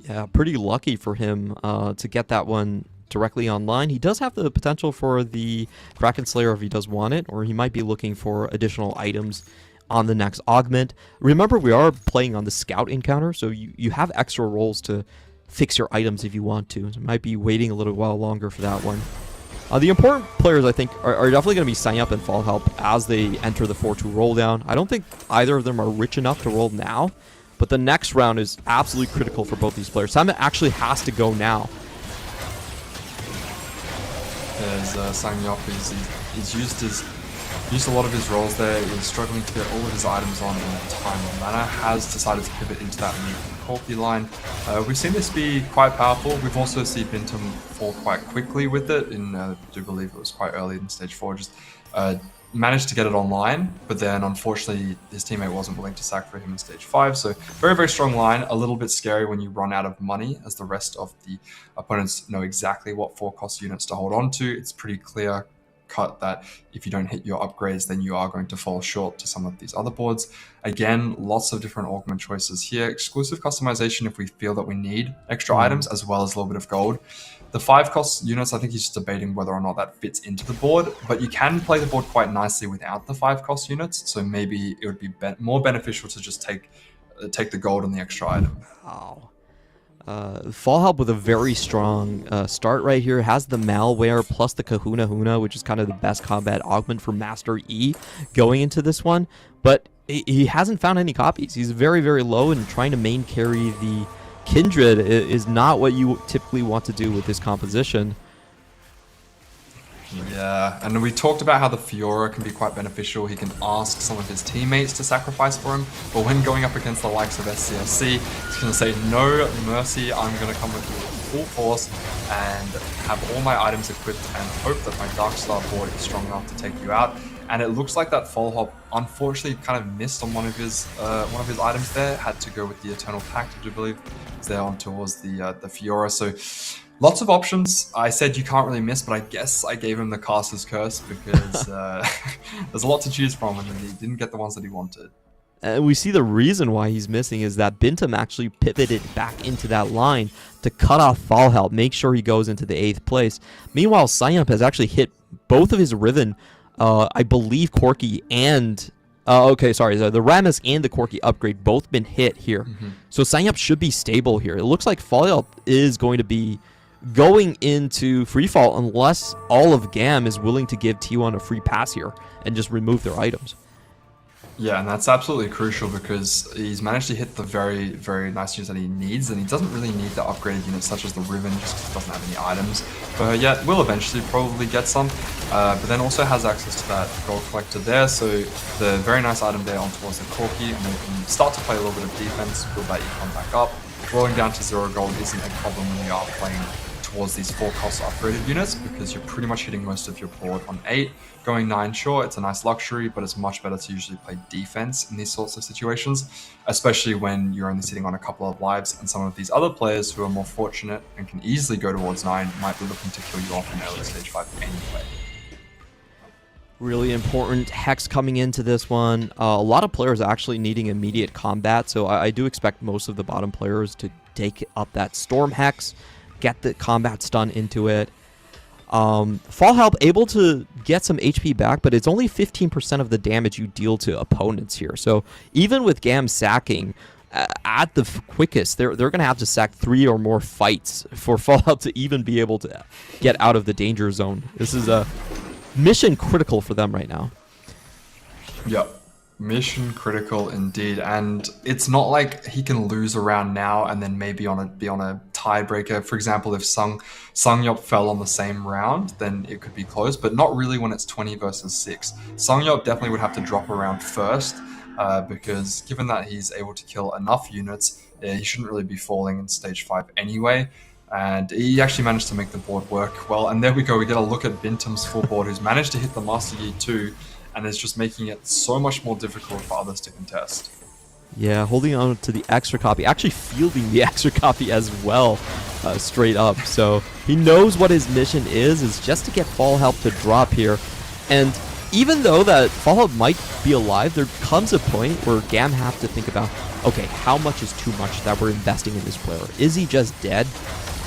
Speaker 2: Yeah, pretty lucky for him to get that one directly online. He does have the potential for the Kraken Slayer if he does want it, or he might be looking for additional items on the next augment. Remember, we are playing on the Scout encounter, so you have extra rolls to fix your items if you want to. So might be waiting a little while longer for that one. The important players, I think, are definitely going to be Senyup and Falhelp as they enter the 4-2 roll down. I don't think either of them are rich enough to roll now, but the next round is absolutely critical for both these players. Simon actually has to go now.
Speaker 3: As Senyup he's used a lot of his rolls there, is struggling to get all of his items on in a timely manner, has decided to pivot into that Corki line. We've seen this be quite powerful. We've also seen Bintum fall quite quickly with it, I do believe it was quite early in stage 4, just managed to get it online, but then unfortunately his teammate wasn't willing to sack for him in stage 5, so very, very strong line. A little bit scary when you run out of money, as the rest of the opponents know exactly what 4-cost units to hold on to. It's pretty clear cut that if you don't hit your upgrades, then you are going to fall short to some of these other boards. Again, lots of different augment choices here. Exclusive customization if we feel that we need extra items, as well as a little bit of gold. The 5-cost units, I think he's just debating whether or not that fits into the board, but you can play the board quite nicely without the 5-cost units, so maybe it would be more beneficial to just take the gold and the extra item.
Speaker 2: Wow. Falhelp with a very strong start right here, has the Malware plus the Kahuna Huna, which is kind of the best combat augment for Master E going into this one, but he hasn't found any copies. He's very, very low, and trying to main carry the Kindred is not what you typically want to do with this composition.
Speaker 3: Yeah, and we talked about how the Fiora can be quite beneficial. He can ask some of his teammates to sacrifice for him, but when going up against the likes of SCSC, he's going to say, no mercy, I'm going to come with full force and have all my items equipped and hope that my Darkstar board is strong enough to take you out. And it looks like that Falhelp unfortunately kind of missed on one of his items there. Had to go with the Eternal Pact, which I believe is there on towards the Fiora. So lots of options. I said you can't really miss, but I guess I gave him the Caster's Curse because there's a lot to choose from, and he didn't get the ones that he wanted.
Speaker 2: And we see the reason why he's missing is that Bintum actually pivoted back into that line to cut off Fall Help, make sure he goes into the 8th place. Meanwhile, Psyup has actually hit both of his Riven, I believe Corki and... the Rammus and the Corki upgrade both been hit here. So Psyup should be stable here. It looks like Fall Help is going to be going into Freefall unless all of GAM is willing to give T1 a free pass here and just remove their items.
Speaker 3: Yeah, and that's absolutely crucial because he's managed to hit the very, very nice units that he needs, and he doesn't really need the upgraded units such as the Riven just because he doesn't have any items. But yeah, will eventually probably get some, but then also has access to that gold collector there, so the very nice item there on towards the Corki, and then you can start to play a little bit of defense, build that econ back up. Rolling down to 0 gold isn't a problem when you are playing towards these 4-cost upgraded units because you're pretty much hitting most of your board on 8. Going 9, sure, it's a nice luxury, but it's much better to usually play defense in these sorts of situations, especially when you're only sitting on a couple of lives, and some of these other players who are more fortunate and can easily go towards 9 might be looking to kill you off in early stage 5 anyway.
Speaker 2: Really important Hex coming into this one. A lot of players actually needing immediate combat, so I do expect most of the bottom players to take up that Storm Hex, get the combat stun into it. Fall Help able to get some HP back, but it's only 15% of the damage you deal to opponents here. So even with GAM sacking at the quickest, they're going to have to sack 3 or more fights for Fall Help to even be able to get out of the danger zone. This is a mission critical for them right now.
Speaker 3: Yep. Mission critical indeed, and it's not like he can lose a round now and then maybe be on a tiebreaker. For example, if Sungyop fell on the same round, then it could be close, but not really when it's 20 versus 6. Sungyop definitely would have to drop a round first, because given that he's able to kill enough units, he shouldn't really be falling in stage 5 anyway. And he actually managed to make the board work well. And there we go, we get a look at Bintum's full board, who's managed to hit the Master Yi 2, and is just making it so much more difficult for others to contest.
Speaker 2: Yeah, holding on to the extra copy, actually fielding the extra copy as well, straight up. So he knows what his mission is just to get Fall Help to drop here. And even though that Fall Help might be alive, there comes a point where GAM have to think about, okay, how much is too much that we're investing in this player? Is he just dead?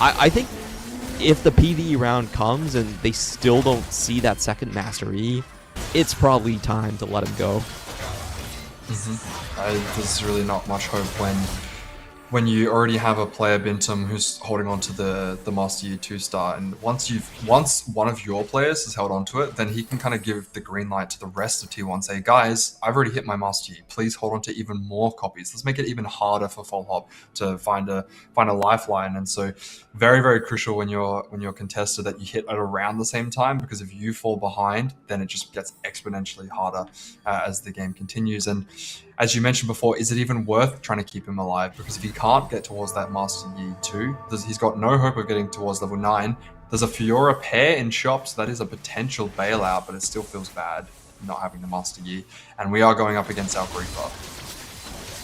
Speaker 2: I think if the PvE round comes and they still don't see that second Master E, it's probably time to let him go.
Speaker 3: There's really not much hope when you already have a player Bintum who's holding on to the Master Yi 2-star, and once one of your players has held on to it, then he can kind of give the green light to the rest of T1, say, guys, I've already hit my Master Yi, please hold on to even more copies. Let's make it even harder for Fall Help to find a lifeline. And so very, very crucial when you're contested that you hit at around the same time, because if you fall behind, then it just gets exponentially harder as the game continues. And as you mentioned before, is it even worth trying to keep him alive? Because if he can't get towards that Master Yi 2, he's got no hope of getting towards level 9. There's a Fiora pair in shops. That is a potential bailout, but it still feels bad not having the Master Yi. And we are going up against our Reaper.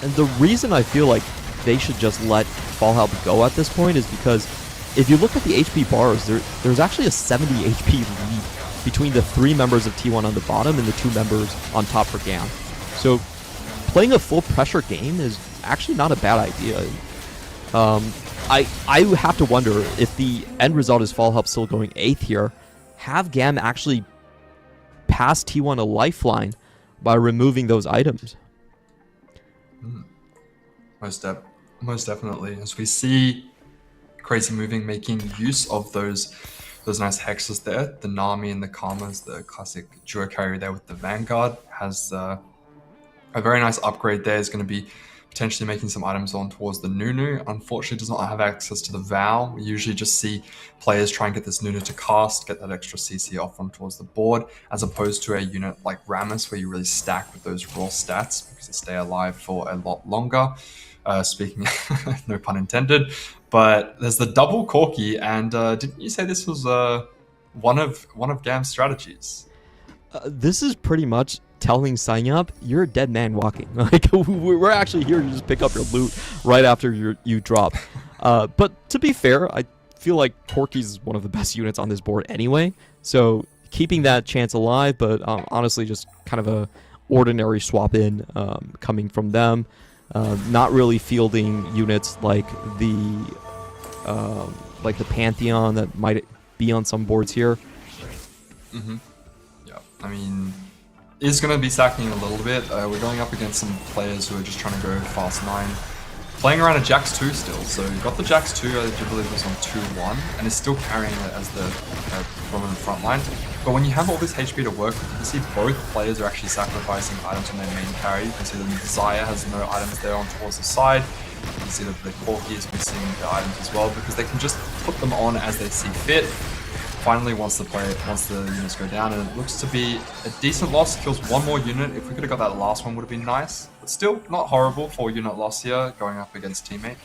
Speaker 2: And the reason I feel like they should just let Fall Help go at this point is because if you look at the HP bars, there's actually a 70 HP lead between the 3 members of T1 on the bottom and the 2 members on top for GAM. So playing a full pressure game is actually not a bad idea. I have to wonder if the end result is Fall Help still going 8th here, have GAM actually pass T1 a lifeline by removing those items.
Speaker 3: Most definitely. As we see Crazy Moving making use of those nice hexes there, the Nami and the Karmas, the classic duo carrier there with the Vanguard, has a very nice upgrade there. Is going to be potentially making some items on towards the Nunu. Unfortunately, does not have access to the Vow. We usually just see players try and get this Nunu to cast, get that extra CC off on towards the board, as opposed to a unit like Rammus, where you really stack with those raw stats because they stay alive for a lot longer. Speaking, no pun intended. But there's the double Corki, and didn't you say this was one of GAM's strategies?
Speaker 2: This is pretty much telling Psyup, you're a dead man walking. Like, we're actually here to just pick up your loot right after you drop. But to be fair, I feel like Corki's one of the best units on this board anyway. So keeping that chance alive, but honestly, just kind of a ordinary swap in coming from them. Not really fielding units like the Pantheon that might be on some boards here.
Speaker 3: Yeah, I mean, is going to be sacking a little bit. We're going up against some players who are just trying to go fast 9. Playing around a Jax 2 still, so you've got the Jax 2, I do believe it was on 2-1, and is still carrying it as the prominent front line. But when you have all this HP to work with, you can see both players are actually sacrificing items on their main carry. You can see that Zaya has no items there on towards the side. You can see that the Corki is missing the items as well, because they can just put them on as they see fit. Finally, once the units go down, and it looks to be a decent loss, kills one more unit. If we could have got that last one, would have been nice. But still, not horrible for unit loss here, going up against teammate.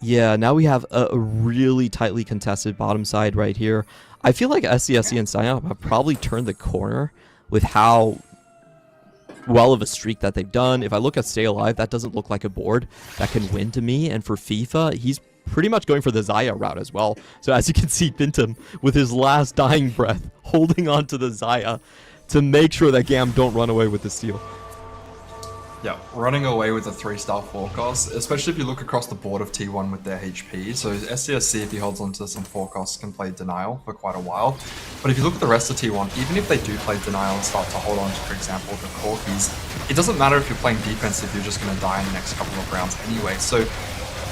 Speaker 2: Yeah, now we have a really tightly contested bottom side right here. I feel like SCSC and Psyop have probably turned the corner with how well of a streak that they've done. If I look at Stay Alive, that doesn't look like a board that can win to me. And for FIFA, he's pretty much going for the Zaya route as well. So as you can see, Bintum, with his last dying breath, holding on to the Zaya to make sure that Gam don't run away with the steal.
Speaker 3: Yeah, running away with the 3-star forecast, especially if you look across the board of T1 with their HP. So SCSC, if he holds onto some forecasts, can play Denial for quite a while. But if you look at the rest of T1, even if they do play Denial and start to hold on to, for example, the Corkis, it doesn't matter if you're playing defense if you're just going to die in the next couple of rounds anyway. So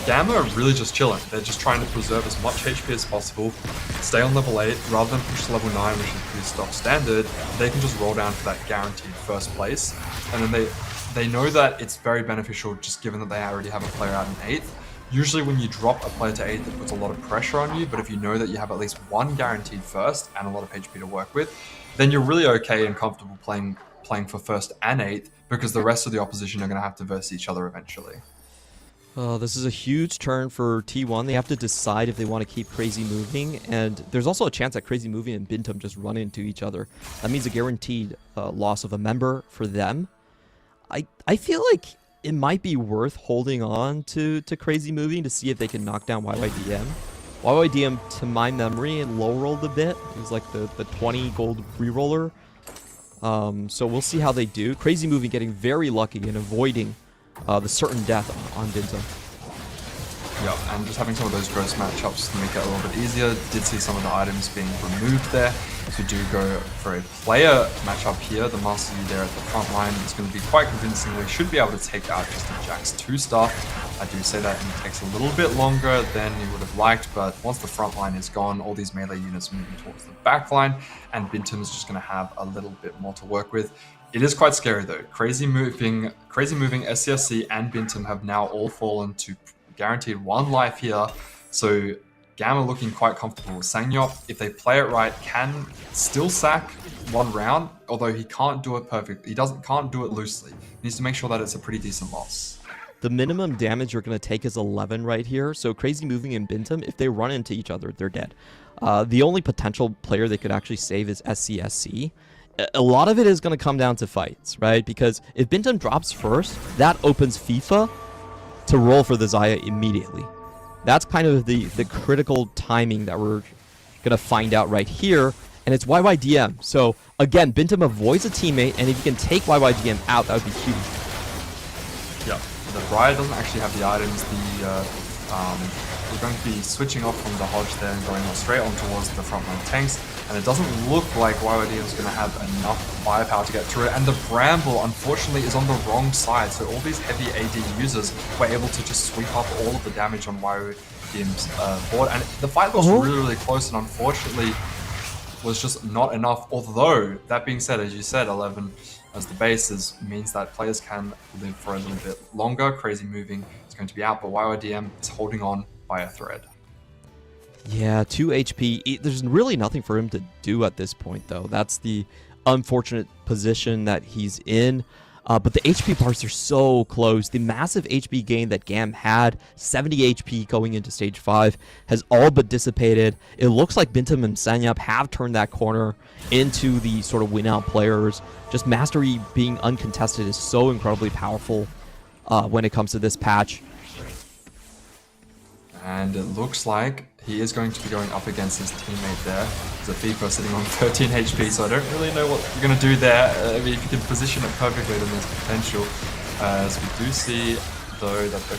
Speaker 3: Gamma are really just chilling. They're just trying to preserve as much HP as possible, stay on level 8, rather than push to level 9, which is pretty stock standard. They can just roll down for that guaranteed first place. And then they know that it's very beneficial just given that they already have a player out in 8th. Usually when you drop a player to 8th, it puts a lot of pressure on you, but if you know that you have at least one guaranteed first and a lot of HP to work with, then you're really okay and comfortable playing for first and 8th, because the rest of the opposition are going to have to verse each other eventually.
Speaker 2: This is a huge turn for T1. They have to decide if they want to keep Crazy moving, and there's also a chance that Crazy moving and Bintum just run into each other. That means a guaranteed loss of a member for them. I feel like it might be worth holding on to Crazy moving to see if they can knock down YYDM. YYDM, to my memory, low rolled a bit. It was like the 20 gold reroller. So we'll see how they do. Crazy moving getting very lucky and avoiding the certain death on Bintum.
Speaker 3: Yeah, and just having some of those gross matchups to make it a little bit easier. Did see some of the items being removed there. So do go for a player matchup here. The Master Yi there at the front line is going to be quite convincing. We should be able to take out just a Jax 2-star. I do say that, and it takes a little bit longer than you would have liked, but once the front line is gone, all these melee units moving towards the back line, and Bintum is just going to have a little bit more to work with. It is quite scary though. Crazy moving SCSC and Bintum have now all fallen to guaranteed 1 life here. So Gamma looking quite comfortable. Sangyop, if they play it right, can still sack 1 round, although he can't do it perfectly. Can't do it loosely. He needs to make sure that it's a pretty decent loss.
Speaker 2: The minimum damage you're going to take is 11 right here. So Crazy moving and Bintum, if they run into each other, they're dead. The only potential player they could actually save is SCSC. A lot of it is going to come down to fights, right? Because if Bintum drops first, that opens FIFA to roll for the Zaya immediately. That's kind of the critical timing that we're going to find out right here. And it's YYDM. So again, Bintum avoids a teammate, and if you can take YYDM out, that would be huge.
Speaker 3: Yeah, the Briar doesn't actually have the items. We're going to be switching off from the Hodge there and going straight on towards the frontline tanks. And it doesn't look like YYD is going to have enough firepower to get through it. And the Bramble, unfortunately, is on the wrong side. So all these heavy AD users were able to just sweep up all of the damage on YYD's board. And the fight was really, really close, and unfortunately was just not enough. Although, that being said, as you said, 11 as the base means that players can live for a little bit longer. Crazy moving is going to be out, but YYDM is holding on by a thread.
Speaker 2: Yeah, 2 HP. There's really nothing for him to do at this point, though. That's the unfortunate position that he's in. But the HP bars are so close. The massive HP gain that Gam had, 70 HP going into stage 5, has all but dissipated. It looks like Bintum and Sanyap have turned that corner into the sort of win-out players. Just Mastery being uncontested is so incredibly powerful when it comes to this patch.
Speaker 3: And it looks like He is going to be going up against his teammate there. Zafifa sitting on 13 HP, so I don't really know what you're going to do there. I mean, if you can position it perfectly, then there's potential. As we do see, though, that the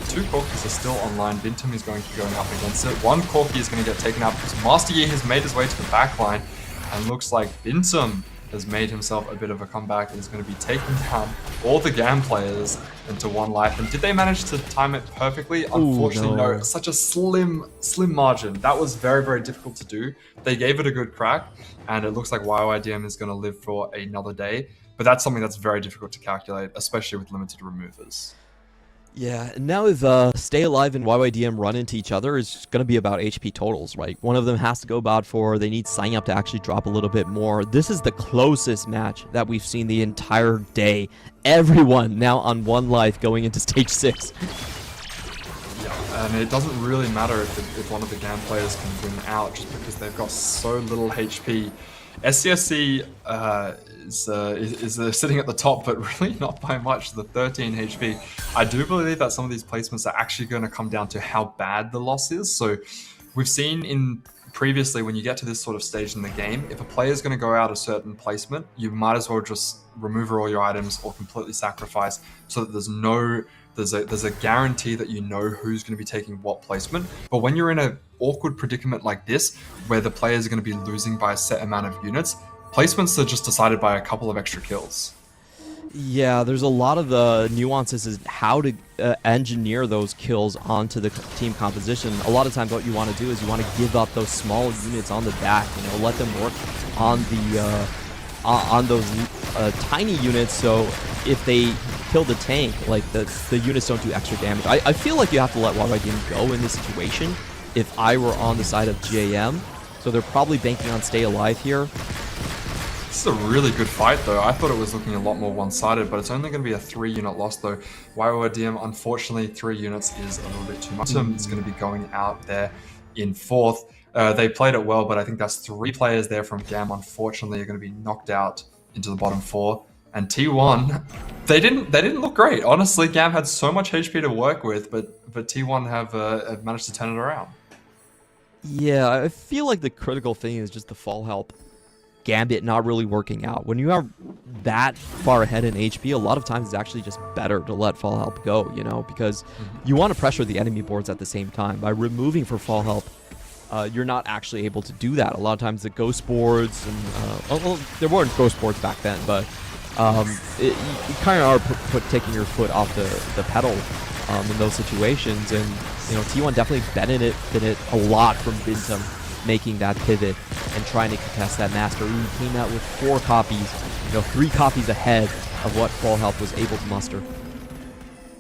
Speaker 3: two Corkis are still online. Bintum is going to be going up against it. One Corki is going to get taken out because Master Yi has made his way to the back line, and looks like Bintum has made himself a bit of a comeback and is going to be taking down all the GAM players into one life. And did they manage to time it perfectly? Unfortunately, no. Such a slim margin. That was very, very difficult to do. They gave it a good crack, and it looks like YYDM is going to live for another day. But that's something that's very difficult to calculate, especially with limited removers.
Speaker 2: Yeah, and now if Stay Alive and YYDM run into each other, it's going to be about HP totals, right? One of them has to go bot 4. They need Sign Up to actually drop a little bit more. This is the closest match that we've seen the entire day. Everyone now on one life going into stage 6.
Speaker 3: Yeah, and it doesn't really matter if one of the GAM players can win out, just because they've got so little HP. SCSC is sitting at the top, but really not by much, the 13 HP. I do believe that some of these placements are actually going to come down to how bad the loss is. So we've seen in previously, when you get to this sort of stage in the game, if a player is going to go out a certain placement, you might as well just remove all your items or completely sacrifice, so that there's a guarantee that you know who's going to be taking what placement. But when you're in an awkward predicament like this, where the players are going to be losing by a set amount of units, placements are just decided by a couple of extra kills.
Speaker 2: Yeah, there's a lot of the nuances is how to engineer those kills onto the team composition. A lot of times what you want to do is you want to give up those small units on the back, let them work on the on those tiny units, so if they kill the tank, like the units don't do extra damage. I feel like you have to let YYDM go in this situation if I were on the side of JM, so they're probably banking on Stay Alive here.
Speaker 3: This is a really good fight, though. I thought it was looking a lot more one-sided, but it's only going to be a 3-unit loss, though. YYDM, unfortunately, 3 units is a little bit too much. It's going to be going out there in 4th. They played it well, but I think that's 3 players there from GAM, unfortunately, are going to be knocked out into the bottom 4. And T1, they didn't look great. Honestly, GAM had so much HP to work with, but T1 have managed to turn it around.
Speaker 2: Yeah, I feel like the critical thing is just the fall help gambit not really working out. When you are that far ahead in HP, a lot of times it's actually just better to let fall help go, because you want to pressure the enemy boards at the same time. By removing for fall help, you're not actually able to do that. A lot of times the ghost boards, and well, there weren't ghost boards back then, but you kind of are taking your foot off the pedal in those situations. And T1 definitely benefited a lot from Bintum making that pivot and trying to contest that master. He came out with 4 copies, 3 copies ahead of what Fall Help was able to muster.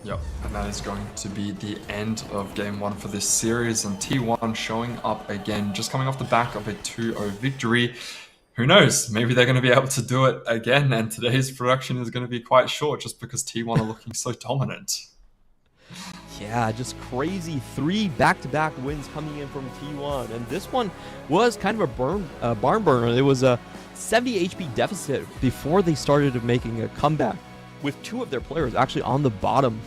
Speaker 3: Yep, and that is going to be the end of Game 1 for this series, and T1 showing up again, just coming off the back of a 2-0 victory. Who knows, maybe they're going to be able to do it again, and today's production is going to be quite short just because T1 are looking so dominant.
Speaker 2: Yeah, just crazy 3 back-to-back wins coming in from T1, and this one was kind of a barn burner. It was a 70 HP deficit before they started making a comeback, with 2 of their players actually on the bottom,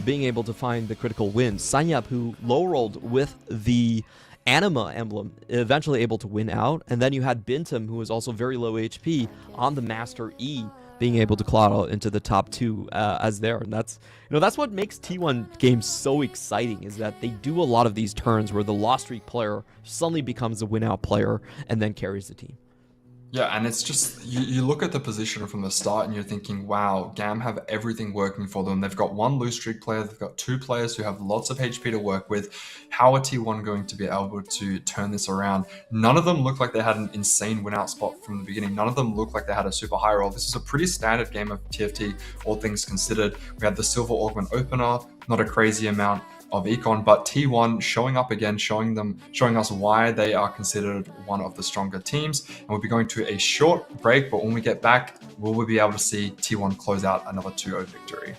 Speaker 2: being able to find the critical wins. Sanyap, who low-rolled with the Anima emblem, eventually able to win out, and then you had Bintum, who was also very low HP, on the Master E, being able to claw out into the top 2 as there. And that's what makes T1 games so exciting, is that they do a lot of these turns where the lost streak player suddenly becomes a win out player and then carries the team.
Speaker 3: Yeah, and it's just, you look at the position from the start and you're thinking, wow, GAM have everything working for them. They've got 1 lose streak player, they've got 2 players who have lots of HP to work with. How are T1 going to be able to turn this around? None of them look like they had an insane win out spot from the beginning. None of them look like they had a super high roll. This is a pretty standard game of TFT, all things considered. We had the Silver Augment opener, not a crazy amount of econ, but T1 showing up again, showing us why they are considered one of the stronger teams. And we'll be going to a short break, but when we get back, will we be able to see T1 close out another 2-0 victory?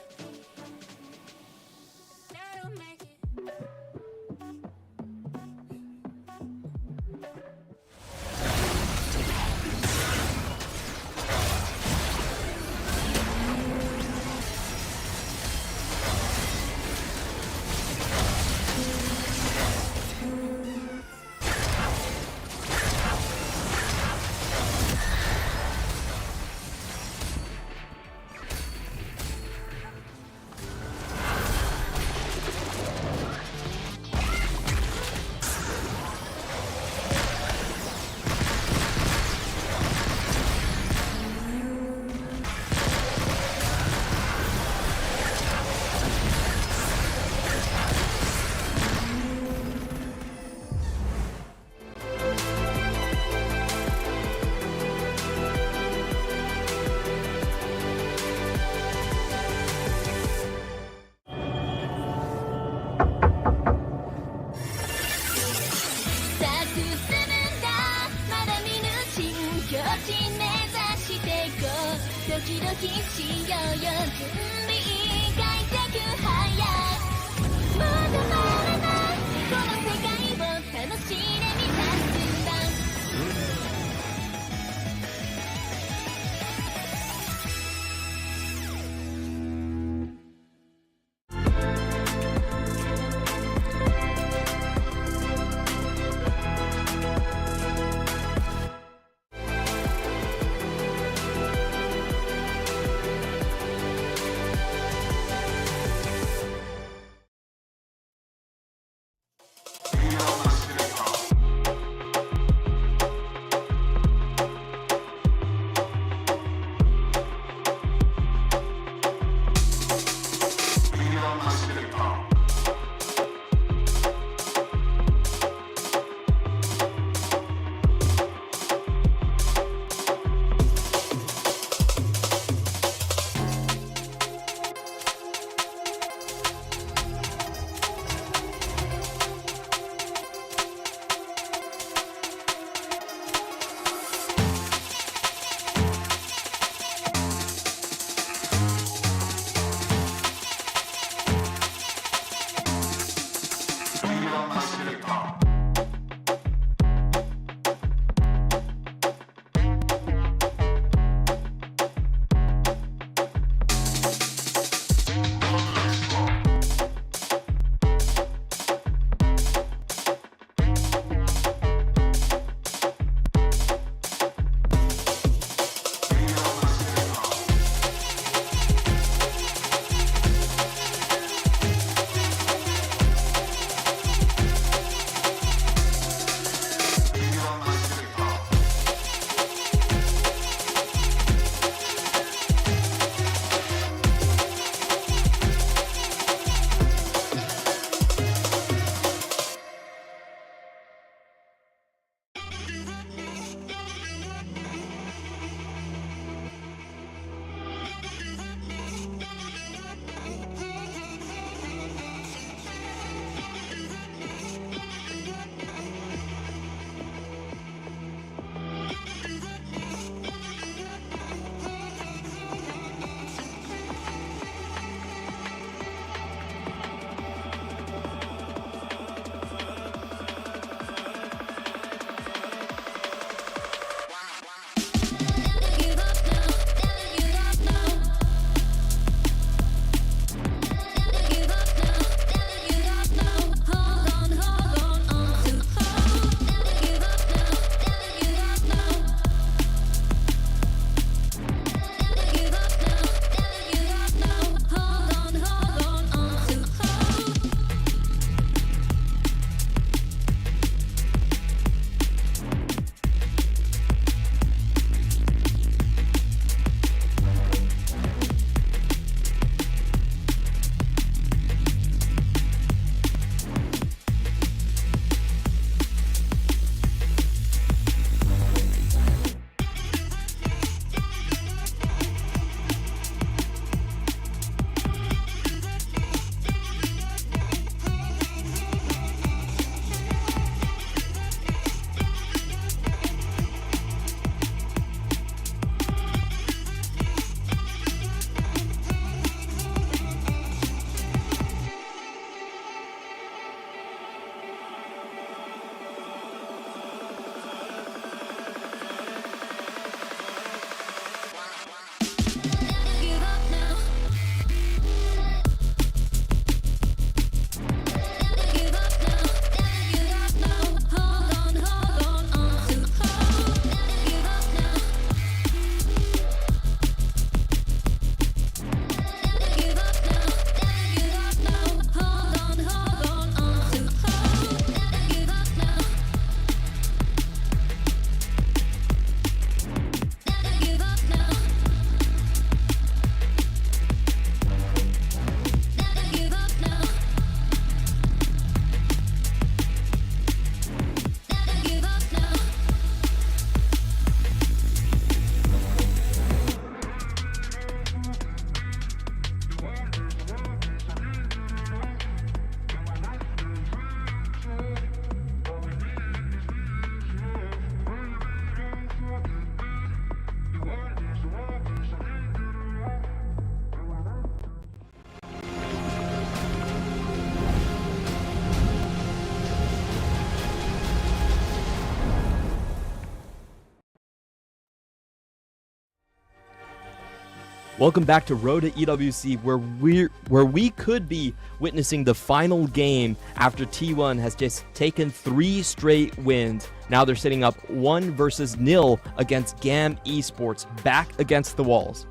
Speaker 2: Welcome back to Road to EWC, where we could be witnessing the final game after T1 has just taken 3 straight wins. Now they're sitting up 1-0 against GAM Esports, back against the walls.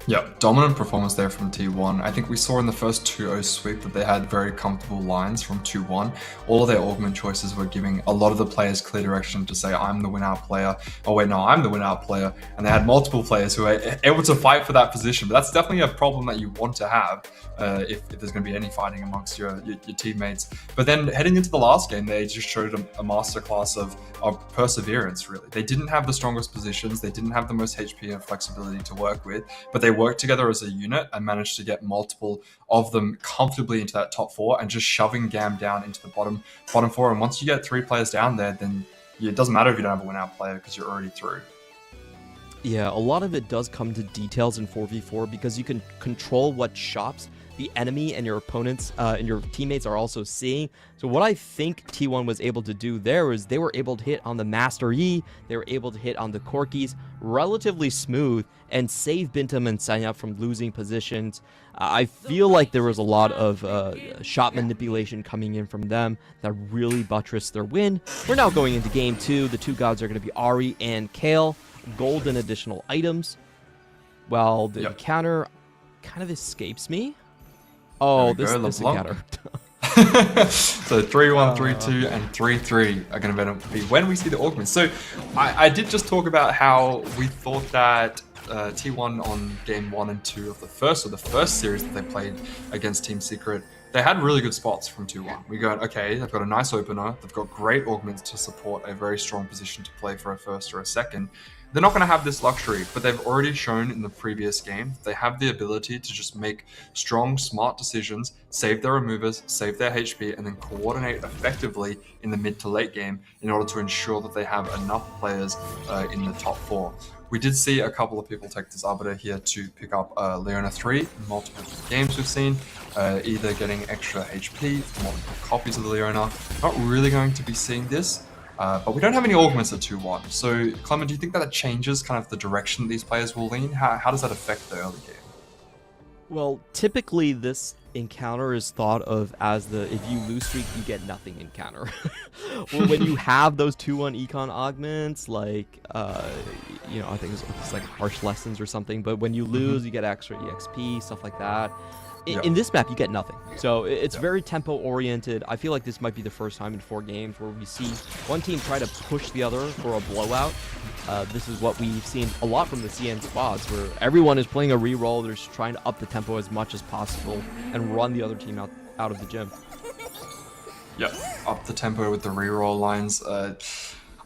Speaker 3: Yeah, dominant performance there from T1. I think we saw in the first 2-0 sweep that they had very comfortable lines from 2-1. All of their augment choices were giving a lot of the players clear direction to say, I'm the win-out player. Oh wait, no, I'm the win-out player. And they had multiple players who were able to fight for that position. But that's definitely a problem that you want to have if there's going to be any fighting amongst your teammates. But then heading into the last game, they just showed a masterclass of perseverance, really. They didn't have the strongest positions. They didn't have the most HP and flexibility to work with, but they worked together as a unit and managed to get multiple of them comfortably into that top 4 and just shoving GAM down into the bottom 4. And once you get 3 players down there, then it doesn't matter if you don't have a win-out player because you're already through.
Speaker 2: Yeah, a lot of it does come to details in 4v4 because you can control what shops the enemy and your opponents and your teammates are also seeing. So what I think T1 was able to do there is they were able to hit on the Master E, they were able to hit on the Corkies relatively smooth and save Bintam and Sign Up from losing positions. I feel like there was a lot of shot manipulation coming in from them that really buttressed their win. We're now going into game 2. The 2 gods are going to be Ari and Kale. Gold and additional items. Well, the encounter kind of escapes me. Oh, this encounter.
Speaker 3: So 3-1, 3-2, and 3-3 are going to be when we see the augments. So I did just talk about how we thought that T1 on game 1 and 2 of the first series that they played against Team Secret, they had really good spots from 2-1. We go, okay, they've got a nice opener, they've got great augments to support a very strong position to play for a first or a second. They're not going to have this luxury, but they've already shown in the previous game they have the ability to just make strong, smart decisions, save their removers, save their HP, and then coordinate effectively in the mid to late game in order to ensure that they have enough players in the top 4. We did see a couple of people take this arbiter here to pick up Leona 3 in multiple games we've seen, either getting extra HP, multiple copies of the Leona. Not really going to be seeing this. But we don't have any augments at 2-1. So, Clement, do you think that changes kind of the direction these players will lean? How does that affect the early game?
Speaker 2: Well, typically this encounter is thought of as the if you lose streak, you get nothing encounter. Well, when you have those 2-1 econ augments, like, I think it's like harsh lessons or something, but when you lose, you get extra EXP, stuff like that. In this map, you get nothing. So it's very tempo-oriented. I feel like this might be the first time in 4 games where we see one team try to push the other for a blowout. This is what we've seen a lot from the CN squads, where everyone is playing a reroll. They're just trying to up the tempo as much as possible and run the other team out of the gym.
Speaker 3: Yep, up the tempo with the reroll lines.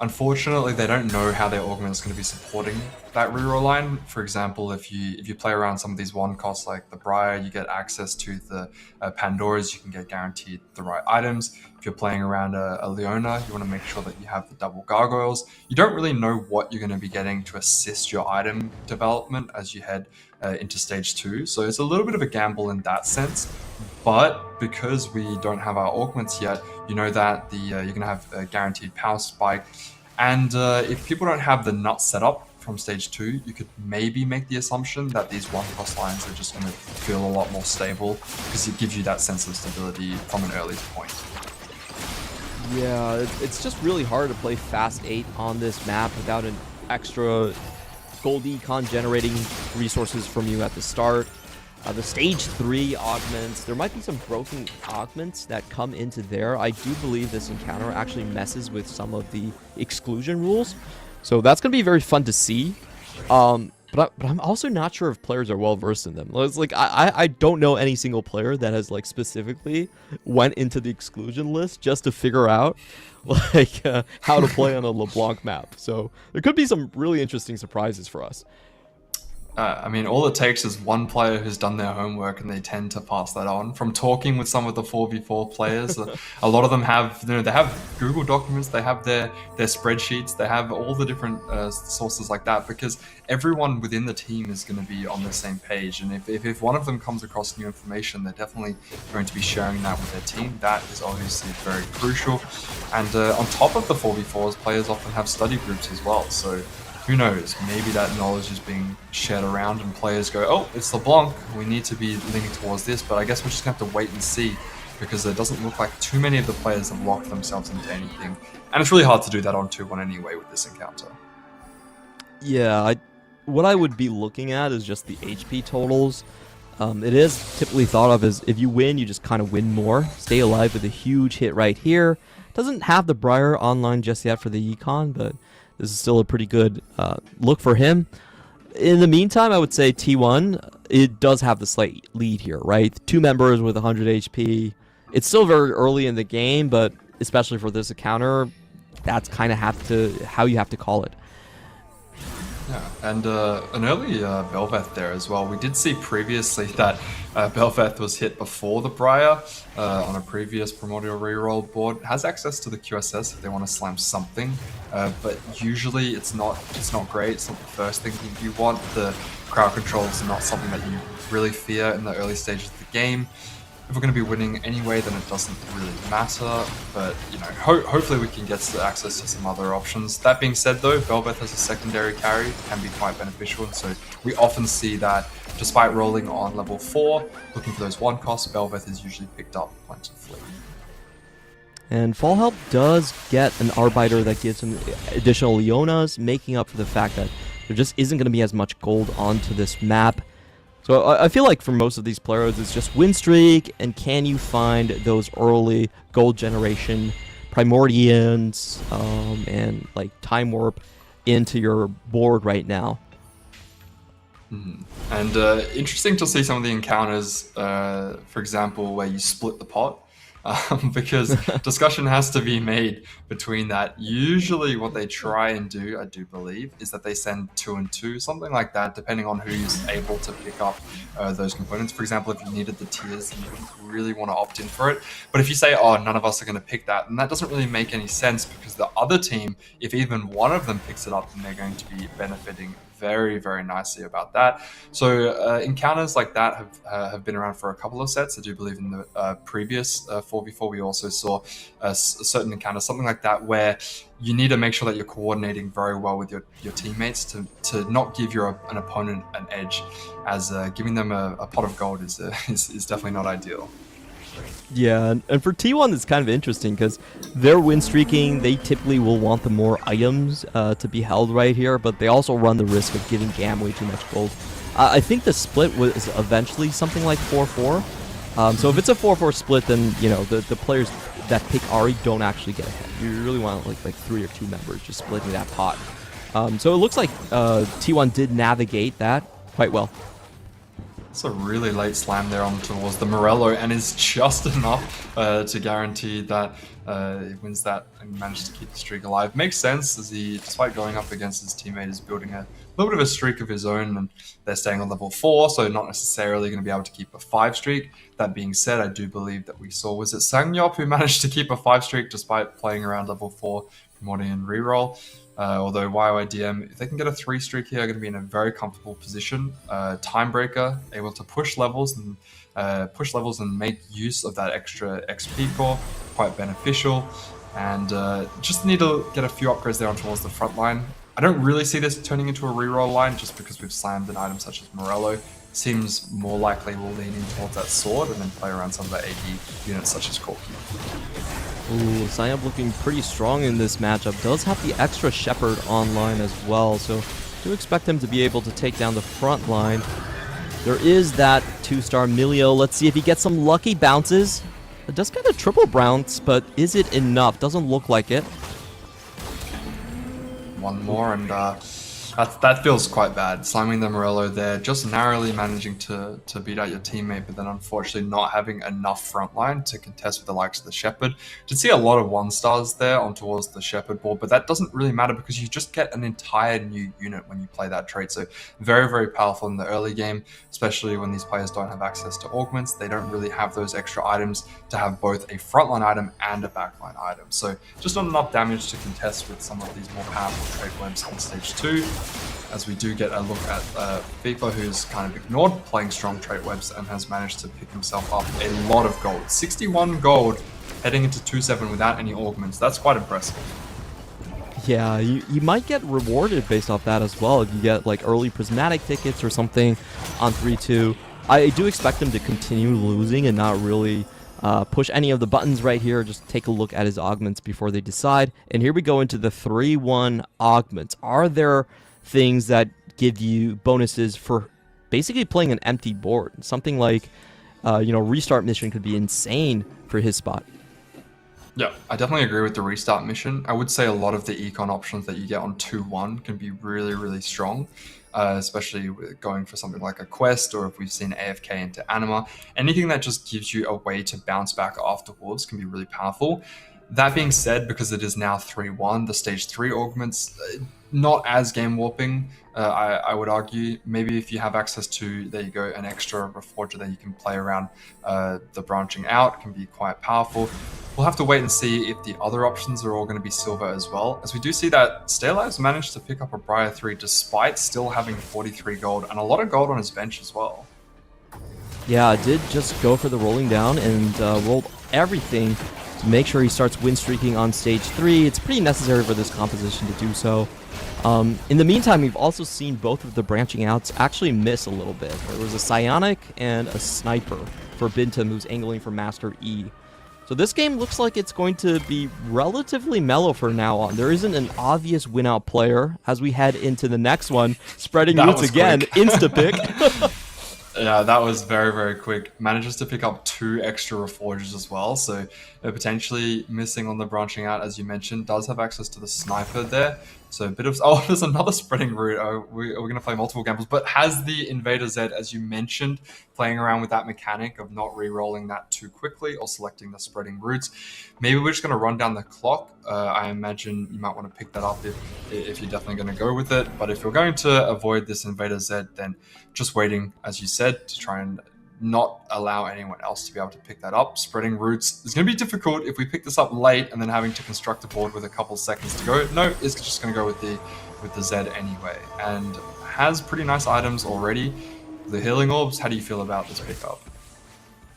Speaker 3: Unfortunately, they don't know how their augment is going to be supporting that reroll line. For example, if you play around some of these one costs like the Briar, you get access to the Pandoras, you can get guaranteed the right items. If you're playing around a Leona, you want to make sure that you have the double gargoyles. You don't really know what you're going to be getting to assist your item development as you head into stage 2. So it's a little bit of a gamble in that sense. But because we don't have our augments yet, you know that you're going to have a guaranteed power spike. And if people don't have the nut set up from stage 2, you could maybe make the assumption that these one-cost lines are just going to feel a lot more stable because it gives you that sense of stability from an early point.
Speaker 2: Yeah, it's just really hard to play Fast 8 on this map without an extra gold econ generating resources from you at the start. The stage 3 augments, there might be some broken augments that come into there. I do believe this encounter actually messes with some of the exclusion rules. So that's going to be very fun to see. But I'm also not sure if players are well versed in them. It's like I don't know any single player that has like specifically went into the exclusion list just to figure out like how to play on a LeBlanc map. So there could be some really interesting surprises for us.
Speaker 3: I mean, all it takes is one player who's done their homework, and they tend to pass that on. From talking with some of the 4v4 players, a lot of them have, they have Google documents, they have their spreadsheets, they have all the different sources like that, because everyone within the team is going to be on the same page. And if one of them comes across new information, they're definitely going to be sharing that with their team. That is obviously very crucial. And on top of the 4v4s, players often have study groups as well. So who knows? Maybe that knowledge is being shared around and players go, oh, it's LeBlanc, we need to be leaning towards this, but I guess we're just going to have to wait and see because it doesn't look like too many of the players have locked themselves into anything. And it's really hard to do that on 2-1 anyway with this encounter.
Speaker 2: Yeah, what I would be looking at is just the HP totals. It is typically thought of as if you win, you just kind of win more. Stay alive with a huge hit right here. Doesn't have the Briar online just yet for the Econ, but this is still a pretty good look for him. In the meantime, I would say T1, it does have the slight lead here, right? 2 members with 100 HP. It's still very early in the game, but especially for this encounter, that's kind of how you have to call it.
Speaker 3: Yeah, and an early Belveth there as well. We did see previously that Belveth was hit before the Briar on a previous primordial reroll board. Has access to the QSS if they want to slam something, but usually it's not great. It's not the first thing you want. The crowd control is not something that you really fear in the early stages of the game. If we're going to be winning anyway, then it doesn't really matter. But, you know, hopefully we can get access to some other options. That being said, though, Belveth as a secondary carry can be quite beneficial. And so we often see that despite rolling on level 4, looking for those 1 costs, Belveth is usually picked up plentifully.
Speaker 2: And Fall Help does get an Arbiter that gives him additional Leonas, making up for the fact that there just isn't going to be as much gold onto this map. So I feel like for most of these players, it's just win streak, and can you find those early gold generation Primordians and like Time Warp into your board right now.
Speaker 3: And interesting to see some of the encounters, for example, where you split the pot. Because discussion has to be made between that. Usually what they try and do, I do believe, is that they send 2 and 2, something like that, depending on who's able to pick up those components. For example, if you needed the tiers, you wouldn't really want to opt in for it. But if you say, oh, none of us are going to pick that, then that doesn't really make any sense, because the other team, if even one of them picks it up, then they're going to be benefiting very, very nicely about that. So encounters like that have been around for a couple of sets. I do believe in the previous 4v4 we also saw a certain encounter, something like that, where you need to make sure that you're coordinating very well with your teammates to not give an opponent an edge, as giving them a pot of gold is definitely not ideal.
Speaker 2: Yeah, and for T1 it's kind of interesting because they're win streaking. They typically will want the more items to be held right here, but they also run the risk of giving Gam way too much gold. I think the split was eventually something like 4-4. So if it's a 4-4 split, then you know the players that pick Ahri don't actually get ahead. You really want like 3 or 2 members just splitting that pot. So it looks like T1 did navigate that quite well.
Speaker 3: It's a really late slam there on towards the Morello, and is just enough to guarantee that he wins that and manages to keep the streak alive. Makes sense, as he, despite going up against his teammate, is building a little bit of a streak of his own, and they're staying on level 4, so not necessarily going to be able to keep a 5 streak. That being said, I do believe that we saw, was it Sangyop who managed to keep a 5 streak despite playing around level 4 Primordian reroll? Although YYDM, if they can get a 3 streak here, are going to be in a very comfortable position. Timebreaker, able to push levels and make use of that extra XP core, quite beneficial. And just need to get a few upgrades there on towards the front line. I don't really see this turning into a reroll line, just because we've slammed an item such as Morello. Seems more likely we'll lean in towards that sword and then play around some of the AD units such as Corki.
Speaker 2: Ooh, Sayab looking pretty strong in this matchup. Does have the extra Shepherd online as well, so do expect him to be able to take down the front line. There is that 2-star Milio. Let's see if he gets some lucky bounces. It does get a triple bounce, but is it enough? Doesn't look like it.
Speaker 3: One more, and that feels quite bad. Slamming the Morello there, just narrowly managing to beat out your teammate, but then unfortunately not having enough frontline to contest with the likes of the Shepherd. Did see a lot of 1-stars there on towards the Shepherd board, but that doesn't really matter because you just get an entire new unit when you play that trait. So very, very powerful in the early game, especially when these players don't have access to augments. They don't really have those extra items to have both a frontline item and a backline item. So just not enough damage to contest with some of these more powerful trait webs on stage 2. As we do get a look at FIFA, who's kind of ignored playing strong trait webs and has managed to pick himself up a lot of gold. 61 gold heading into 2-7 without any augments. That's quite impressive.
Speaker 2: Yeah, you might get rewarded based off that as well if you get like early prismatic tickets or something on 3-2. I do expect him to continue losing and not really push any of the buttons right here. Just take a look at his augments before they decide. And here we go into the 3-1 augments. Are there things that give you bonuses for basically playing an empty board? Something like, restart mission could be insane for his spot.
Speaker 3: Yeah, I definitely agree with the restart mission. I would say a lot of the econ options that you get on 2-1 can be really, really strong, especially with going for something like a quest, or if we've seen AFK into Anima. Anything that just gives you a way to bounce back afterwards can be really powerful. That being said, because it is now 3-1, the stage 3 augments, not as game warping, I would argue. Maybe if you have access to, there you go, an extra Reforger that you can play around the branching out, can be quite powerful. We'll have to wait and see if the other options are all going to be silver as well, as we do see that Staylive's managed to pick up a Briar 3 despite still having 43 gold and a lot of gold on his bench as well.
Speaker 2: Yeah, did just go for the rolling down and rolled everything to make sure he starts win streaking on stage 3. It's pretty necessary for this composition to do so. In the meantime, we've also seen both of the branching outs actually miss a little bit. There was a Psionic and a Sniper for Bintam, who's angling for Master E. So this game looks like it's going to be relatively mellow for now on. There isn't an obvious win-out player as we head into the next one. Spreading roots again, insta-pick.
Speaker 3: Yeah, that was very, very quick. Manages to pick up 2 extra Reforgers as well, so potentially missing on the branching out, as you mentioned. Does have access to the Sniper there, so a bit of... Oh, there's another spreading route. We're going to play multiple gambles, but has the Invader Z, as you mentioned, playing around with that mechanic of not re-rolling that too quickly or selecting the spreading routes. Maybe we're just going to run down the clock. I imagine you might want to pick that up if you're definitely going to go with it, but if you're going to avoid this Invader Z, then just waiting, as you said, to try and not allow anyone else to be able to pick that up. Spreading routes is going to be difficult if we pick this up late and then having to construct a board with a couple seconds to go. No, it's just going to go with the Z anyway, and has pretty nice items already. The healing orbs, how do you feel about this pickup?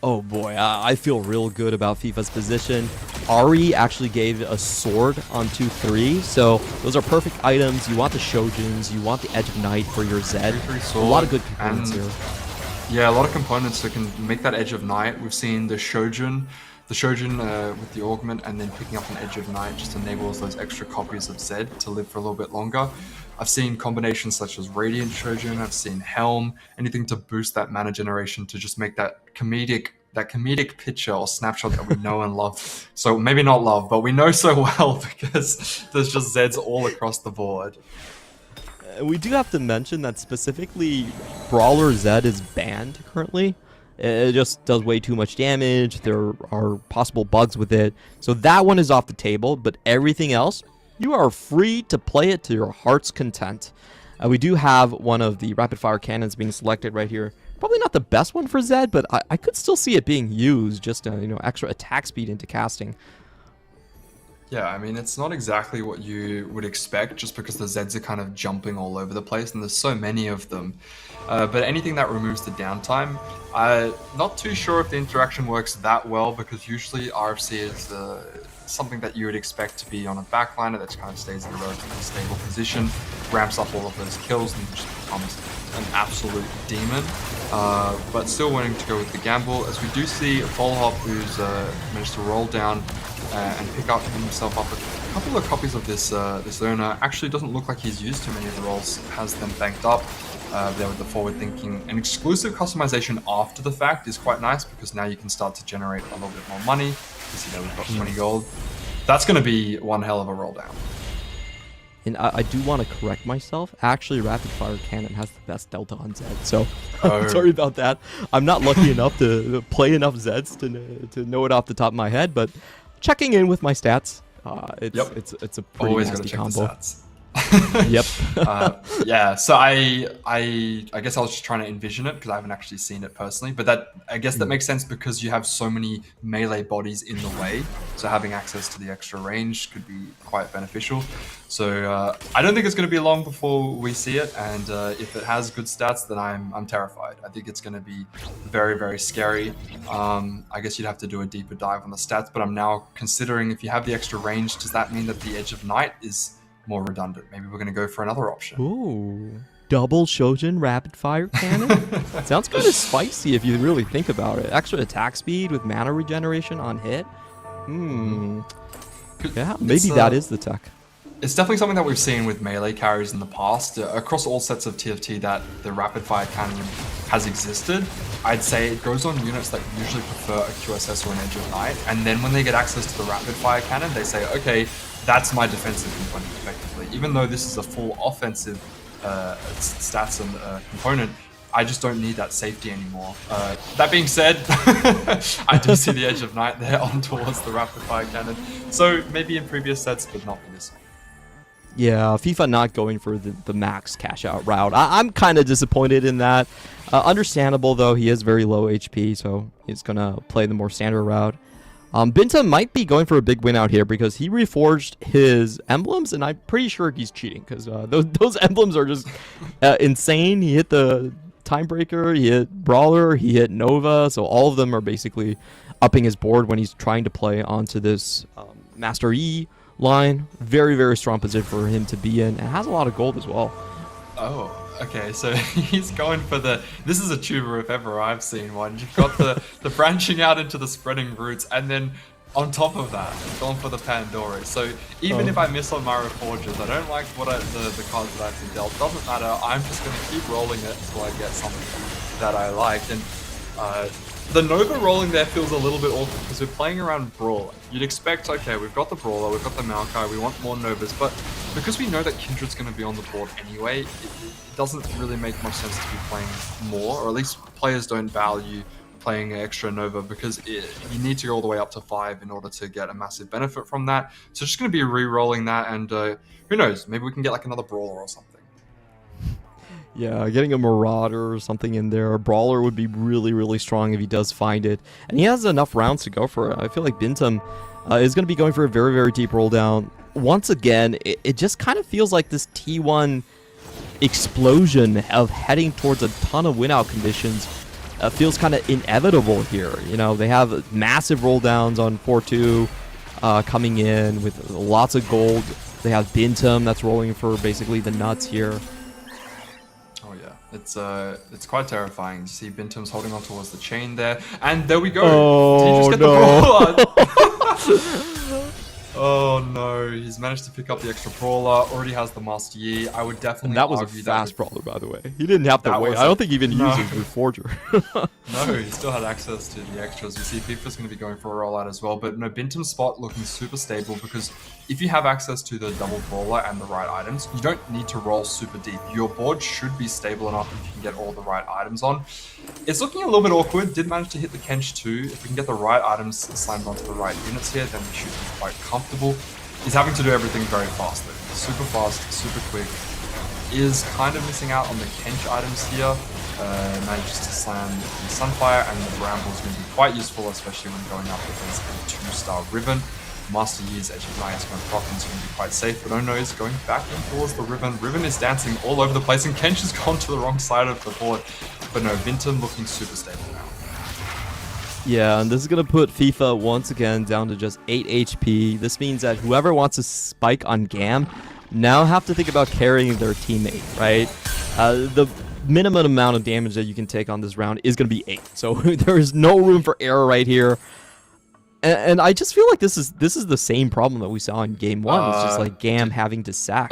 Speaker 2: Oh boy, I feel real good about FIFA's position. Ari actually gave a sword on 2-3, so those are perfect items. You want the Shojins, you want the Edge of Night for your Zed. A lot of good components here.
Speaker 3: Yeah, a lot of components that can make that Edge of Night. We've seen the Shojin with the augment, and then picking up an Edge of Night just enables those extra copies of Zed to live for a little bit longer. I've seen combinations such as Radiant Shojin, I've seen Helm, anything to boost that mana generation to just make that comedic picture or snapshot that we know and love. So maybe not love, but we know so well because there's just Zeds all across the board.
Speaker 2: We do have to mention that specifically Brawler Zed is banned currently. It just does way too much damage. There are possible bugs with it. So that one is off the table, but everything else, you are free to play it to your heart's content. We do have one of the rapid fire cannons being selected right here. Probably not the best one for Zed, but I could still see it being used, just extra attack speed into casting.
Speaker 3: Yeah, I mean, it's not exactly what you would expect just because the Zeds are kind of jumping all over the place and there's so many of them. But anything that removes the downtime, not too sure if the interaction works that well, because usually RFC is something that you would expect to be on a backliner that kind of stays in a relatively stable position, ramps up all of those kills and just becomes an absolute demon. But still wanting to go with the gamble, as we do see Folhop, who's managed to roll down and pick up himself up a couple of copies of this learner. Actually doesn't look like he's used too many of the rolls, has them banked up there with the forward thinking. An exclusive customization after the fact is quite nice, because now you can start to generate a little bit more money. You see that we've got 20 gold. That's going to be one hell of a roll down.
Speaker 2: And I do want to correct myself. Actually, Rapid Fire Cannon has the best delta on Zed, so sorry about that. I'm not lucky enough to play enough Zeds to know it off the top of my head, but checking in with my stats, it's a pretty
Speaker 3: always
Speaker 2: nasty
Speaker 3: gotta check
Speaker 2: combo.
Speaker 3: the stats.
Speaker 2: Yep.
Speaker 3: Yeah, so I guess I was just trying to envision it because I haven't actually seen it personally, but that makes sense because you have so many melee bodies in the way, so having access to the extra range could be quite beneficial. So I don't think it's going to be long before we see it, and if it has good stats, then I'm terrified. I think it's going to be very, very scary. I guess you'd have to do a deeper dive on the stats, but I'm now considering, if you have the extra range, does that mean that the Edge of Night is more redundant. Maybe we're going to go for another option.
Speaker 2: Ooh. Double Shojin rapid fire cannon? Sounds kind of spicy if you really think about it. Extra attack speed with mana regeneration on hit. Yeah, maybe that is the tech.
Speaker 3: It's definitely something that we've seen with melee carries in the past. Across all sets of TFT that the rapid fire cannon has existed, I'd say it goes on units that usually prefer a QSS or an Edge of Night, and then when they get access to the rapid fire cannon, they say, okay, that's my defensive component effectively. Even though this is a full offensive stats and component, I just don't need that safety anymore. That being said, I do see the Edge of Night there on towards the rapid fire cannon. So maybe in previous sets, but not for this one.
Speaker 2: Yeah, FIFA not going for the max cash out route. I'm kind of disappointed in that. Understandable though, he is very low HP, so he's gonna play the more standard route. Binta might be going for a big win out here because he reforged his emblems, and I'm pretty sure he's cheating because those emblems are just insane. He hit the Timebreaker, he hit Brawler, he hit Nova, so all of them are basically upping his board when he's trying to play onto this Master E line. Very, very strong position for him to be in, and has a lot of gold as well.
Speaker 3: Oh, okay, so he's going for this is a tuber if ever I've seen one. You've got the branching out into the spreading roots, and then on top of that, going for the Pandora. So even if I miss on my Reforgers, I don't like what the cards that I've been dealt, doesn't matter, I'm just going to keep rolling it until I get something that I like. And the Nova rolling there feels a little bit awkward because we're playing around Brawler. You'd expect, okay, we've got the Brawler, we've got the Maokai, we want more Novas, but because we know that Kindred's going to be on the board anyway, it doesn't really make much sense to be playing more, or at least players don't value playing extra Nova because you need to go all the way up to 5 in order to get a massive benefit from that. So just going to be re-rolling that, and who knows, maybe we can get like another Brawler or something.
Speaker 2: Yeah, getting a Marauder or something in there. A Brawler would be really, really strong if he does find it. And he has enough rounds to go for it. I feel like Bintam is going to be going for a very, very deep roll down. Once again, it just kind of feels like this T1 explosion of heading towards a ton of win-out conditions feels kind of inevitable here. You know, they have massive roll downs on 4-2 coming in with lots of gold. They have Bintam that's rolling for basically the nuts here.
Speaker 3: It's quite terrifying. You see Bintam's holding on towards the chain there, and there we go.
Speaker 2: Oh,
Speaker 3: Did he just get
Speaker 2: no.
Speaker 3: the brawler? Oh no, he's managed to pick up the extra brawler, already has the Master Yi. I would definitely
Speaker 2: And that was a
Speaker 3: argue
Speaker 2: fast brawler, by the way. He didn't have to wait. I don't think he even used his Reforger.
Speaker 3: No, he still had access to the extras. We see FIFA's going to be going for a rollout as well, but no, Bintam's spot looking super stable because if you have access to the double brawler and the right items, you don't need to roll super deep. Your board should be stable enough if you can get all the right items on. It's looking a little bit awkward. Did manage to hit the Kench too. If we can get the right items slammed onto the right units here, then we should be quite comfortable. He's having to do everything very fast though. Super fast, super quick. Is kind of missing out on the Kench items here. Manages to slam the Sunfire, and the Bramble is going to be quite useful, especially when going up against a 2-star Riven. Master Yi's Edge of Night is going to proc, and it's going to be quite safe, but oh no, he's going back in towards the Riven. Riven is dancing all over the place, and Kench has gone to the wrong side of the board. But no, Bintam looking super stable now.
Speaker 2: Yeah, and this is going to put FIFA once again down to just 8 HP. This means that whoever wants to spike on Gam now have to think about carrying their teammate, right? The minimum amount of damage that you can take on this round is going to be 8. So there is no room for error right here. And I just feel like this is the same problem that we saw in game 1. It's just like Gam having to sack.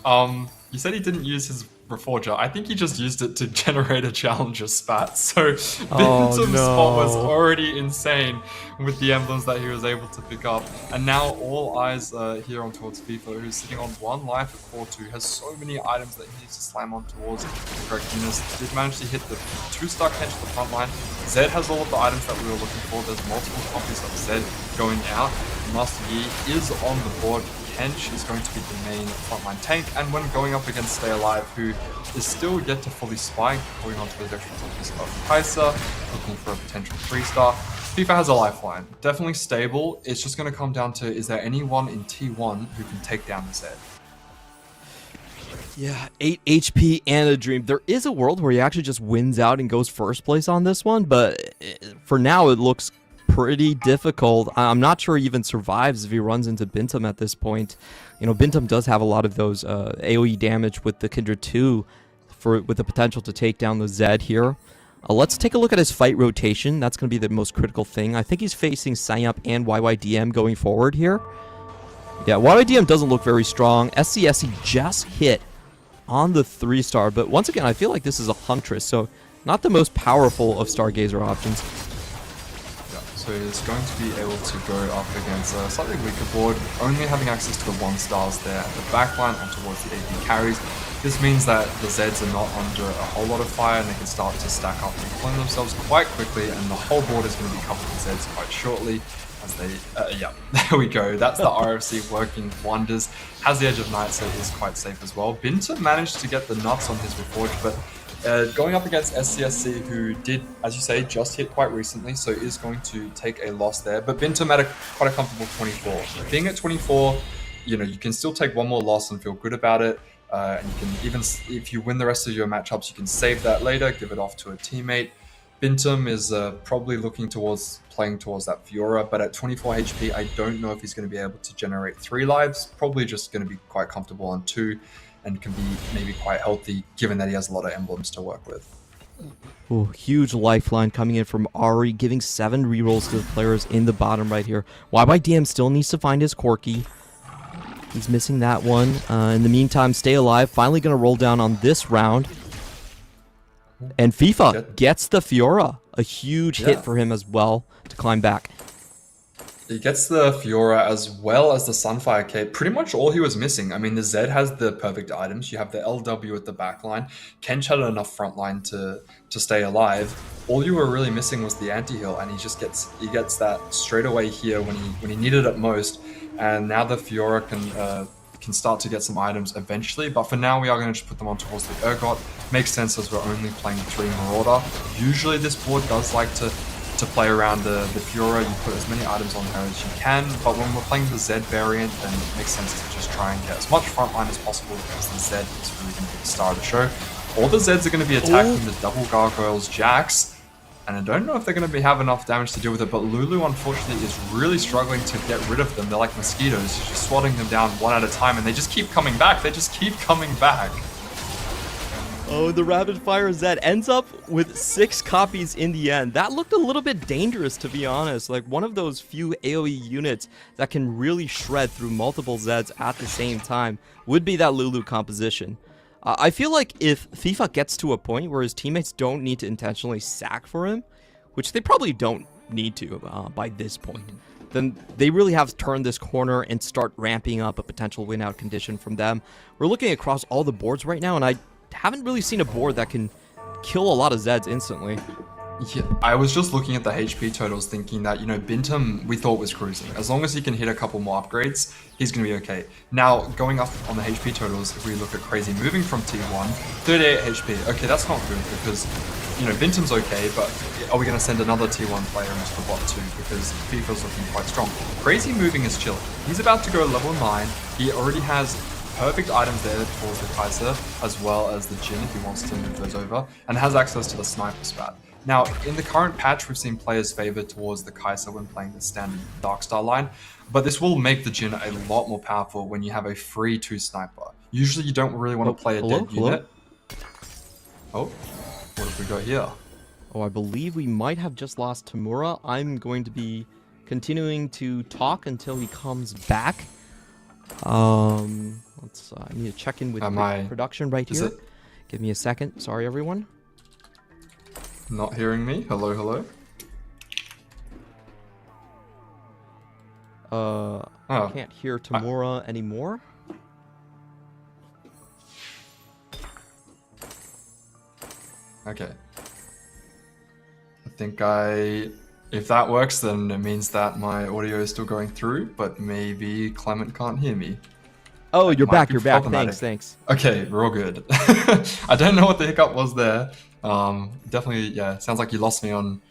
Speaker 3: You said he didn't use his Reforger. I think he just used it to generate a challenger spat. So Bintam's spot was already insane with the emblems that he was able to pick up. And now all eyes are here on towards FIFA, who's sitting on 1 life at 4-2, has so many items that he needs to slam on towards the correct units. Did manage to hit the 2-star Kench to the front line. Zed has all of the items that we were looking for. There's multiple copies of Zed going out. Master Yi is on the board. Kench is going to be the main frontline tank, and when going up against Stay Alive, who is still yet to fully spike, going on to those extra copies of Kai'Sa, looking for a potential 3-star. FIFA has a lifeline. Definitely stable. It's just going to come down to, is there anyone in T1 who can take down the Zed?
Speaker 2: Yeah, 8 HP and a dream. There is a world where he actually just wins out and goes first place on this one, but for now it looks pretty difficult. I'm not sure he even survives if he runs into Bintum at this point. You know, Bintum does have a lot of those AoE damage with the Kindred 2 with the potential to take down the Zed here. Let's take a look at his fight rotation. That's going to be the most critical thing. I think he's facing Sayup and YYDM going forward here. Yeah, YYDM doesn't look very strong. SCSE just hit on the 3-star, but once again, I feel like this is a Huntress, so not the most powerful of Stargazer options.
Speaker 3: Yeah, so he's going to be able to go up against a slightly weaker board, only having access to the 1-stars there at the backline and towards the AP carries. This means that the Zeds are not under a whole lot of fire and they can start to stack up and clone themselves quite quickly, and the whole board is going to be covered with Zeds quite shortly. As they, yeah, there we go. That's the RFC working wonders. Has the Edge of Night, so he's quite safe as well. Bintum managed to get the nuts on his Reforge, but going up against SCSC, who did, as you say, just hit quite recently, so is going to take a loss there. But Bintum at quite a comfortable 24. Being at 24, you know, you can still take one more loss and feel good about it. And you can even, if you win the rest of your matchups, you can save that later, give it off to a teammate. Bintum is probably looking towards playing towards that Fiora, but at 24 HP, I don't know if he's going to be able to generate 3 lives. Probably just going to be quite comfortable on 2, and can be maybe quite healthy, given that he has a lot of emblems to work with.
Speaker 2: Ooh, huge lifeline coming in from Ari, giving 7 rerolls to the players in the bottom right here. YYDM still needs to find his Corki. He's missing that one. In the meantime, Stay Alive finally going to roll down on this round. And FIFA gets the Fiora. A huge hit for him as well to climb back.
Speaker 3: He gets the Fiora as well as the Sunfire Cape. Pretty much all he was missing. I mean, the Zed has the perfect items. You have the LW at the backline. Kench had enough frontline to stay alive. All you were really missing was the anti-heal, and he gets that straight away here when he needed it most. And now the Fiora can start to get some items eventually, but for now we are going to just put them on towards the Urgot. Makes sense as we're only playing 3 Marauder. Usually this board does like to play around the Fiora. You put as many items on her as you can, but when we're playing the Zed variant, then it makes sense to just try and get as much frontline as possible, because the Zed is really going to be the star of the show. All the Zeds are going to be attacking the double Gargoyles Jax, and I don't know if they're going to have enough damage to deal with it, but Lulu, unfortunately, is really struggling to get rid of them. They're like mosquitoes, just swatting them down one at a time, and they just keep coming back. They just keep coming back.
Speaker 2: Oh, the Rapid Fire Zed ends up with 6 copies in the end. That looked a little bit dangerous, to be honest. Like, one of those few AoE units that can really shred through multiple Zeds at the same time would be that Lulu composition. I feel like if FIFA gets to a point where his teammates don't need to intentionally sack for him, which they probably don't need to by this point, then they really have turned this corner and start ramping up a potential win-out condition from them. We're looking across all the boards right now, and I haven't really seen a board that can kill a lot of Zeds instantly.
Speaker 3: Yeah, I was just looking at the HP totals thinking that, you know, Bintum we thought was cruising. As long as he can hit a couple more upgrades, he's going to be okay. Now, going up on the HP totals, if we look at Crazy moving from T1, 38 HP. Okay, that's not good because, you know, Bintum's okay, but are we going to send another T1 player into the bot too? Because FIFA's looking quite strong. Crazy moving is chill. He's about to go level 9. He already has perfect items there towards the Kaiser, as well as the Jin if he wants to move those over, and has access to the Sniper Spat. Now, in the current patch, we've seen players favor towards the Kaiser when playing the standard Darkstar line, but this will make the Jin a lot more powerful when you have a free 2 sniper. Usually you don't really want to play a dead unit. Oh, what have we got here?
Speaker 2: Oh, I believe we might have just lost Tamura. I'm going to be continuing to talk until he comes back. I need to check in with production right here. Give me a second. Sorry, everyone.
Speaker 3: Not hearing me? Hello, hello?
Speaker 2: I can't hear Tamura anymore.
Speaker 3: Okay. I think if that works, then it means that my audio is still going through, but maybe Clement can't hear me.
Speaker 2: Oh, you're back, thanks.
Speaker 3: Okay, we're all good. I don't know what the hiccup was there. Definitely, yeah, sounds like you lost me on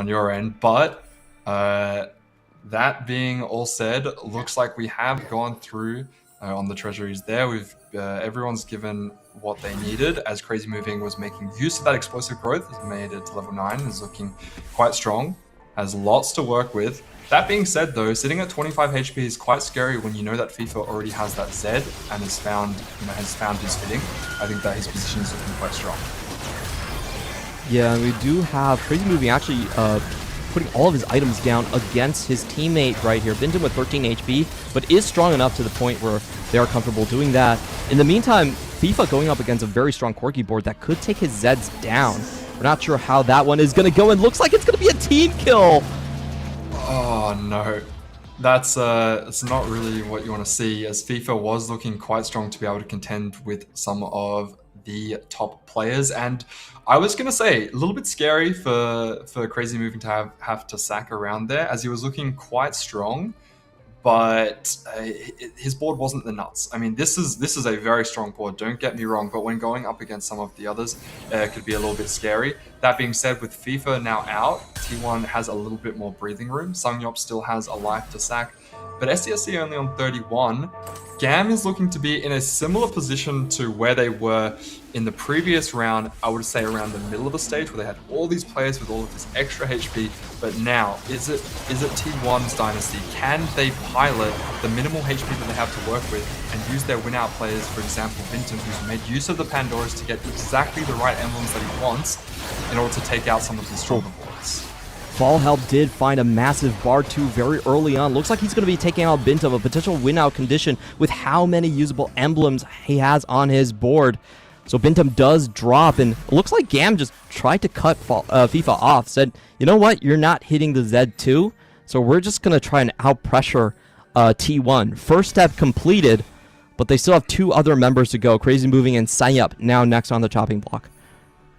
Speaker 3: your end, but that being all said, looks like we have gone through on the treasuries there. Everyone's given what they needed, as Crazy Moving was making use of that explosive growth. Has made it to level 9, is looking quite strong. has lots to work with. That being said, though, sitting at 25 HP is quite scary when you know that FIFA already has that Z and has found his fitting. I think that his position is looking quite strong.
Speaker 2: Yeah, and we do have Crazy Moving actually putting all of his items down against his teammate right here. Bintum with 13 HP, but is strong enough to the point where they are comfortable doing that. In the meantime, FIFA going up against a very strong Corki board that could take his Zeds down. We're not sure how that one is going to go, and looks like it's going to be a team kill.
Speaker 3: Oh no, that's it's not really what you want to see, as FIFA was looking quite strong to be able to contend with some of the top players. And I was going to say, a little bit scary for Crazy Moving to have to sack around there, as he was looking quite strong, but his board wasn't the nuts. I mean, this is a very strong board, don't get me wrong, but when going up against some of the others, it could be a little bit scary. That being said, with FIFA now out, T1 has a little bit more breathing room. Sungyop still has a life to sack, but SCSC only on 31. GAM is looking to be in a similar position to where they were in the previous round, I would say around the middle of the stage, where they had all these players with all of this extra HP. But now, is it T1's dynasty? Can they pilot the minimal HP that they have to work with and use their win-out players, for example, Bintum, who's made use of the Pandoras to get exactly the right emblems that he wants in order to take out some of the stronger boards?
Speaker 2: Fall Help did find a massive bar 2 very early on. Looks like he's going to be taking out Bintum, a potential win-out condition with how many usable emblems he has on his board. So Bintum does drop, and it looks like Gam just tried to cut FIFA off, said, you know what, you're not hitting the Z2, so we're just going to try and out-pressure T1. First step completed, but they still have 2 other members to go, Crazy Moving and Sayup, now next on the chopping block.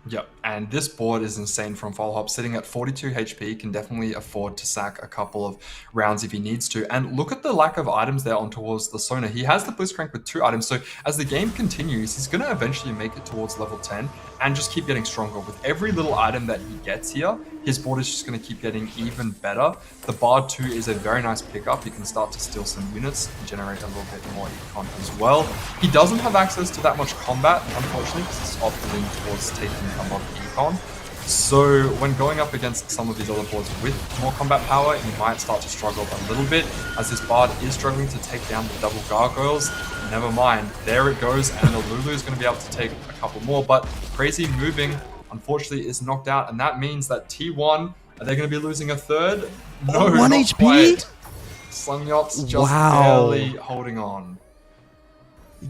Speaker 3: Yep, and this board is insane from Followhop. Sitting at 42 HP, can definitely afford to sack a couple of rounds if he needs to. And look at the lack of items there on towards the Sona. He has the Blitzcrank with 2 items, so as the game continues, he's going to eventually make it towards level 10 and just keep getting stronger. With every little item that he gets here, his board is just going to keep getting even better. The Bard 2 is a very nice pickup. You can start to steal some units and generate a little bit more econ as well. He doesn't have access to that much combat, unfortunately, because he's opting towards taking a lot of econ. So when going up against some of these other boards with more combat power, he might start to struggle a little bit, as this Bard is struggling to take down the double gargoyles. Never mind, there it goes, and the Lulu is going to be able to take a couple more, but Crazy Moving, unfortunately, is knocked out, and that means that T1, are they going to be losing a third? No,
Speaker 2: 1
Speaker 3: not
Speaker 2: HP?
Speaker 3: quite. Sungyop's just
Speaker 2: Wow.
Speaker 3: barely holding on.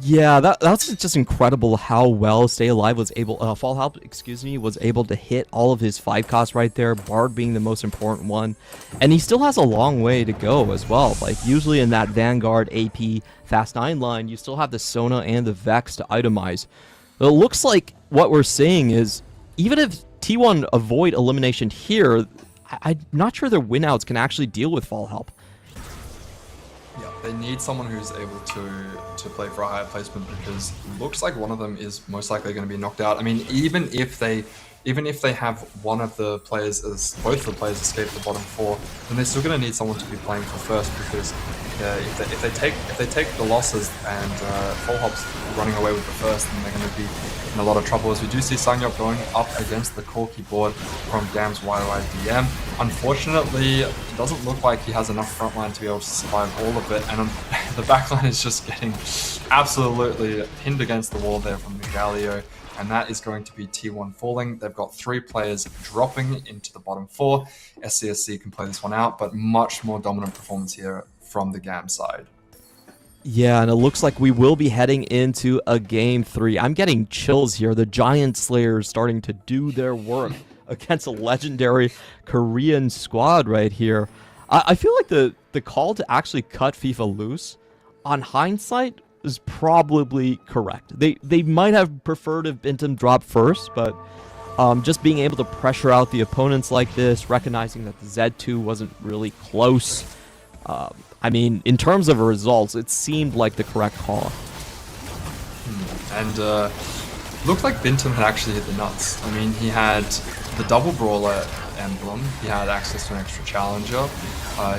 Speaker 2: Yeah, that's just incredible how well Stay Alive was able, Fall Help, was able to hit all of his 5 costs right there, Bard being the most important one. And he still has a long way to go as well. Like, usually in that Vanguard AP Fast 9 line, you still have the Sona and the Vex to itemize. But it looks like what we're seeing is, even if T1 avoid elimination here, I'm not sure their win-outs can actually deal with Fall Help.
Speaker 3: Yeah, they need someone who's able to play for a higher placement, because it looks like one of them is most likely going to be knocked out. I mean, even if they have one of the players, both the players escape the bottom 4, then they're still going to need someone to be playing for first, because if they take the losses and Fall Hop's running away with the first, then they're going to be in a lot of trouble. As we do see Sungyop going up against the Corki board from Gam's YYDM. Unfortunately, it doesn't look like he has enough frontline to be able to survive all of it, and the backline is just getting absolutely pinned against the wall there from the Galio. And that is going to be T1 falling. They've got 3 players dropping into the bottom 4. SCSC can play this one out, but much more dominant performance here from the GAM side.
Speaker 2: Yeah, and it looks like we will be heading into a game 3. I'm getting chills here. The Giant Slayers starting to do their work against a legendary Korean squad right here. I feel like the call to actually cut FIFA loose, on hindsight, is probably correct. They might have preferred if Bintum dropped first, but just being able to pressure out the opponents like this, recognizing that the Z2 wasn't really close. I mean, in terms of results, it seemed like the correct call.
Speaker 3: And looked like Bintum had actually hit the nuts. I mean, he had the double brawler emblem, he had access to an extra challenger,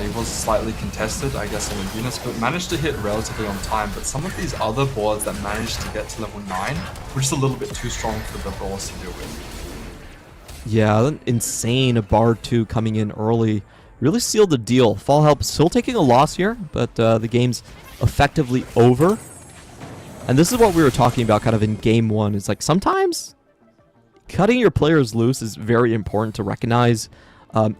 Speaker 3: he was slightly contested, I guess, on the units, but managed to hit relatively on time. But some of these other boards that managed to get to level 9 were just a little bit too strong for the brawlers to deal with.
Speaker 2: Yeah, insane bar 2 coming in early. Really sealed the deal. Fall Help still taking a loss here, but the game's effectively over. And this is what we were talking about kind of in game 1. It's like sometimes cutting your players loose is very important to recognize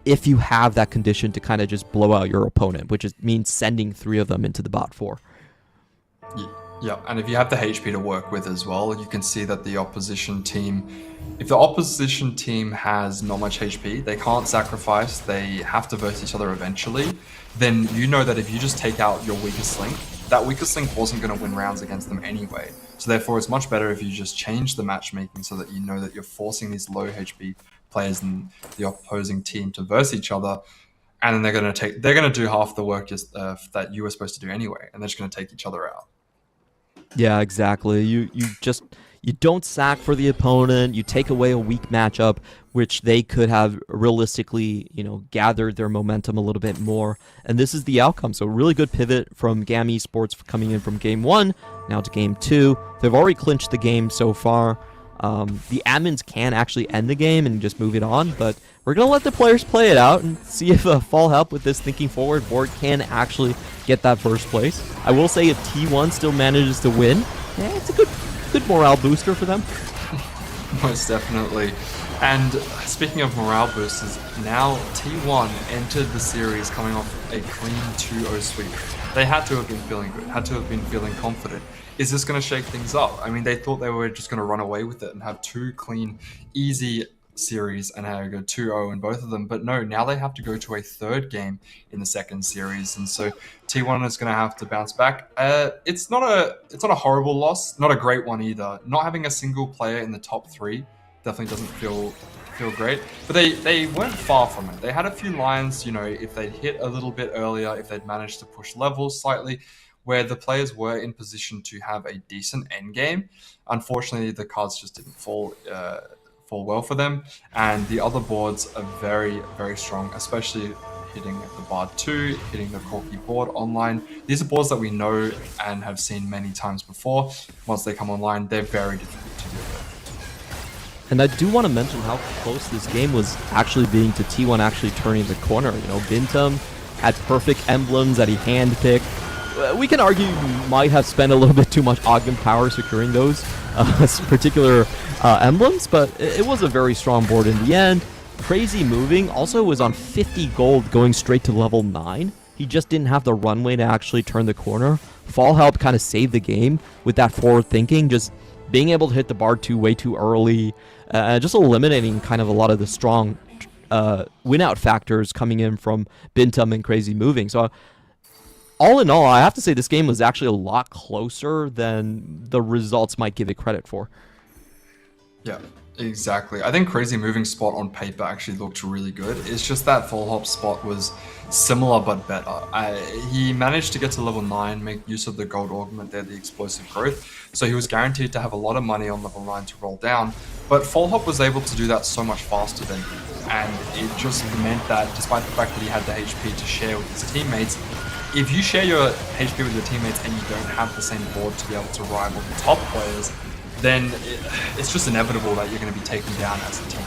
Speaker 2: if you have that condition to kind of just blow out your opponent, which means sending 3 of them into the bot 4.
Speaker 3: Yeah, and if you have the HP to work with as well, you can see that the opposition team, if the opposition team has not much HP, they can't sacrifice, they have to verse each other eventually, then you know that if you just take out your weakest link, that weakest link wasn't going to win rounds against them anyway. So therefore, it's much better if you just change the matchmaking so that you know that you're forcing these low HP players in the opposing team to verse each other, and then they're going to do half the work that you were supposed to do anyway, and they're just going to take each other out.
Speaker 2: Yeah, exactly. You don't sack for the opponent. You take away a weak matchup, which they could have realistically, gathered their momentum a little bit more. And this is the outcome. So really good pivot from GAM Esports coming in from game 1 now to game 2. They've already clinched the game so far. The admins can actually end the game and just move it on, but we're going to let the players play it out and see if Fall Help with this thinking forward board can actually get that first place. I will say if T1 still manages to win, it's a good morale booster for them.
Speaker 3: Most definitely. And speaking of morale boosters, now T1 entered the series coming off a clean 2-0 sweep. They had to have been feeling good, had to have been feeling confident. Is this going to shake things up? I mean, they thought they were just going to run away with it and have 2 clean, easy series and have go 2-0 in both of them. But no, now they have to go to a 3rd game in the 2nd series. And so T1 is going to have to bounce back. It's not a horrible loss, not a great one either. Not having a single player in the top 3 definitely doesn't feel great. But they weren't far from it. They had a few lines, if they'd hit a little bit earlier, if they'd managed to push levels slightly, where the players were in position to have a decent end game. Unfortunately, the cards just didn't fall well for them, and the other boards are very, very strong, especially hitting the bar 2, hitting the Corky board online. These are boards that we know and have seen many times before. Once they come online, they're very difficult to deal with.
Speaker 2: And I do want to mention how close this game was actually being to T1 actually turning the corner. Bintum had perfect emblems that he handpicked. We can argue you might have spent a little bit too much Ogden power securing those particular emblems, but it was a very strong board in the end. Crazy Moving also was on 50 gold going straight to level 9. He just didn't have the runway to actually turn the corner. Fall Help kind of saved the game with that forward thinking, just being able to hit the bar 2 way too early, just eliminating kind of a lot of the strong win-out factors coming in from Bintum and Crazy Moving. So all in all, I have to say this game was actually a lot closer than the results might give it credit for.
Speaker 3: Yeah, exactly. I think Crazy Moving spot on paper actually looked really good. It's just that Fall Hop spot was similar but better. He managed to get to level 9, make use of the gold augment there, the explosive growth. So he was guaranteed to have a lot of money on level 9 to roll down. But Fall Hop was able to do that so much faster than him. And it just meant that despite the fact that he had the HP to share with his teammates, if you share your HP with your teammates and you don't have the same board to be able to rival the top players, then it's just inevitable that you're going to be taken down as a team.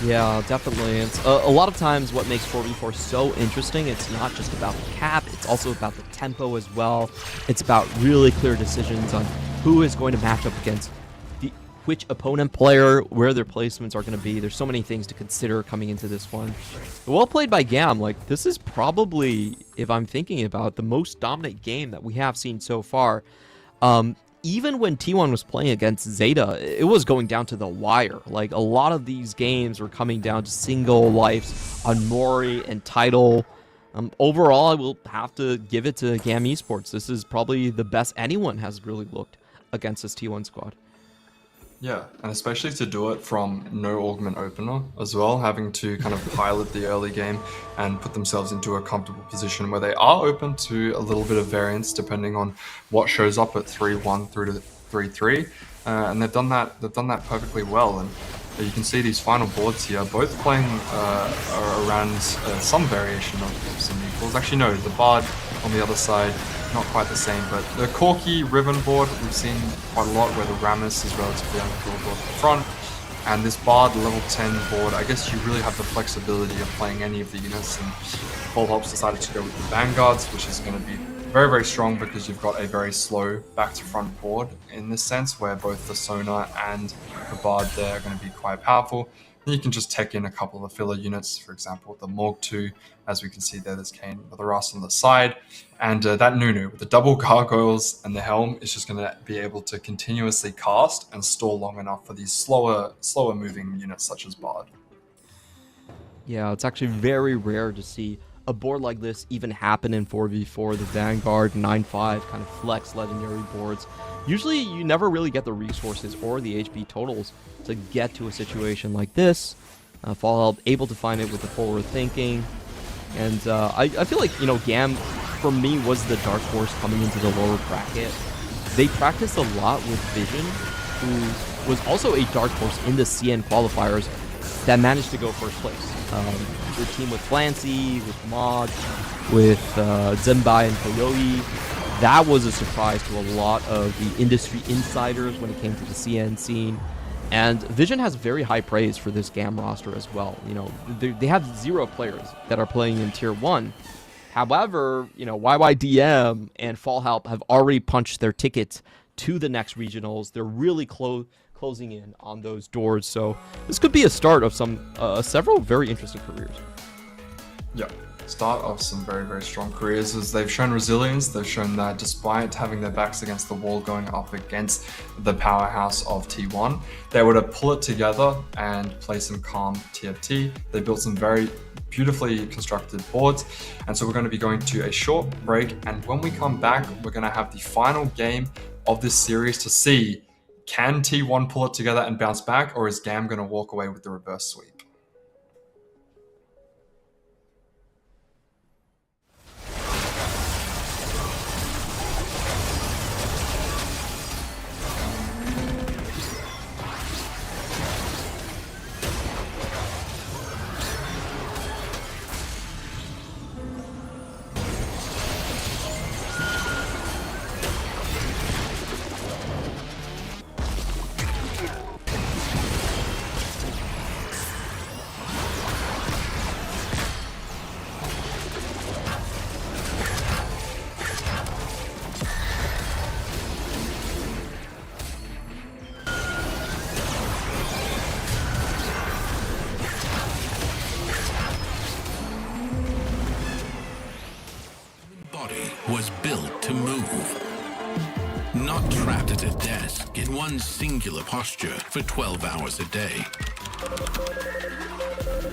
Speaker 2: Yeah, definitely. It's a lot of times what makes 4v4 so interesting, it's not just about the cap, it's also about the tempo as well. It's about really clear decisions on who is going to match up against which opponent player, where their placements are going to be. There's so many things to consider coming into this one. Well played by GAM. Like, this is probably, if I'm thinking about it, the most dominant game that we have seen so far. Even when T1 was playing against Zeta, it was going down to the wire. Like, a lot of these games were coming down to single lives on Mori and Tidal. Overall, I will have to give it to GAM Esports. This is probably the best anyone has really looked against this T1 squad.
Speaker 3: Yeah, and especially to do it from no augment opener as well, having to kind of pilot the early game and put themselves into a comfortable position where they are open to a little bit of variance depending on what shows up at 3-1 through to 3-3, and they've done that perfectly well. And you can see these final boards here, both playing around some variation of some equals. Actually, no, the Bard on the other side, not quite the same, but the Corky Riven board we've seen quite a lot, where the Rammus is relatively unkillable at the front. And this Bard level 10 board, I guess you really have the flexibility of playing any of the units, and Paul Hops decided to go with the Vanguards, which is going to be very, very strong because you've got a very slow back to front board in this sense, where both the Sona and the Bard there are going to be quite powerful. And you can just tech in a couple of filler units, for example, the Morg 2, as we can see there's Kane with the Rust on the side, and that Nunu with the double gargoyles and the helm is just going to be able to continuously cast and store long enough for these slower moving units such as Bard.
Speaker 2: Yeah, it's actually very rare to see a board like this even happen in 4v4, the Vanguard 9-5 kind of flex legendary boards. Usually you never really get the resources or the HP totals to get to a situation like this. Fallout able to find it with the forward thinking. And I feel like, you know, GAM for me was the dark horse coming into the lower bracket. They practiced a lot with Vision, who was also a dark horse in the CN qualifiers that managed to go first place. The team with Flancy, with Mod, with Zenbai and Koyoe. That was a surprise to a lot of the industry insiders when it came to the CN scene. And Vision has very high praise for this GAM roster as well. You know, they have 0 players that are playing in Tier 1. However, you know, YYDM and Fall Help have already punched their tickets to the next regionals. They're really closing in on those doors. So this could be a start of several very interesting careers.
Speaker 3: Yeah, start of some very, very strong careers, as they've shown resilience. They've shown that despite having their backs against the wall going up against the powerhouse of T1, they were to pull it together and play some calm TFT. They built some very beautifully constructed boards. And so we're going to be going to a short break. And when we come back, we're going to have the final game of this series to see, can T1 pull it together and bounce back, or is GAM going to walk away with the reverse sweep?
Speaker 4: Was built to move. Not trapped at a desk in one singular posture for 12 hours a day.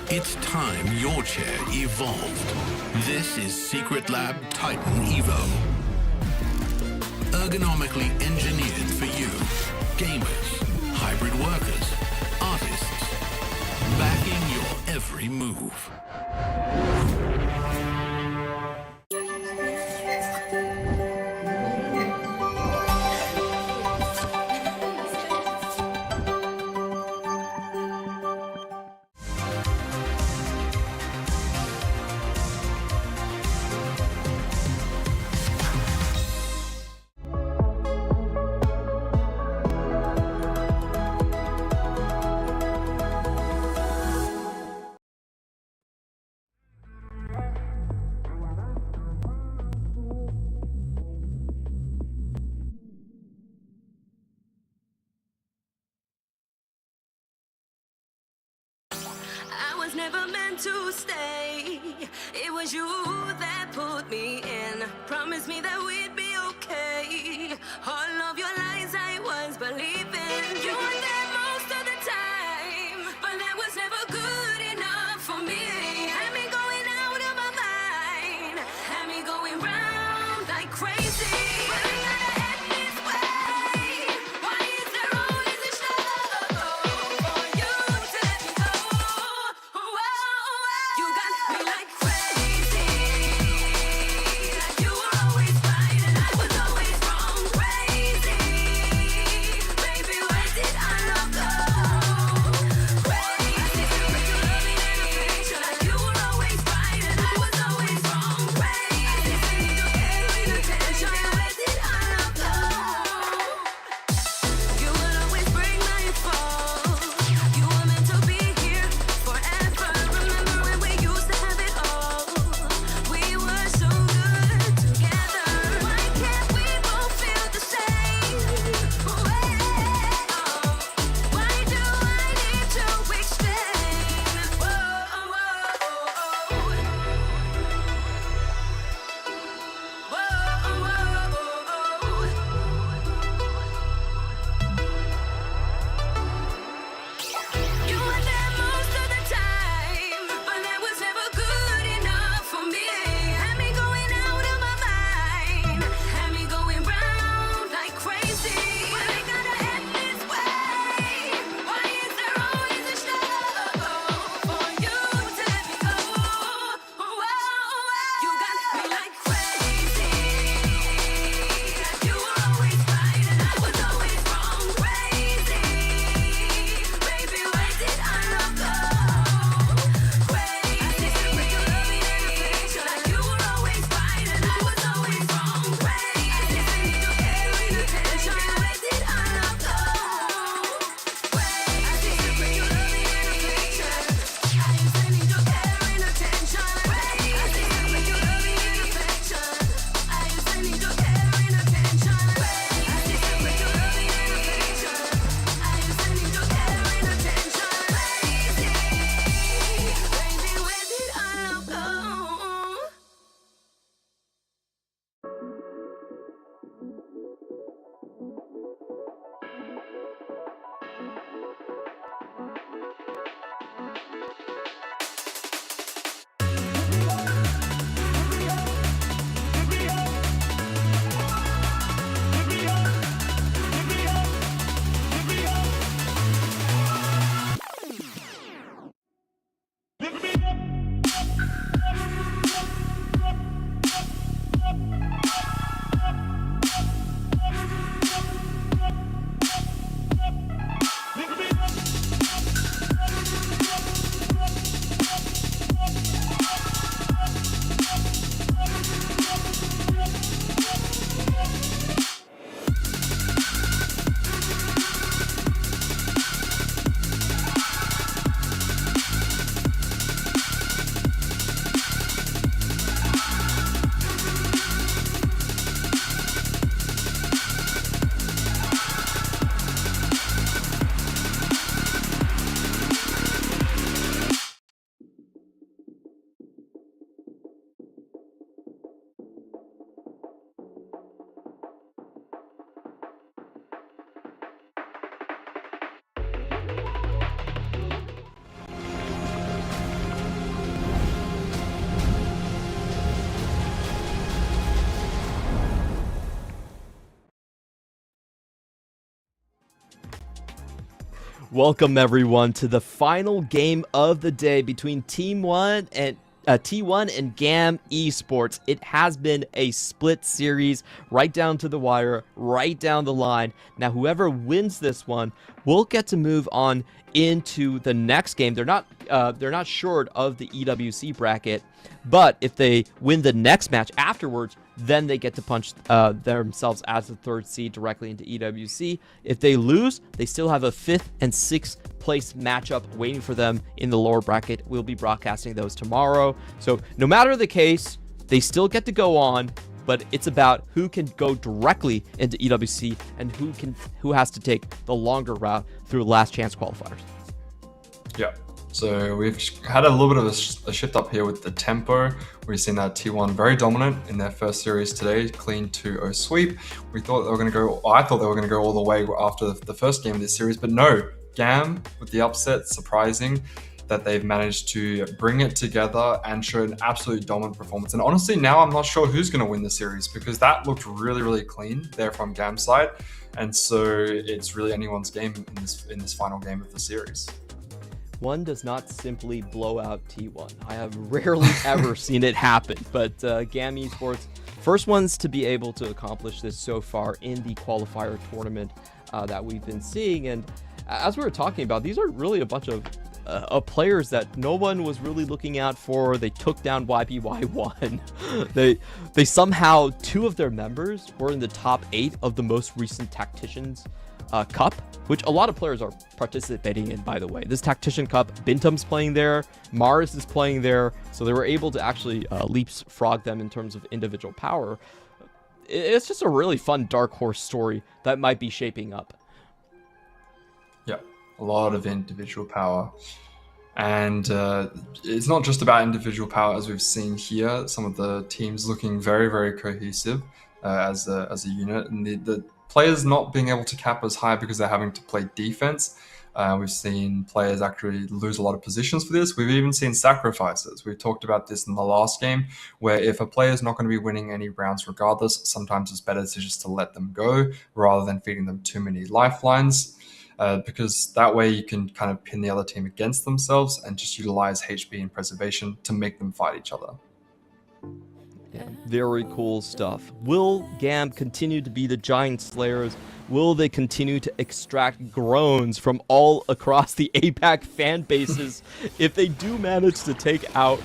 Speaker 4: It's time your chair evolved. This is Secret Lab Titan Evo. Ergonomically engineered for you. Gamers, hybrid workers, artists. Backing your every move.
Speaker 1: Never meant to stay. It was you that put me in. Promised me that we'd be okay. All of your lies I was believing. You were there most of the time, but that was never good enough for me. Had me going out of my mind, had me going round like crazy.
Speaker 6: Did I
Speaker 2: Welcome everyone to the final game of the day between T1 and GAM Esports. It has been a split series, right down to the wire, right down the line. Now, whoever wins this one will get to move on into the next game. They're not short of the EWC bracket, but if they win the next match afterwards, then they get to punch themselves as the third seed directly into EWC. If they lose, they still have a 5th and 6th place matchup waiting for them in the lower bracket. We'll be broadcasting those tomorrow. So no matter the case, they still get to go on, but it's about who can go directly into EWC and who has to take the longer route through last chance qualifiers.
Speaker 3: Yeah. So we've had a little bit of a shift up here with the tempo. We've seen that T1 very dominant in their first series today, clean 2-0 sweep. We thought they were going to go, I thought they were going to go all the way after the first game of this series, but no, GAM with the upset, surprising that they've managed to bring it together and show an absolute dominant performance. And honestly, now I'm not sure who's going to win the series because that looked really, really clean there from GAM's side. And so it's really anyone's game in this final game of the series.
Speaker 2: One does not simply blow out T1. I have rarely ever seen it happen, but GAM Esports, first ones to be able to accomplish this so far in the qualifier tournament that we've been seeing. And as we were talking about, these are really a bunch of players that no one was really looking out for. They took down YBY1. they somehow, 2 of their members were in the top 8 of the most recent Tacticians Cup, which a lot of players are participating in, by the way. This Tactician Cup, Bintum's playing there, Mars is playing there, so they were able to actually leapfrog them in terms of individual power. It's just a really fun dark horse story that might be shaping up.
Speaker 3: Yeah, a lot of individual power. And it's not just about individual power, as we've seen here. Some of the teams looking very, very cohesive as a unit, and the players not being able to cap as high because they're having to play defense. We've seen players actually lose a lot of positions for this. We've even seen sacrifices. We talked about this in the last game, where if a player is not going to be winning any rounds regardless, sometimes it's better to let them go rather than feeding them too many lifelines. Because that way you can kind of pin the other team against themselves and just utilize HP and preservation to make them fight each other.
Speaker 2: Yeah, very cool stuff. Will GAM continue to be the Giant Slayers? Will they continue to extract groans from all across the APAC fan bases if they do manage to take out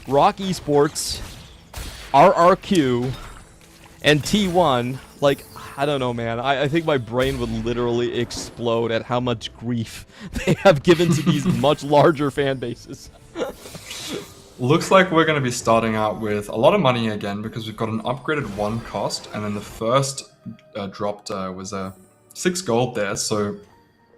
Speaker 2: Rock Esports, RRQ, and T1? Like, I don't know, man. I think my brain would literally explode at how much grief they have given to these much larger fan bases.
Speaker 3: Looks like we're going to be starting out with a lot of money again because we've got an upgraded 1 cost, and then the first dropped was 6 gold there. So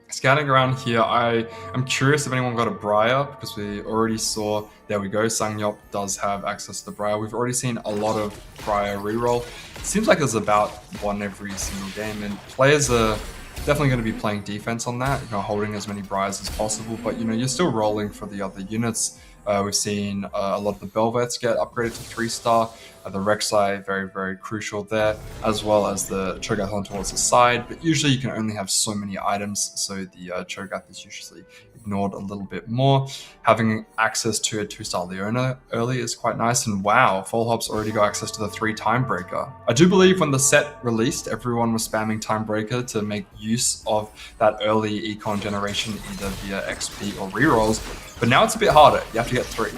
Speaker 3: scanning around here, I am curious if anyone got a Briar because we already saw, there we go, Sangyop does have access to the Briar. We've already seen a lot of Briar reroll. It seems like there's about 1 every single game, and players are definitely going to be playing defense on that, holding as many Briars as possible, but you're still rolling for the other units. We've seen a lot of the Belvets get upgraded to 3-star. The Rek'Sai, very, very crucial there, as well as the Cho'Gath towards the side. But usually you can only have so many items, so the Cho'Gath is usually ignored a little bit more. Having access to a 2-star Leona early is quite nice. And wow, Folhop's already got access to the 3 Timebreaker. I do believe when the set released, everyone was spamming Timebreaker to make use of that early econ generation, either via XP or rerolls. But now it's a bit harder. You have to get 3.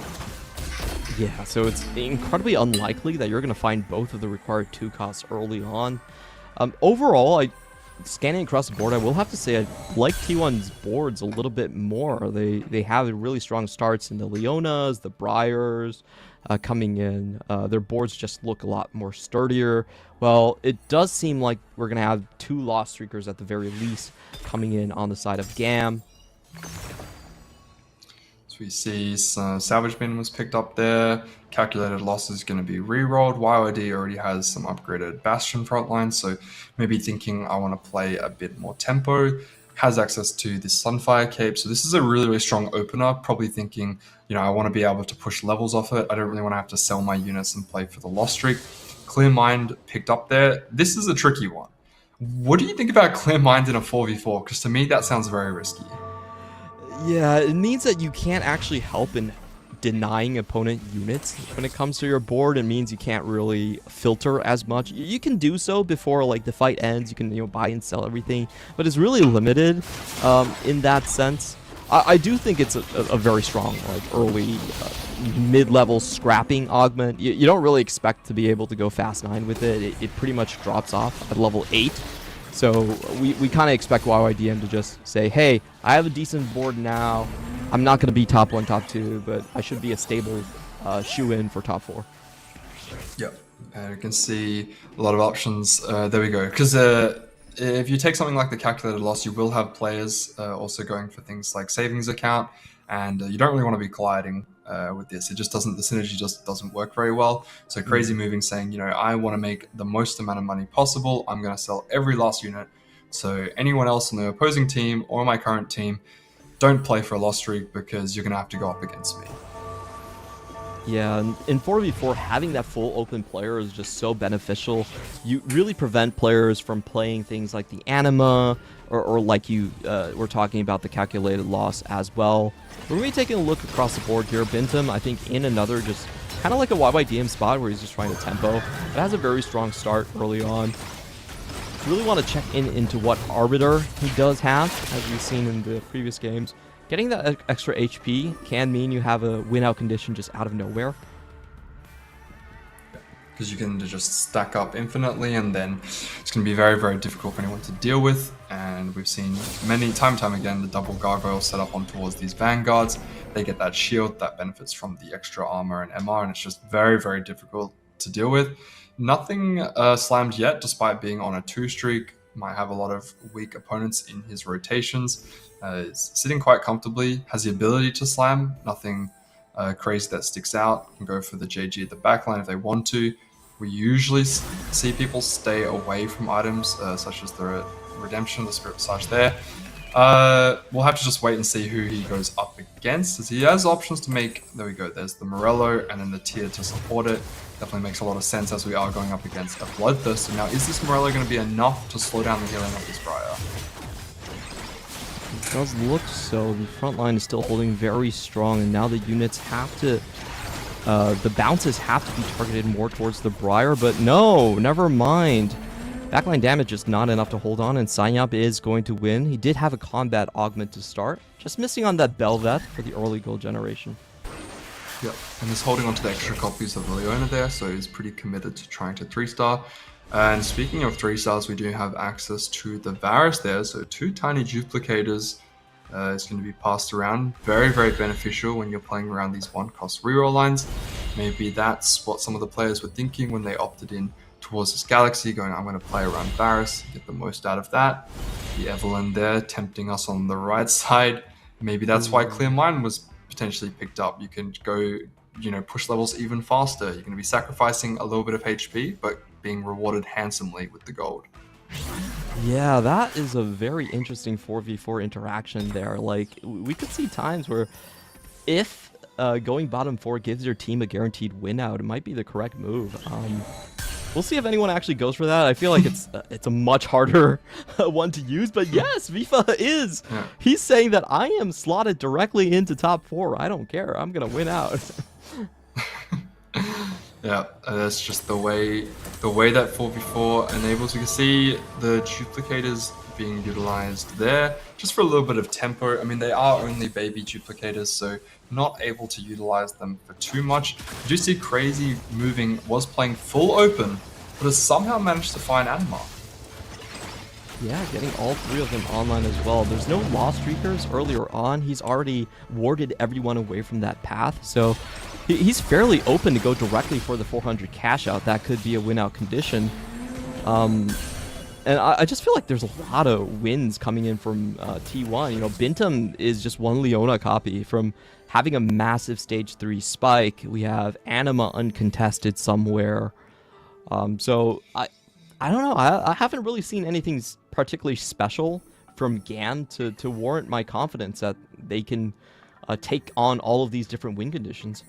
Speaker 2: Yeah, so it's incredibly unlikely that you're going to find both of the required 2 costs early on. Overall, scanning across the board, I will have to say I like T1's boards a little bit more. They have really strong starts in the Leonas, the Briars coming in. Their boards just look a lot more sturdier. Well, it does seem like we're going to have 2 lost streakers at the very least coming in on the side of GAM.
Speaker 3: We see Salvage Bin was picked up there. Calculated loss is going to be rerolled. YOD already has some upgraded Bastion frontline, so maybe thinking I want to play a bit more tempo. Has access to the Sunfire Cape, so this is a really, really strong opener. Probably thinking, I want to be able to push levels off it. I don't really want to have to sell my units and play for the loss streak. Clear Mind picked up there. This is a tricky one. What do you think about Clear Mind in a 4v4? Because to me, that sounds very risky.
Speaker 2: Yeah, it means that you can't actually help in denying opponent units. When it comes to your board, it means you can't really filter as much. You can do so before like the fight ends. You can, you know, buy and sell everything, but it's really limited in that sense. I do think it's a very strong, like, early mid-level scrapping augment. You don't really expect to be able to go fast 9 with it. It pretty much drops off at level 8. So we kind of expect YYDM to just say, hey, I have a decent board now. I'm not going to be top 1, top 2, but I should be a stable shoe-in for top 4.
Speaker 3: Yep. You can see a lot of options. There we go. Because if you take something like the calculated loss, you will have players also going for things like savings account, and you don't really want to be colliding with this. It just doesn't, the synergy just doesn't work very well. So Crazy Moving saying, you know, I want to make the most amount of money possible. I'm going to sell every last unit. So anyone else on the opposing team or my current team, don't play for a loss streak because you're going to have to go up against me.
Speaker 2: Yeah, and in 4v4, having that full open player is just so beneficial. You really prevent players from playing things like the anima, or like you were talking about the calculated loss as well. We're going to be taking a look across the board here. Bintum, I think, in another just kind of like a YYDM spot where he's just trying to tempo. It has a very strong start early on. Really want to check into what Arbiter he does have, as we've seen in the previous games. Getting that extra HP can mean you have a win-out condition just out of nowhere.
Speaker 3: Because you can just stack up infinitely, and then it's going to be very, very difficult for anyone to deal with. And we've seen time and time again the double gargoyle set up on towards these vanguards. They get that shield that benefits from the extra armor and MR, and it's just very, very difficult to deal with. Nothing slammed yet, despite being on a 2 streak. Might have a lot of weak opponents in his rotations. Is sitting quite comfortably, has the ability to slam. Nothing crazy that sticks out. Can go for the JG at the backline if they want to. We usually see people stay away from items such as the Redemption, the Spirit Massage there. We'll have to just wait and see who he goes up against, as he has options to make. There we go, there's the Morello and then the tier to support it. Definitely makes a lot of sense as we are going up against a Bloodthirster. Now, is this Morello going to be enough to slow down the healing of this Briar?
Speaker 2: It does look so. The front line is still holding very strong, and now the units have to... the bounces have to be targeted more towards the Briar, but no, never mind. Backline damage is not enough to hold on, and Sanyap is going to win. He did have a combat augment to start, just missing on that Bel'Veth for the early gold generation.
Speaker 3: Yep, and he's holding on to the extra copies of Leona there, so he's pretty committed to trying to 3-star. And speaking of 3-stars, we do have access to the Varus there, so 2 tiny duplicators is going to be passed around. Very, very beneficial when you're playing around these 1-cost reroll lines. Maybe that's what some of the players were thinking when they opted in towards this Galaxy, going, I'm going to play around Varus, get the most out of that. The Evelyn there, tempting us on the right side. Maybe that's why Clear Mind was potentially picked up. You can go, you know, push levels even faster. You're going to be sacrificing a little bit of HP, but being rewarded handsomely with the gold.
Speaker 2: Yeah, that is a very interesting 4v4 interaction there. Like, we could see times where if going bottom 4 gives your team a guaranteed win out, it might be the correct move. We'll see if anyone actually goes for that. I feel like it's a much harder one to use, but yes, Vifa is. Yeah. He's saying that I am slotted directly into top 4. I don't care. I'm gonna win out.
Speaker 3: Yeah, that's just the way that 4v4 enables. You can see the duplicators being utilized there just for a little bit of tempo. I mean, they are only baby duplicators, so not able to utilize them for too much. You do see Crazy Moving was playing full open, but has somehow managed to find Anima.
Speaker 2: Yeah, getting all 3 of them online as well. There's no lost streakers earlier on. He's already warded everyone away from that path, so he's fairly open to go directly for the 400 cash out. That could be a win out condition. And I just feel like there's a lot of wins coming in from T1. You know, Bintum is just one Leona copy from having a massive stage 3 spike. We have Anima uncontested somewhere. So I don't know. I haven't really seen anything particularly special from GAN to warrant my confidence that they can take on all of these different win conditions.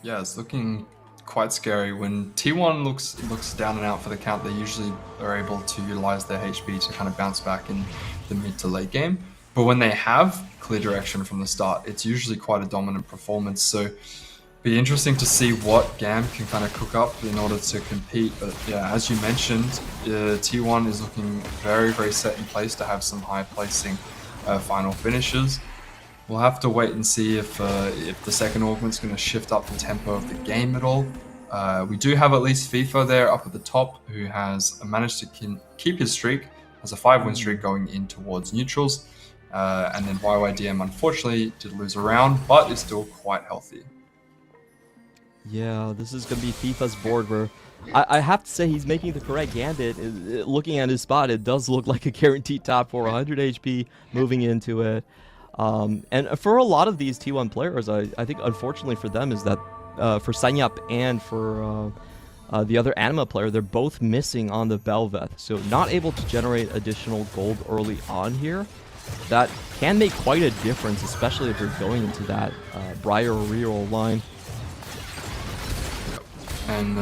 Speaker 3: Yeah, it's looking quite scary. When T1 looks down and out for the count, they usually are able to utilize their HP to kind of bounce back in the mid to late game. But when they have clear direction from the start, it's usually quite a dominant performance. So be interesting to see what GAM can kind of cook up in order to compete. But yeah, as you mentioned, T1 is looking very, very set in place to have some high placing final finishes. We'll have to wait and see if the second augment's going to shift up the tempo of the game at all. We do have at least FIFA there up at the top, who has managed to keep his streak, has a 5-win streak going in towards neutrals. And then YYDM unfortunately did lose a round, but is still quite healthy.
Speaker 2: Yeah, this is going to be FIFA's board where I have to say he's making the correct gambit. Looking at his spot, it does look like a guaranteed top 400 HP moving into it. And for a lot of these T1 players, I think unfortunately for them is that for Sanyap and for the other Anima player, they're both missing on the Belveth. So not able to generate additional gold early on here. That can make quite a difference, especially if you're going into that Briar reroll line.
Speaker 3: And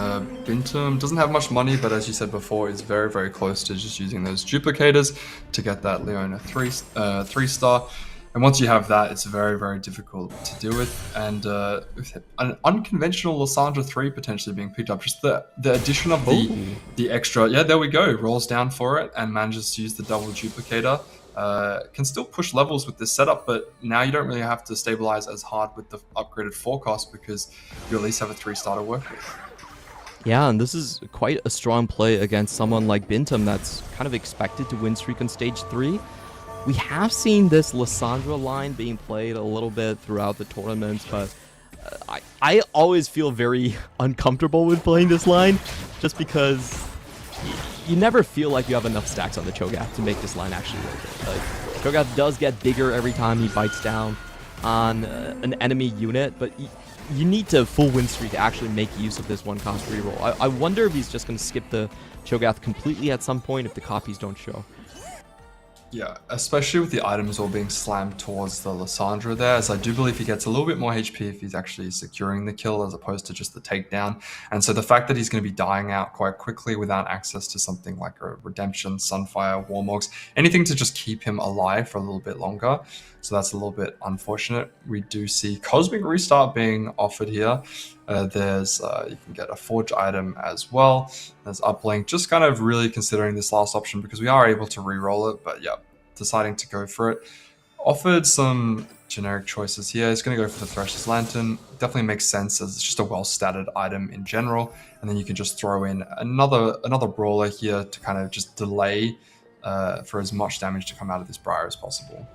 Speaker 3: Bintum doesn't have much money, but as you said before, is very, very close to just using those duplicators to get that Leona 3-star. And once you have that, it's very, very difficult to deal with. And an unconventional Lysandra 3 potentially being picked up. Just the addition of the extra, yeah, there we go, rolls down for it and manages to use the double duplicator. Can still push levels with this setup, but now you don't really have to stabilize as hard with the upgraded forecast because you at least have a 3-star to work with.
Speaker 2: Yeah, and this is quite a strong play against someone like Bintum that's kind of expected to win streak on stage 3. We have seen this Lysandra line being played a little bit throughout the tournaments, but I always feel very uncomfortable with playing this line just because you never feel like you have enough stacks on the Cho'Gath to make this line actually work. Like, Cho'Gath does get bigger every time he bites down on an enemy unit, but you need to full win streak to actually make use of this one-cost reroll. I wonder if he's just going to skip the Cho'Gath completely at some point if the copies don't show.
Speaker 3: Yeah, especially with the items all being slammed towards the Lysandra there, as I do believe he gets a little bit more HP if he's actually securing the kill as opposed to just the takedown. And so the fact that he's going to be dying out quite quickly without access to something like a Redemption, Sunfire, Warmogs, anything to just keep him alive for a little bit longer. So that's a little bit unfortunate. We do see Cosmic Restart being offered here. There's you can get a Forge item as well. There's Uplink, just kind of really considering this last option because we are able to re-roll it, but yeah, deciding to go for it. Offered some generic choices here. He's going to go for the Thresher's Lantern. Definitely makes sense as it's just a well-statted item in general. And then you can just throw in another Brawler here to kind of just delay for as much damage to come out of this Briar as possible.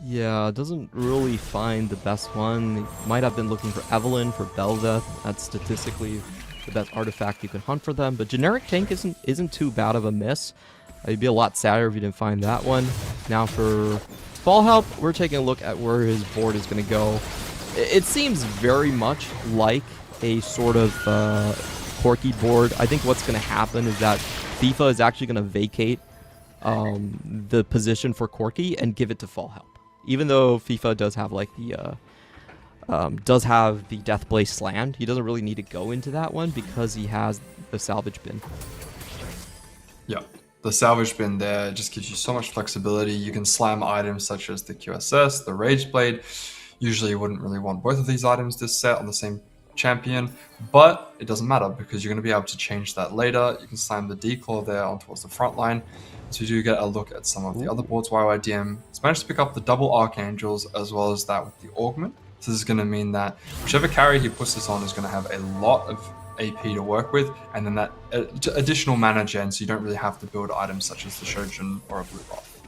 Speaker 2: Yeah, doesn't really find the best one. He might have been looking for Evelyn for Belveth. That's statistically the best artifact you can hunt for them. But generic tank isn't too bad of a miss. You'd be a lot sadder if you didn't find that one. Now for Fall Help, we're taking a look at where his board is going to go. It seems very much like a sort of Corki board. I think what's going to happen is that FIFA is actually going to vacate the position for Corki and give it to Fall Help. Even though FIFA does have like the Death Blaze slammed, he doesn't really need to go into that one because he has the salvage bin.
Speaker 3: Yeah, the salvage bin there just gives you so much flexibility. You can slam items such as the QSS, the Rage Blade. Usually you wouldn't really want both of these items this set on the same champion, but it doesn't matter because you're going to be able to change that later. You can slam the Declaw there on towards the front line. So you do get a look at some of the other boards. YYDM has managed to pick up the double Archangels as well as that with the Augment. So this is going to mean that whichever carry he puts this on is going to have a lot of AP to work with, and then that additional mana gen, so you don't really have to build items such as the Shojin or a Blue Buff.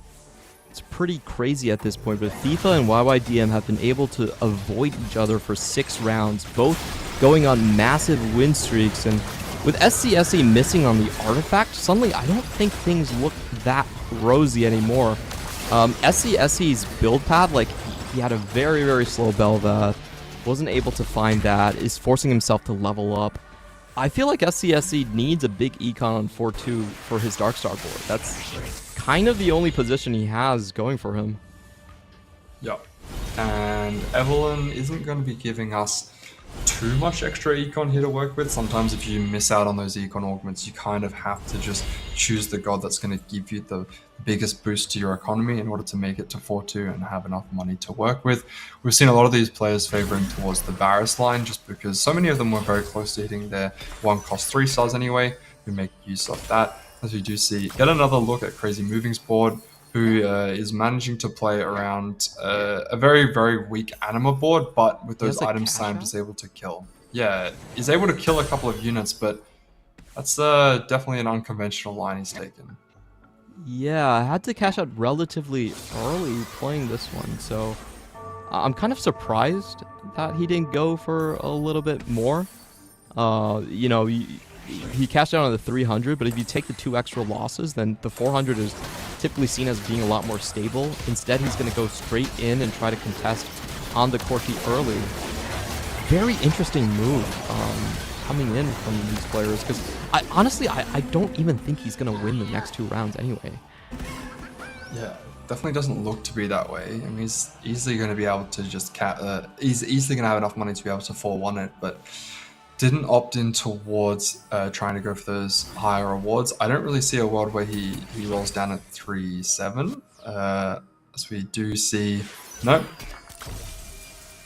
Speaker 2: It's pretty crazy at this point, but FIFA and YYDM have been able to avoid each other for 6 rounds, both going on massive win streaks, and with SCSE missing on the artifact, suddenly I don't think things look that rosy anymore. SCSE's build path, like, he had a very, very slow Belveth, wasn't able to find that, is forcing himself to level up. I feel like SCSE needs a big econ 4-2 for his Darkstar board. That's kind of the only position he has going for him.
Speaker 3: Yep. and Evelyn isn't going to be giving us too much extra econ here to work with. Sometimes if you miss out on those econ augments, you kind of have to just choose the god that's going to give you the biggest boost to your economy in order to make it to 4-2 and have enough money to work with. We've seen a lot of these players favoring towards the Varus line just because so many of them were very close to hitting their 1 cost 3 stars anyway. We make use of that. As we do see, get another look at Crazy Moving's board, who is managing to play around a very, very weak anima board, but with those items slammed is able to kill. Yeah, he's able to kill a couple of units, but that's definitely an unconventional line he's taken.
Speaker 2: Yeah, I had to cash out relatively early playing this one, so I'm kind of surprised that he didn't go for a little bit more. You know, he cashed out on the 300, but if you take the 2 extra losses, then the 400 is typically seen as being a lot more stable. Instead, he's going to go straight in and try to contest on the Corki early. Very interesting move coming in from these players, because honestly, I don't even think he's going to win the next 2 rounds anyway.
Speaker 3: Yeah, definitely doesn't look to be that way. I mean, he's easily going to be able to just he's easily going to have enough money to be able to 4-1 it, but didn't opt in towards trying to go for those higher rewards. I don't really see a world where he rolls down at 3-7. As we do see, nope.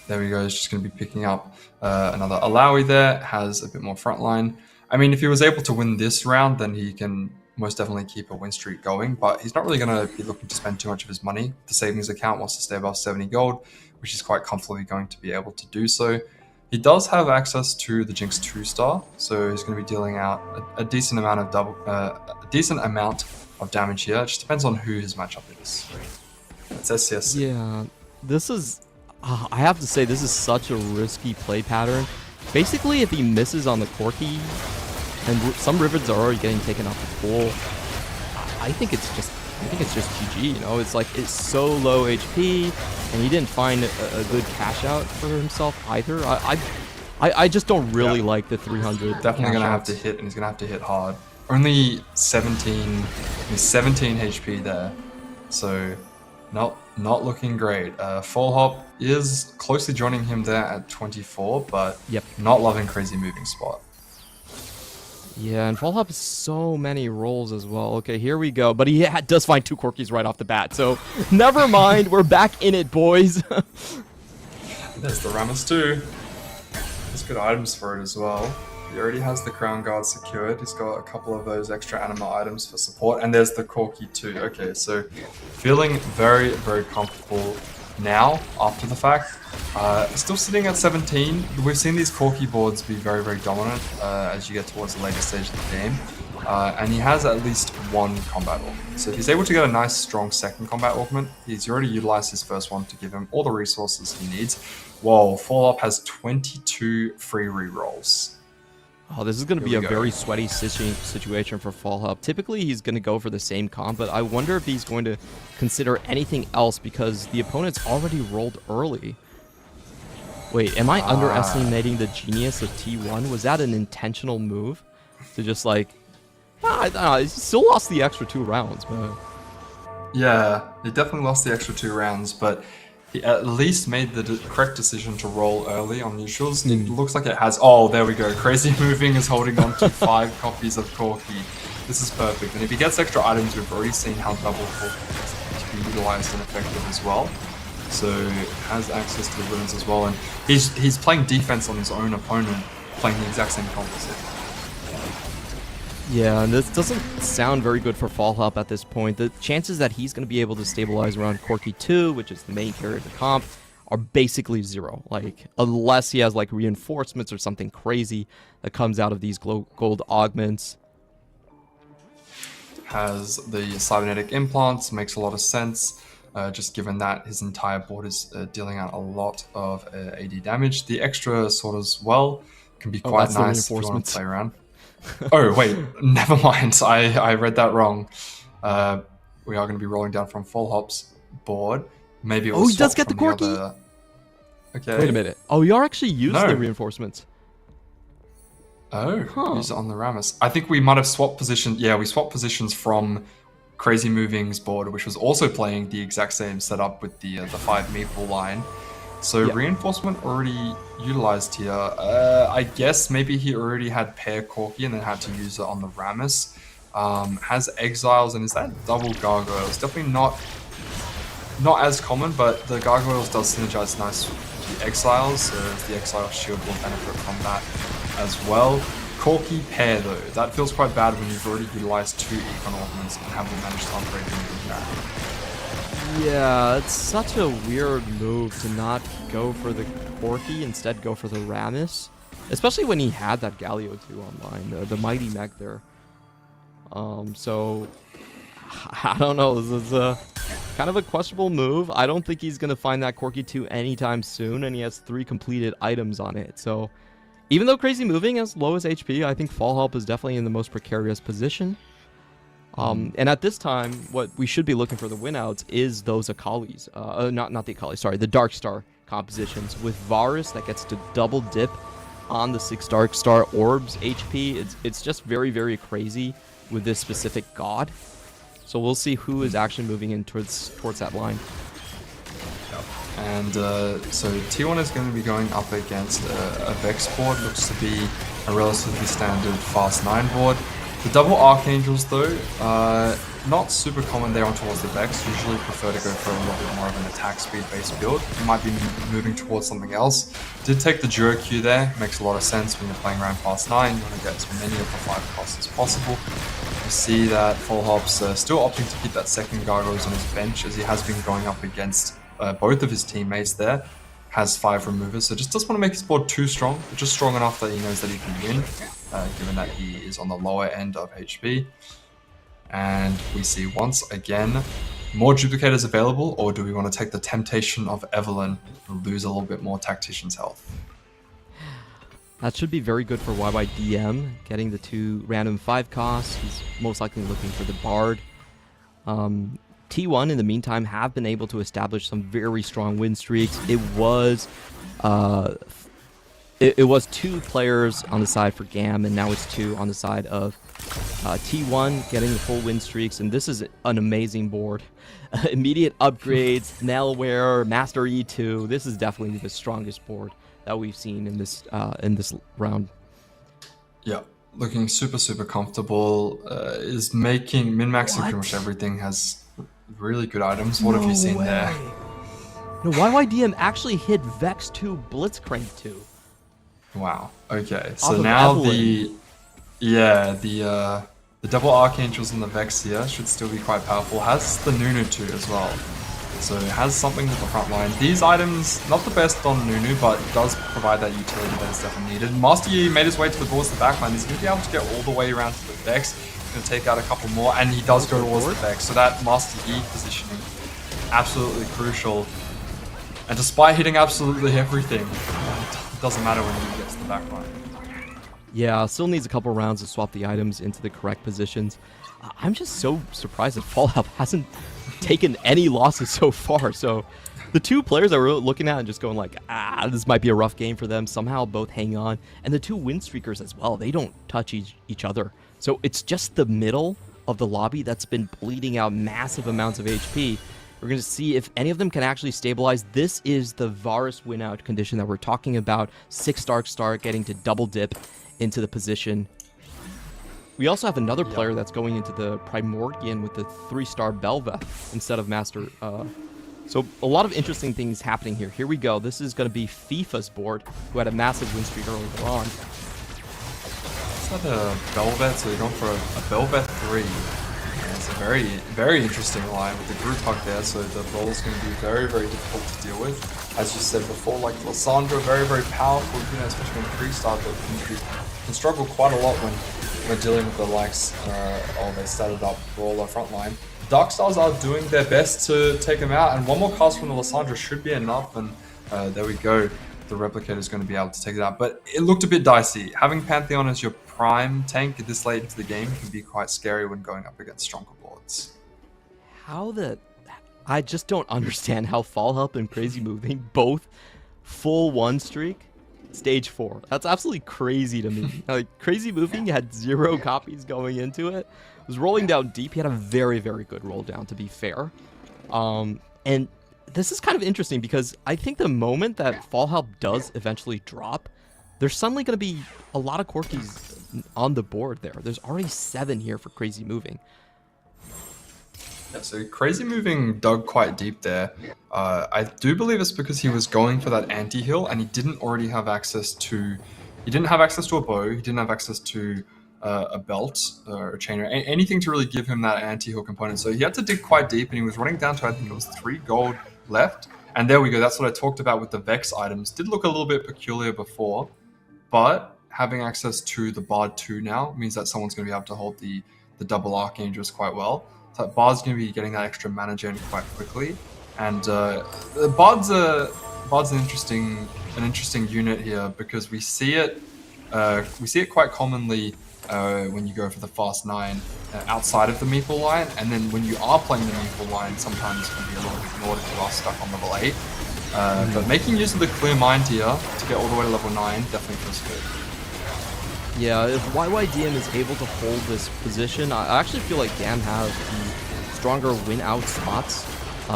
Speaker 3: There we go. He's just going to be picking up another Alawi there. Has a bit more frontline. I mean, if he was able to win this round, then he can most definitely keep a win streak going. But he's not really going to be looking to spend too much of his money. The savings account wants to stay above 70 gold, which is quite comfortably going to be able to do so. He does have access to the Jinx 2-star, so he's going to be dealing out a decent amount of damage here. It just depends on who his matchup is. It's SCSC.
Speaker 2: Yeah, this is, I have to say, this is such a risky play pattern. Basically, if he misses on the Corki, and some Rivets are already getting taken off the pool, I think it's just GG. You know, it's like it's so low HP, and he didn't find a good cash out for himself either. I just don't really like the 300.
Speaker 3: Definitely gonna have to hit, and he's gonna have to hit hard. Only 17 HP there, so not looking great. Full Hop is closely joining him there at 24, but not loving Crazy Moving spot.
Speaker 2: Yeah, and Fall Hop has so many rolls as well. Okay, here we go. But he does find 2 Corkis right off the bat, so never mind. We're back in it, boys.
Speaker 3: There's the Rammus too. There's good items for it as well. He already has the Crown Guard secured. He's got a couple of those extra anima items for support. And there's the Corki too. Okay, so feeling very, very comfortable now after the fact. Still sitting at 17. We've seen these Corki boards be very, very dominant as you get towards the later stage of the game. And he has at least 1 combat augment. So if he's able to get a nice, strong second combat augment, he's already utilized his first one to give him all the resources he needs. Whoa, Fall Up has 22 free rerolls.
Speaker 2: Oh, this is going to be a very sweaty situation for Fall Up. Typically, he's going to go for the same comp, but I wonder if he's going to consider anything else because the opponent's already rolled early. Wait, am I underestimating the genius of T1? Was that an intentional move? To just like... I don't know, he still lost the extra 2 rounds, but...
Speaker 3: Yeah, he definitely lost the extra 2 rounds, but he at least made the correct decision to roll early on neutrals. It looks like it has... Oh, there we go. Crazy Moving is holding on to 5 copies of Corki. This is perfect. And if he gets extra items, we've already seen how double Corki can be utilized and effective as well. So has access to the ruins as well, and he's playing defense on his own opponent, playing the exact same composite.
Speaker 2: Yeah, and this doesn't sound very good for Fall Up at this point. The chances that he's going to be able to stabilize around Corki 2, which is the main carrier of the comp, are basically 0. Like, unless he has like reinforcements or something crazy that comes out of these gold augments.
Speaker 3: Has the cybernetic implants, makes a lot of sense. Just given that his entire board is dealing out a lot of AD damage. The extra sword as well can be quite nice if you want to play around. Oh, wait, never mind. I read that wrong. We are going to be rolling down from Fall Hop's board. Maybe it was
Speaker 2: he does get the Corki?
Speaker 3: Okay.
Speaker 2: Wait a minute. Oh, you are actually used the reinforcements.
Speaker 3: Oh, use it on the Rammus. I think we might have swapped positions. Yeah, we swapped positions from Crazy Moving's board, which was also playing the exact same setup with the 5 meeple line. So
Speaker 2: Yeah.
Speaker 3: reinforcement already utilized here. I guess maybe he already had pair Corki and then had to use it on the Rammus. Has Exiles, and is that double Gargoyles? Definitely not as common, but the Gargoyles does synergize nice with the Exiles, so the Exile shield will benefit from that as well. Corki pair though, that feels quite bad when you've already utilized 2 Econ Ornaments and haven't managed to upgrade anything back.
Speaker 2: Yeah, it's such a weird move to not go for the Corki, instead go for the Rammus. Especially when he had that Galio 2 online, the Mighty Mech there. So, I don't know, this is a kind of a questionable move. I don't think he's going to find that Corki 2 anytime soon, and he has 3 completed items on it. So, even though Crazy Moving has lowest HP, I think Fall Help is definitely in the most precarious position. And at this time, what we should be looking for the winouts is those Akalis. Not the Akali, sorry, the Dark Star compositions. With Varus, that gets to double dip on the 6 Dark Star Orbs HP. It's just very, very crazy with this specific god. So we'll see who is actually moving in towards that line.
Speaker 3: And so T1 is going to be going up against a Vex board. Looks to be a relatively standard Fast 9 board. The double Archangels though, not super common there on towards the Vex. Usually prefer to go for a little bit more of an attack speed based build. You might be moving towards something else. Did take the Juro Q there, makes a lot of sense when you're playing around Fast 9. You want to get as many of the 5 costs as possible. You see that Full Hop's still opting to keep that second Gargoyles on his bench, as he has been going up against both of his teammates there. Has 5 removers, so just doesn't want to make his board too strong, but just strong enough that he knows that he can win, given that he is on the lower end of HP. And we see once again more duplicators available, or do we want to take the temptation of Evelyn and lose a little bit more Tactician's health?
Speaker 2: That should be very good for YYDM, getting the 2 random 5 costs. He's most likely looking for the Bard. T1 in the meantime have been able to establish some very strong win streaks. It was 2 players on the side for GAM, and now it's 2 on the side of T1 getting the full win streaks, and this is an amazing board. Immediate upgrades, Nelware, Master E2. This is definitely the strongest board that we've seen in this round.
Speaker 3: Yeah, looking super comfortable. Is making min-maxing pretty much everything. Has really good items. What have you seen there?
Speaker 2: No, YYDM actually hit Vex 2 Blitzcrank 2.
Speaker 3: Wow. Okay. So
Speaker 2: Off of
Speaker 3: now
Speaker 2: Evelyn.
Speaker 3: the double Archangels and the Vex here should still be quite powerful. Has the Nunu too as well. So it has something to the front line. These items, not the best on Nunu, but does provide that utility that is definitely needed. Master Yi made his way towards the backline. He's going to be able to get all the way around to the Vex. Going to take out a couple more, and he does go towards the Vex. So that Master Yi positioning, absolutely crucial. And despite hitting absolutely everything, it doesn't matter when he gets to the backline.
Speaker 2: Yeah, still needs a couple rounds to swap the items into the correct positions. I'm just so surprised that Fallout hasn't taken any losses so far. So the 2 players that we're looking at and just going like, this might be a rough game for them, somehow both hang on. And the 2 win streakers as well, they don't touch each other. So it's just the middle of the lobby that's been bleeding out massive amounts of HP. We're going to see if any of them can actually stabilize. This is the Varus win out condition that we're talking about. 6 Dark Star getting to double dip into the position. We also have another player that's going into the Primordian with the 3-star Belveth instead of Master. So a lot of interesting things happening here. Here we go. This is going to be FIFA's board, who had a massive win streak earlier on.
Speaker 3: Is that a Belveth? So you're going for a Belveth 3. And it's a very interesting line with the group hug there. So the ball is going to be very difficult to deal with. As you said before, like Lissandra, very powerful, you know, especially when 3-star, but can struggle quite a lot when we're dealing with the likes of a started up brawler frontline. Dark Stars are doing their best to take him out, and one more cast from the Lissandra should be enough, and there we go. The Replicator is going to be able to take it out, but it looked a bit dicey. Having Pantheon as your prime tank this late into the game can be quite scary when going up against stronger boards.
Speaker 2: I just don't understand how Fall Help and Crazy Moving both full 1 streak. stage 4. That's absolutely crazy to me. Like, Crazy Moving had 0 copies going into it. Was rolling down deep. He had a very, very good roll down, to be fair. And this is kind of interesting because I think the moment that Fall Help does eventually drop, there's suddenly going to be a lot of Corkies on the board there. There's already 7 here for Crazy Moving.
Speaker 3: Yeah, so Crazy Moving dug quite deep there. I do believe it's because he was going for that anti-heal and he didn't already have access to... He didn't have access to a bow, he didn't have access to a belt or a chain or anything to really give him that anti-heal component. So he had to dig quite deep and he was running down to, I think it was 3 gold left. And there we go, that's what I talked about with the Vex items. Did look a little bit peculiar before, but having access to the Bard 2 now means that someone's going to be able to hold the double Archangels quite well. So Bard's going to be getting that extra mana gen quite quickly. And Bard's an interesting unit here because we see it quite commonly when you go for the Fast 9 outside of the Meeple line, and then when you are playing the Meeple line, sometimes it can be a little bit ignored if you are stuck on level 8. But making use of the Clear Mind here to get all the way to level 9 definitely feels good.
Speaker 2: Yeah, if YYDM is able to hold this position, I actually feel like GAM have the stronger win-out spots.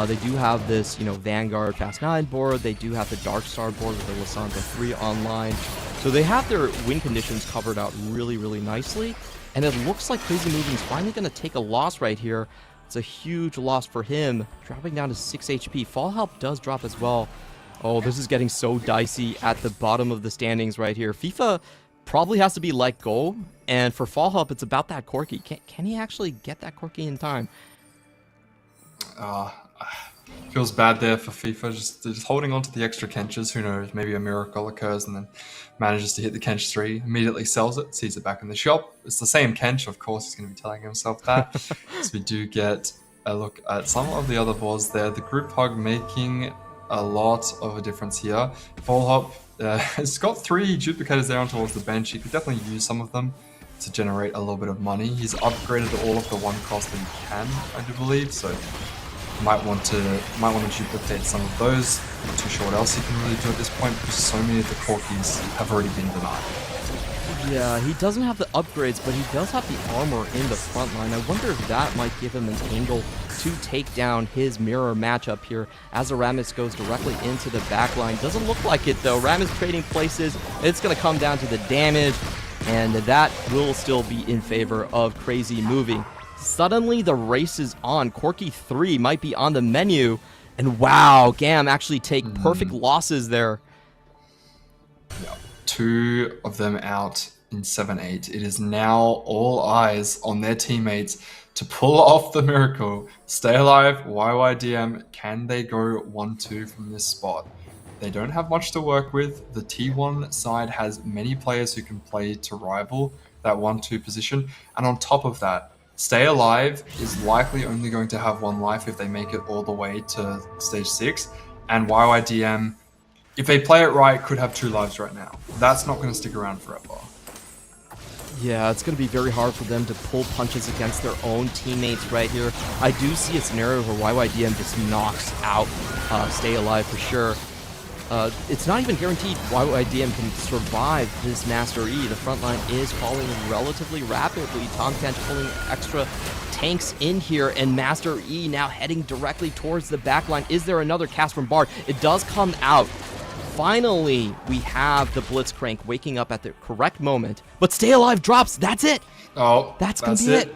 Speaker 2: They do have this, Vanguard Fast 9 board. They do have the Dark Star board with the Lissandra 3 online. So they have their win conditions covered out really, really nicely. And it looks like Crazy Moving's finally going to take a loss right here. It's a huge loss for him, dropping down to 6 HP. Fall Help does drop as well. Oh, this is getting so dicey at the bottom of the standings right here. FIFA probably has to be let go, and for Fall Help, it's about that Corki. Can he actually get that Corki in time?
Speaker 3: Feels bad there for FIFA, just holding on to the extra Kenches. Who knows, maybe a miracle occurs and then manages to hit the Kench 3, immediately sells it, sees it back in the shop. It's the same Kench, of course, he's going to be telling himself that. So we do get a look at some of the other boards there. The group hug making a lot of a difference here. Fall Help has got 3 duplicators there on towards the bench. He could definitely use some of them to generate a little bit of money. He's upgraded all of the 1 cost that he can, I do believe, so might want to duplicate some of those. Not too sure what else he can really do at this point because so many of the Corkies have already been denied.
Speaker 2: Yeah, he doesn't have the upgrades, but he does have the armor in the front line. I wonder if that might give him an angle to take down his mirror matchup here as Aramis goes directly into the back line. Doesn't look like it, though. Aramis trading places. It's going to come down to the damage, and that will still be in favor of Crazy Moving. Suddenly, the race is on. Corki 3 might be on the menu, and wow, GAM actually take perfect losses there.
Speaker 3: Yeah. 2 of them out in 7-8. It is now all eyes on their teammates to pull off the miracle. Stay alive, YYDM. Can they go 1-2 from this spot? They don't have much to work with. The T1 side has many players who can play to rival that 1-2 position. And on top of that, Stay Alive is likely only going to have 1 life if they make it all the way to stage 6. And YYDM, if they play it right, could have 2 lives right now. That's not going to stick around forever.
Speaker 2: Yeah, it's going to be very hard for them to pull punches against their own teammates right here. I do see a scenario where YYDM just knocks out Stay Alive for sure. It's not even guaranteed YYDM can survive this Master E. The front line is falling relatively rapidly. Tom Kench pulling extra tanks in here, and Master E now heading directly towards the back line. Is there another cast from Bard? It does come out. Finally, we have the Blitzcrank waking up at the correct moment, but Stay Alive drops. That's it.
Speaker 3: Oh,
Speaker 2: that's gonna be it.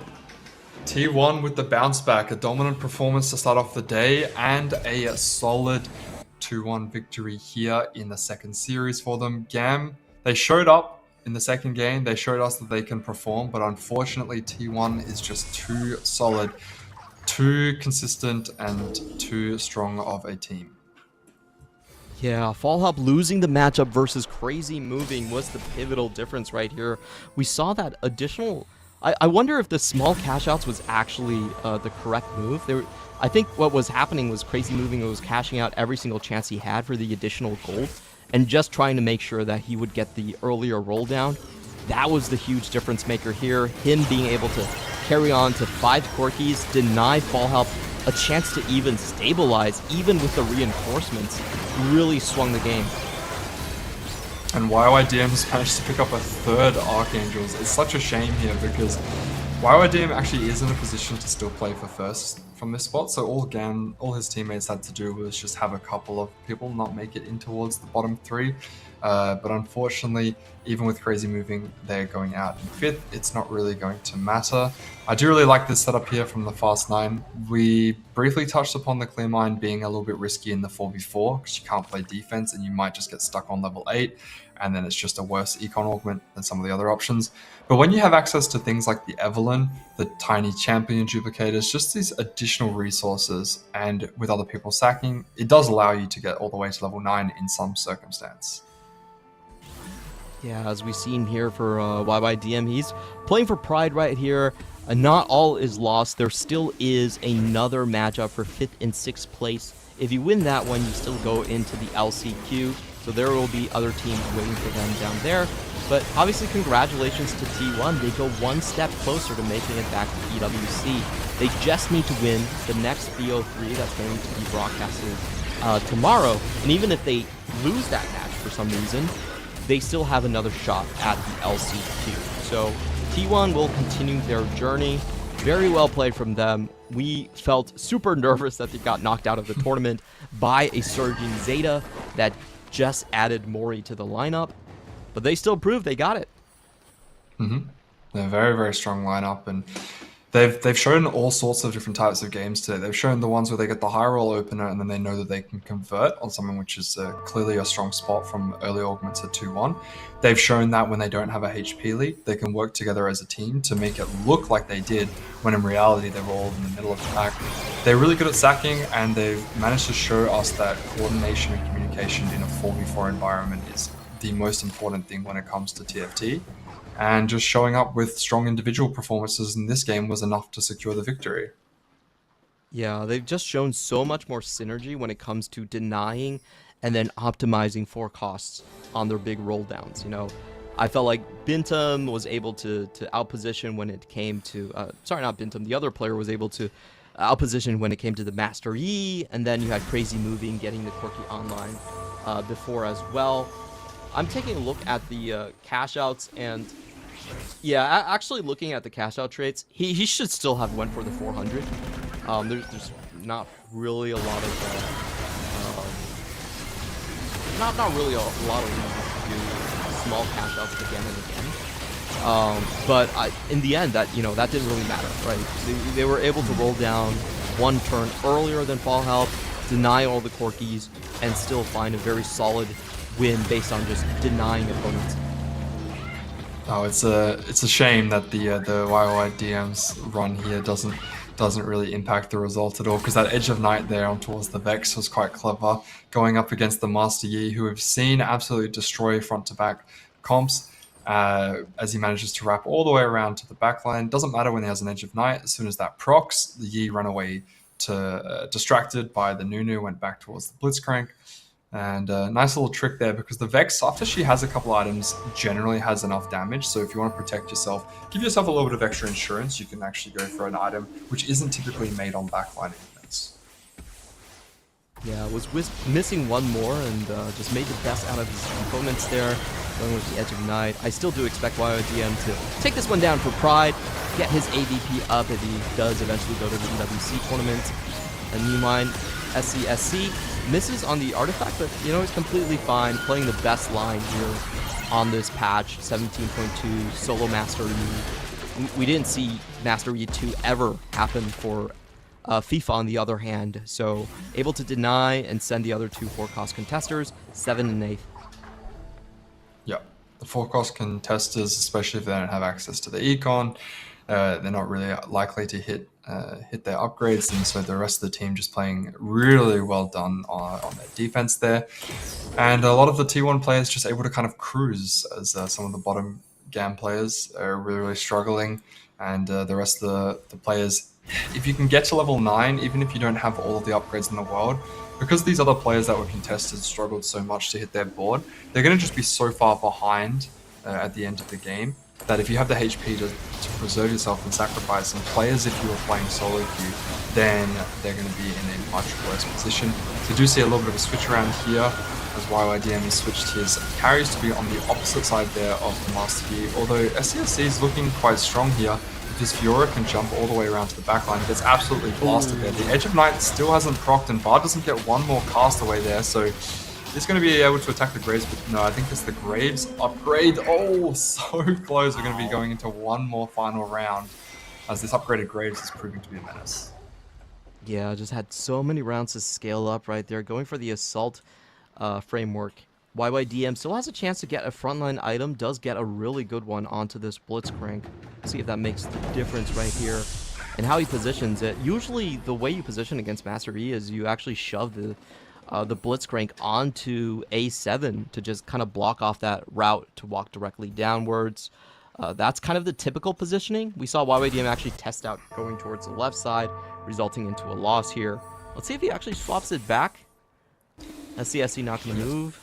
Speaker 3: T1 with the bounce back, a dominant performance to start off the day, and a solid 2-1 victory here in the second series for them. GAM, they showed up in the second game. They showed us that they can perform, but unfortunately T1 is just too solid, too consistent, and too strong of a team.
Speaker 2: Yeah, Fall Help losing the matchup versus Crazy Moving was the pivotal difference right here. We saw that additional... I wonder if the small cash outs was actually the correct move. I think what was happening was Crazy Moving was cashing out every single chance he had for the additional gold and just trying to make sure that he would get the earlier roll down. That was the huge difference maker here. Him being able to carry on to 5 Corkies, deny Fall Help a chance to even stabilize, even with the reinforcements, really swung the game.
Speaker 3: And YYDM's managed to pick up a third Archangels. It's such a shame here because YYDM actually is in a position to still play for first from this spot. So all his teammates had to do was just have a couple of people not make it in towards the bottom 3. But unfortunately, even with Crazy moving, they're going out in 5th. It's not really going to matter. I do really like this setup here from the Fast 9. We briefly touched upon the Clear Mine being a little bit risky in the 4v4 because you can't play defense and you might just get stuck on level 8. And then it's just a worse econ augment than some of the other options. But when you have access to things like the Evelyn, the tiny champion duplicators, just these additional resources, and with other people sacking, it does allow you to get all the way to level 9 in some circumstance.
Speaker 2: Yeah, as we've seen here for YYDM, he's playing for Pride right here. Not all is lost. There still is another matchup for 5th and 6th place. If you win that one, you still go into the LCQ. So there will be other teams waiting for them down there. But obviously, congratulations to T1. They go one step closer to making it back to EWC. They just need to win the next BO3 that's going to be broadcasted tomorrow. And even if they lose that match for some reason, they still have another shot at the LCQ. So T1 will continue their journey. Very well played from them. We felt super nervous that they got knocked out of the tournament by a surging Zeta that just added Mori to the lineup. But they still proved they got it. They're
Speaker 3: a very, very strong lineup, and they've shown all sorts of different types of games today. They've shown the ones where they get the high roll opener and then they know that they can convert on something which is clearly a strong spot from early augments at 2-1. They've shown that when they don't have a HP lead, they can work together as a team to make it look like they did, when in reality they were all in the middle of the pack. They're really good at sacking, and they've managed to show us that coordination and communication in a 4v4 environment is the most important thing when it comes to TFT. And just showing up with strong individual performances in this game was enough to secure the victory.
Speaker 2: Yeah, they've just shown so much more synergy when it comes to denying and then optimizing for costs on their big roll downs. You know, I felt like Bintum was able to outposition when it came to sorry, not Bintum, the other player was able to outposition when it came to the Master Yi, and then you had Crazy Moving getting the Quirky online before as well. I'm taking a look at the cash outs, and yeah, actually looking at the cash out traits, he should still have went for the 400. There's not really a lot of not really a lot of reasons to do small cash outs again and again. But in the end, that didn't really matter, right? They were able to roll down one turn earlier than Fall Help, deny all the Corkies, and still find a very solid win based on just denying opponents.
Speaker 3: Oh, it's a shame that the YYDM's run here doesn't really impact the result at all, because that Edge of Night there on towards the Vex was quite clever, going up against the Master Yi, who we've seen absolutely destroy front to back comps as he manages to wrap all the way around to the backline. Doesn't matter when he has an Edge of Night, as soon as that procs, the Yi ran away to distracted by the Nunu, went back towards the Blitzcrank. And nice little trick there, because the Vex, after she has a couple items, generally has enough damage. So if you want to protect yourself, give yourself a little bit of extra insurance, you can actually go for an item which isn't typically made on backline events.
Speaker 2: Yeah, was missing one more and just made the best out of his opponents there, going with the Edge of Night. I still do expect YODM to take this one down for Pride, get his AVP up if he does eventually go to the EWC tournament. And meanwhile, SCSC misses on the artifact, but he's completely fine, playing the best line here on this patch. 17.2 solo Master Yi. We didn't see Master Yi 2 ever happen for FIFA on the other hand, so able to deny and send the other two 4-cost contesters, 7 and 8.
Speaker 3: Yeah, the 4-cost contesters, especially if they don't have access to the econ, they're not really likely to hit their upgrades, and so the rest of the team just playing really well done on their defense there. And a lot of the T1 players just able to kind of cruise, as some of the bottom GAM players are really struggling, and the rest of the players, if you can get to level 9, even if you don't have all of the upgrades in the world, because these other players that were contested struggled so much to hit their board, they're going to just be so far behind at the end of the game, that if you have the HP to preserve yourself and sacrifice, and players, if you are playing solo queue, then they're going to be in a much worse position. So you do see a little bit of a switch around here. as YYDM is switched his carries to be on the opposite side there of the Master Yi. Although SCSC is looking quite strong here. If his Fiora can jump all the way around to the backline, he gets absolutely blasted there. The Edge of Night still hasn't procced, and Bard doesn't get one more cast away there, so he's going to be able to attack the Graves, but no, I think it's the Graves upgrade. Oh, so close. We're going to be going into one more final round, as this upgraded Graves is proving to be a menace.
Speaker 2: Yeah, just had so many rounds to scale up right there. Going for the Assault framework. YYDM still has a chance to get a frontline item, does get a really good one onto this Blitzcrank. See if that makes the difference right here. And how he positions it. Usually the way you position against Master E is you actually shove the Blitzcrank onto A7 to just kind of block off that route to walk directly downwards. That's kind of the typical positioning. We saw YYDM actually test out going towards the left side, resulting into a loss here. Let's see if he actually swaps it back. SCSC not going to move.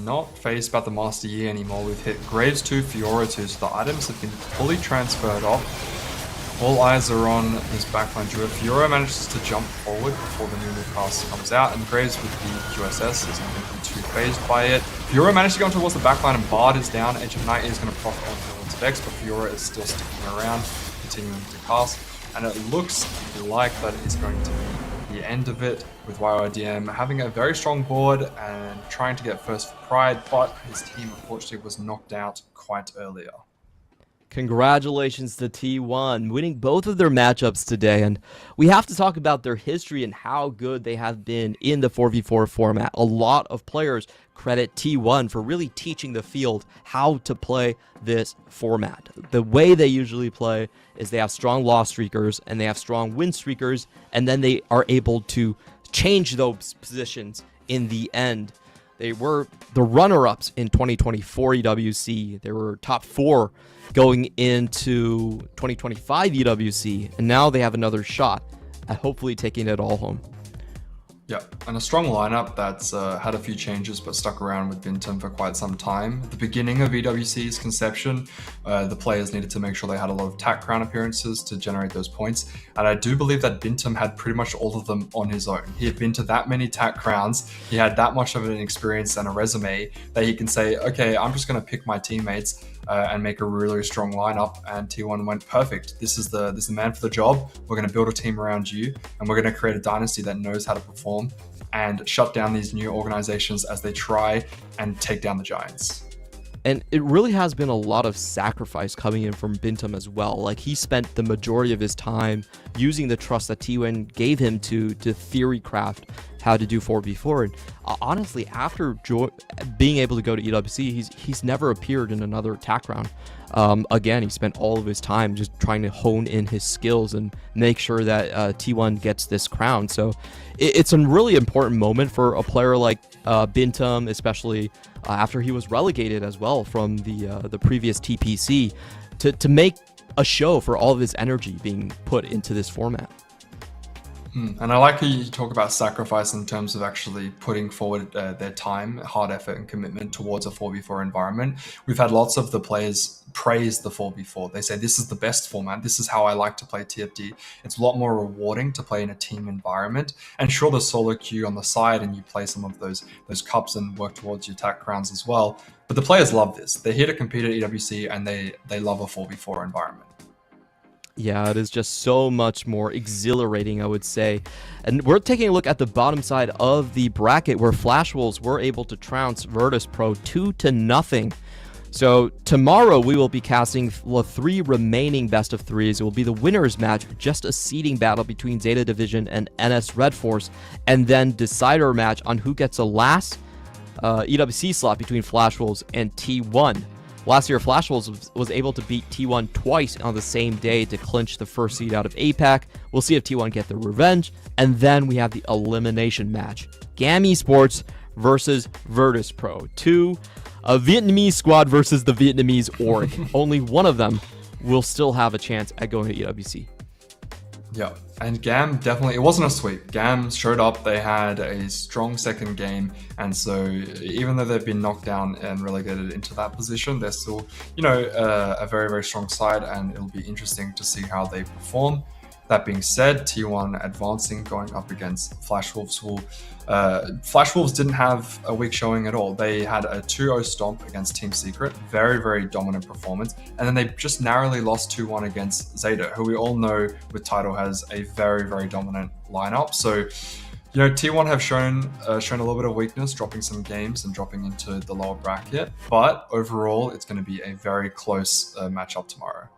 Speaker 3: Not phased about the Master Yi anymore. We've hit Graves 2, Fiora 2, so the items have been fully transferred off. All eyes are on his backline duo. Fiora manages to jump forward before the new cast comes out, and Graves with the QSS is not going to be too phased by it. Fiora managed to go towards the backline, and Bard is down. Edge of Night is going to profit on towards Vex, but Fiora is still sticking around, continuing to cast. And it looks like that is going to be the end of it, with YYDM having a very strong board and trying to get first for Pride, but his team unfortunately was knocked out quite earlier.
Speaker 2: Congratulations to T1, winning both of their matchups today, and we have to talk about their history and how good they have been in the 4v4 format. A lot of players credit T1 for really teaching the field how to play this format. The way they usually play is they have strong loss streakers and they have strong win streakers, and then they are able to change those positions in the end. They were the runner-ups in 2024 EWC. They were top 4 going into 2025 EWC, and now they have another shot at hopefully taking it all home.
Speaker 3: Yeah, and a strong lineup that's had a few changes but stuck around with Bintum for quite some time. At the beginning of EWC's conception, the players needed to make sure they had a lot of TAC crown appearances to generate those points, and I do believe that Bintum had pretty much all of them on his own. He had been to that many TAC crowns, he had that much of an experience and a resume that he can say, okay, I'm just going to pick my teammates and make a really strong lineup, and T1 went perfect. This is the man for the job. We're going to build a team around you, and we're going to create a dynasty that knows how to perform and shut down these new organizations as they try and take down the Giants.
Speaker 2: And it really has been a lot of sacrifice coming in from Bintum as well. Like, he spent the majority of his time using the trust that T1 gave him to theory craft how to do 4v4. And honestly, after being able to go to EWC, he's never appeared in another attack round. Again, he spent all of his time just trying to hone in his skills and make sure that T1 gets this crown. So it's a really important moment for a player like Bintum, especially after he was relegated as well from the previous TPC, to make a show for all of his energy being put into this format.
Speaker 3: And I like how you talk about sacrifice in terms of actually putting forward their time, hard effort and commitment towards a 4v4 environment. We've had lots of the players praise the 4v4. They say, this is the best format. This is how I like to play TFT. It's a lot more rewarding to play in a team environment. And sure, there's solo queue on the side and you play some of those cups and work towards your TAC crowns as well. But the players love this. They're here to compete at EWC and they love a 4v4 environment.
Speaker 2: Yeah, it is just so much more exhilarating, I would say. And we're taking a look at the bottom side of the bracket where Flash Wolves were able to trounce Virtus Pro 2-0. So tomorrow we will be casting the 3 remaining best of 3s. It will be the winners match, just a seeding battle between Zeta Division and NS Red Force, and then decider match on who gets the last EWC slot between Flash Wolves and T1. Last year, Flash Wolves was able to beat T1 twice on the same day to clinch the first seed out of APAC. We'll see if T1 get their revenge. And then we have the elimination match. GAM Esports versus Virtus Pro. A Vietnamese squad versus the Vietnamese org. Only one of them will still have a chance at going to EWC.
Speaker 3: Yeah, and GAM definitely, it wasn't a sweep. GAM showed up, they had a strong second game, and so even though they've been knocked down and relegated into that position, they're still, a very, very strong side, and it'll be interesting to see how they perform. That being said, T1 advancing, going up against Flash Wolves. Flash Wolves didn't have a weak showing at all. They had a 2-0 stomp against Team Secret, very, very dominant performance. And then they just narrowly lost 2-1 against Zeta, who we all know with Title has a very, very dominant lineup. So, T1 have shown a little bit of weakness, dropping some games and dropping into the lower bracket. But overall, it's going to be a very close matchup tomorrow.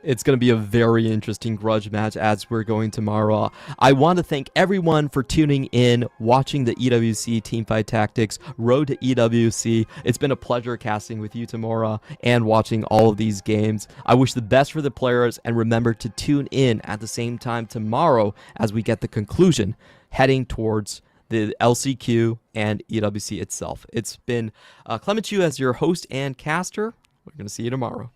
Speaker 2: It's going to be a very interesting grudge match as we're going tomorrow. I want to thank everyone for tuning in, watching the EWC Teamfight Tactics Road to EWC. It's been a pleasure casting with you tomorrow and watching all of these games. I wish the best for the players, and remember to tune in at the same time tomorrow as we get the conclusion heading towards the LCQ and EWC itself. It's been Clement Chu as your host and caster. We're going to see you tomorrow.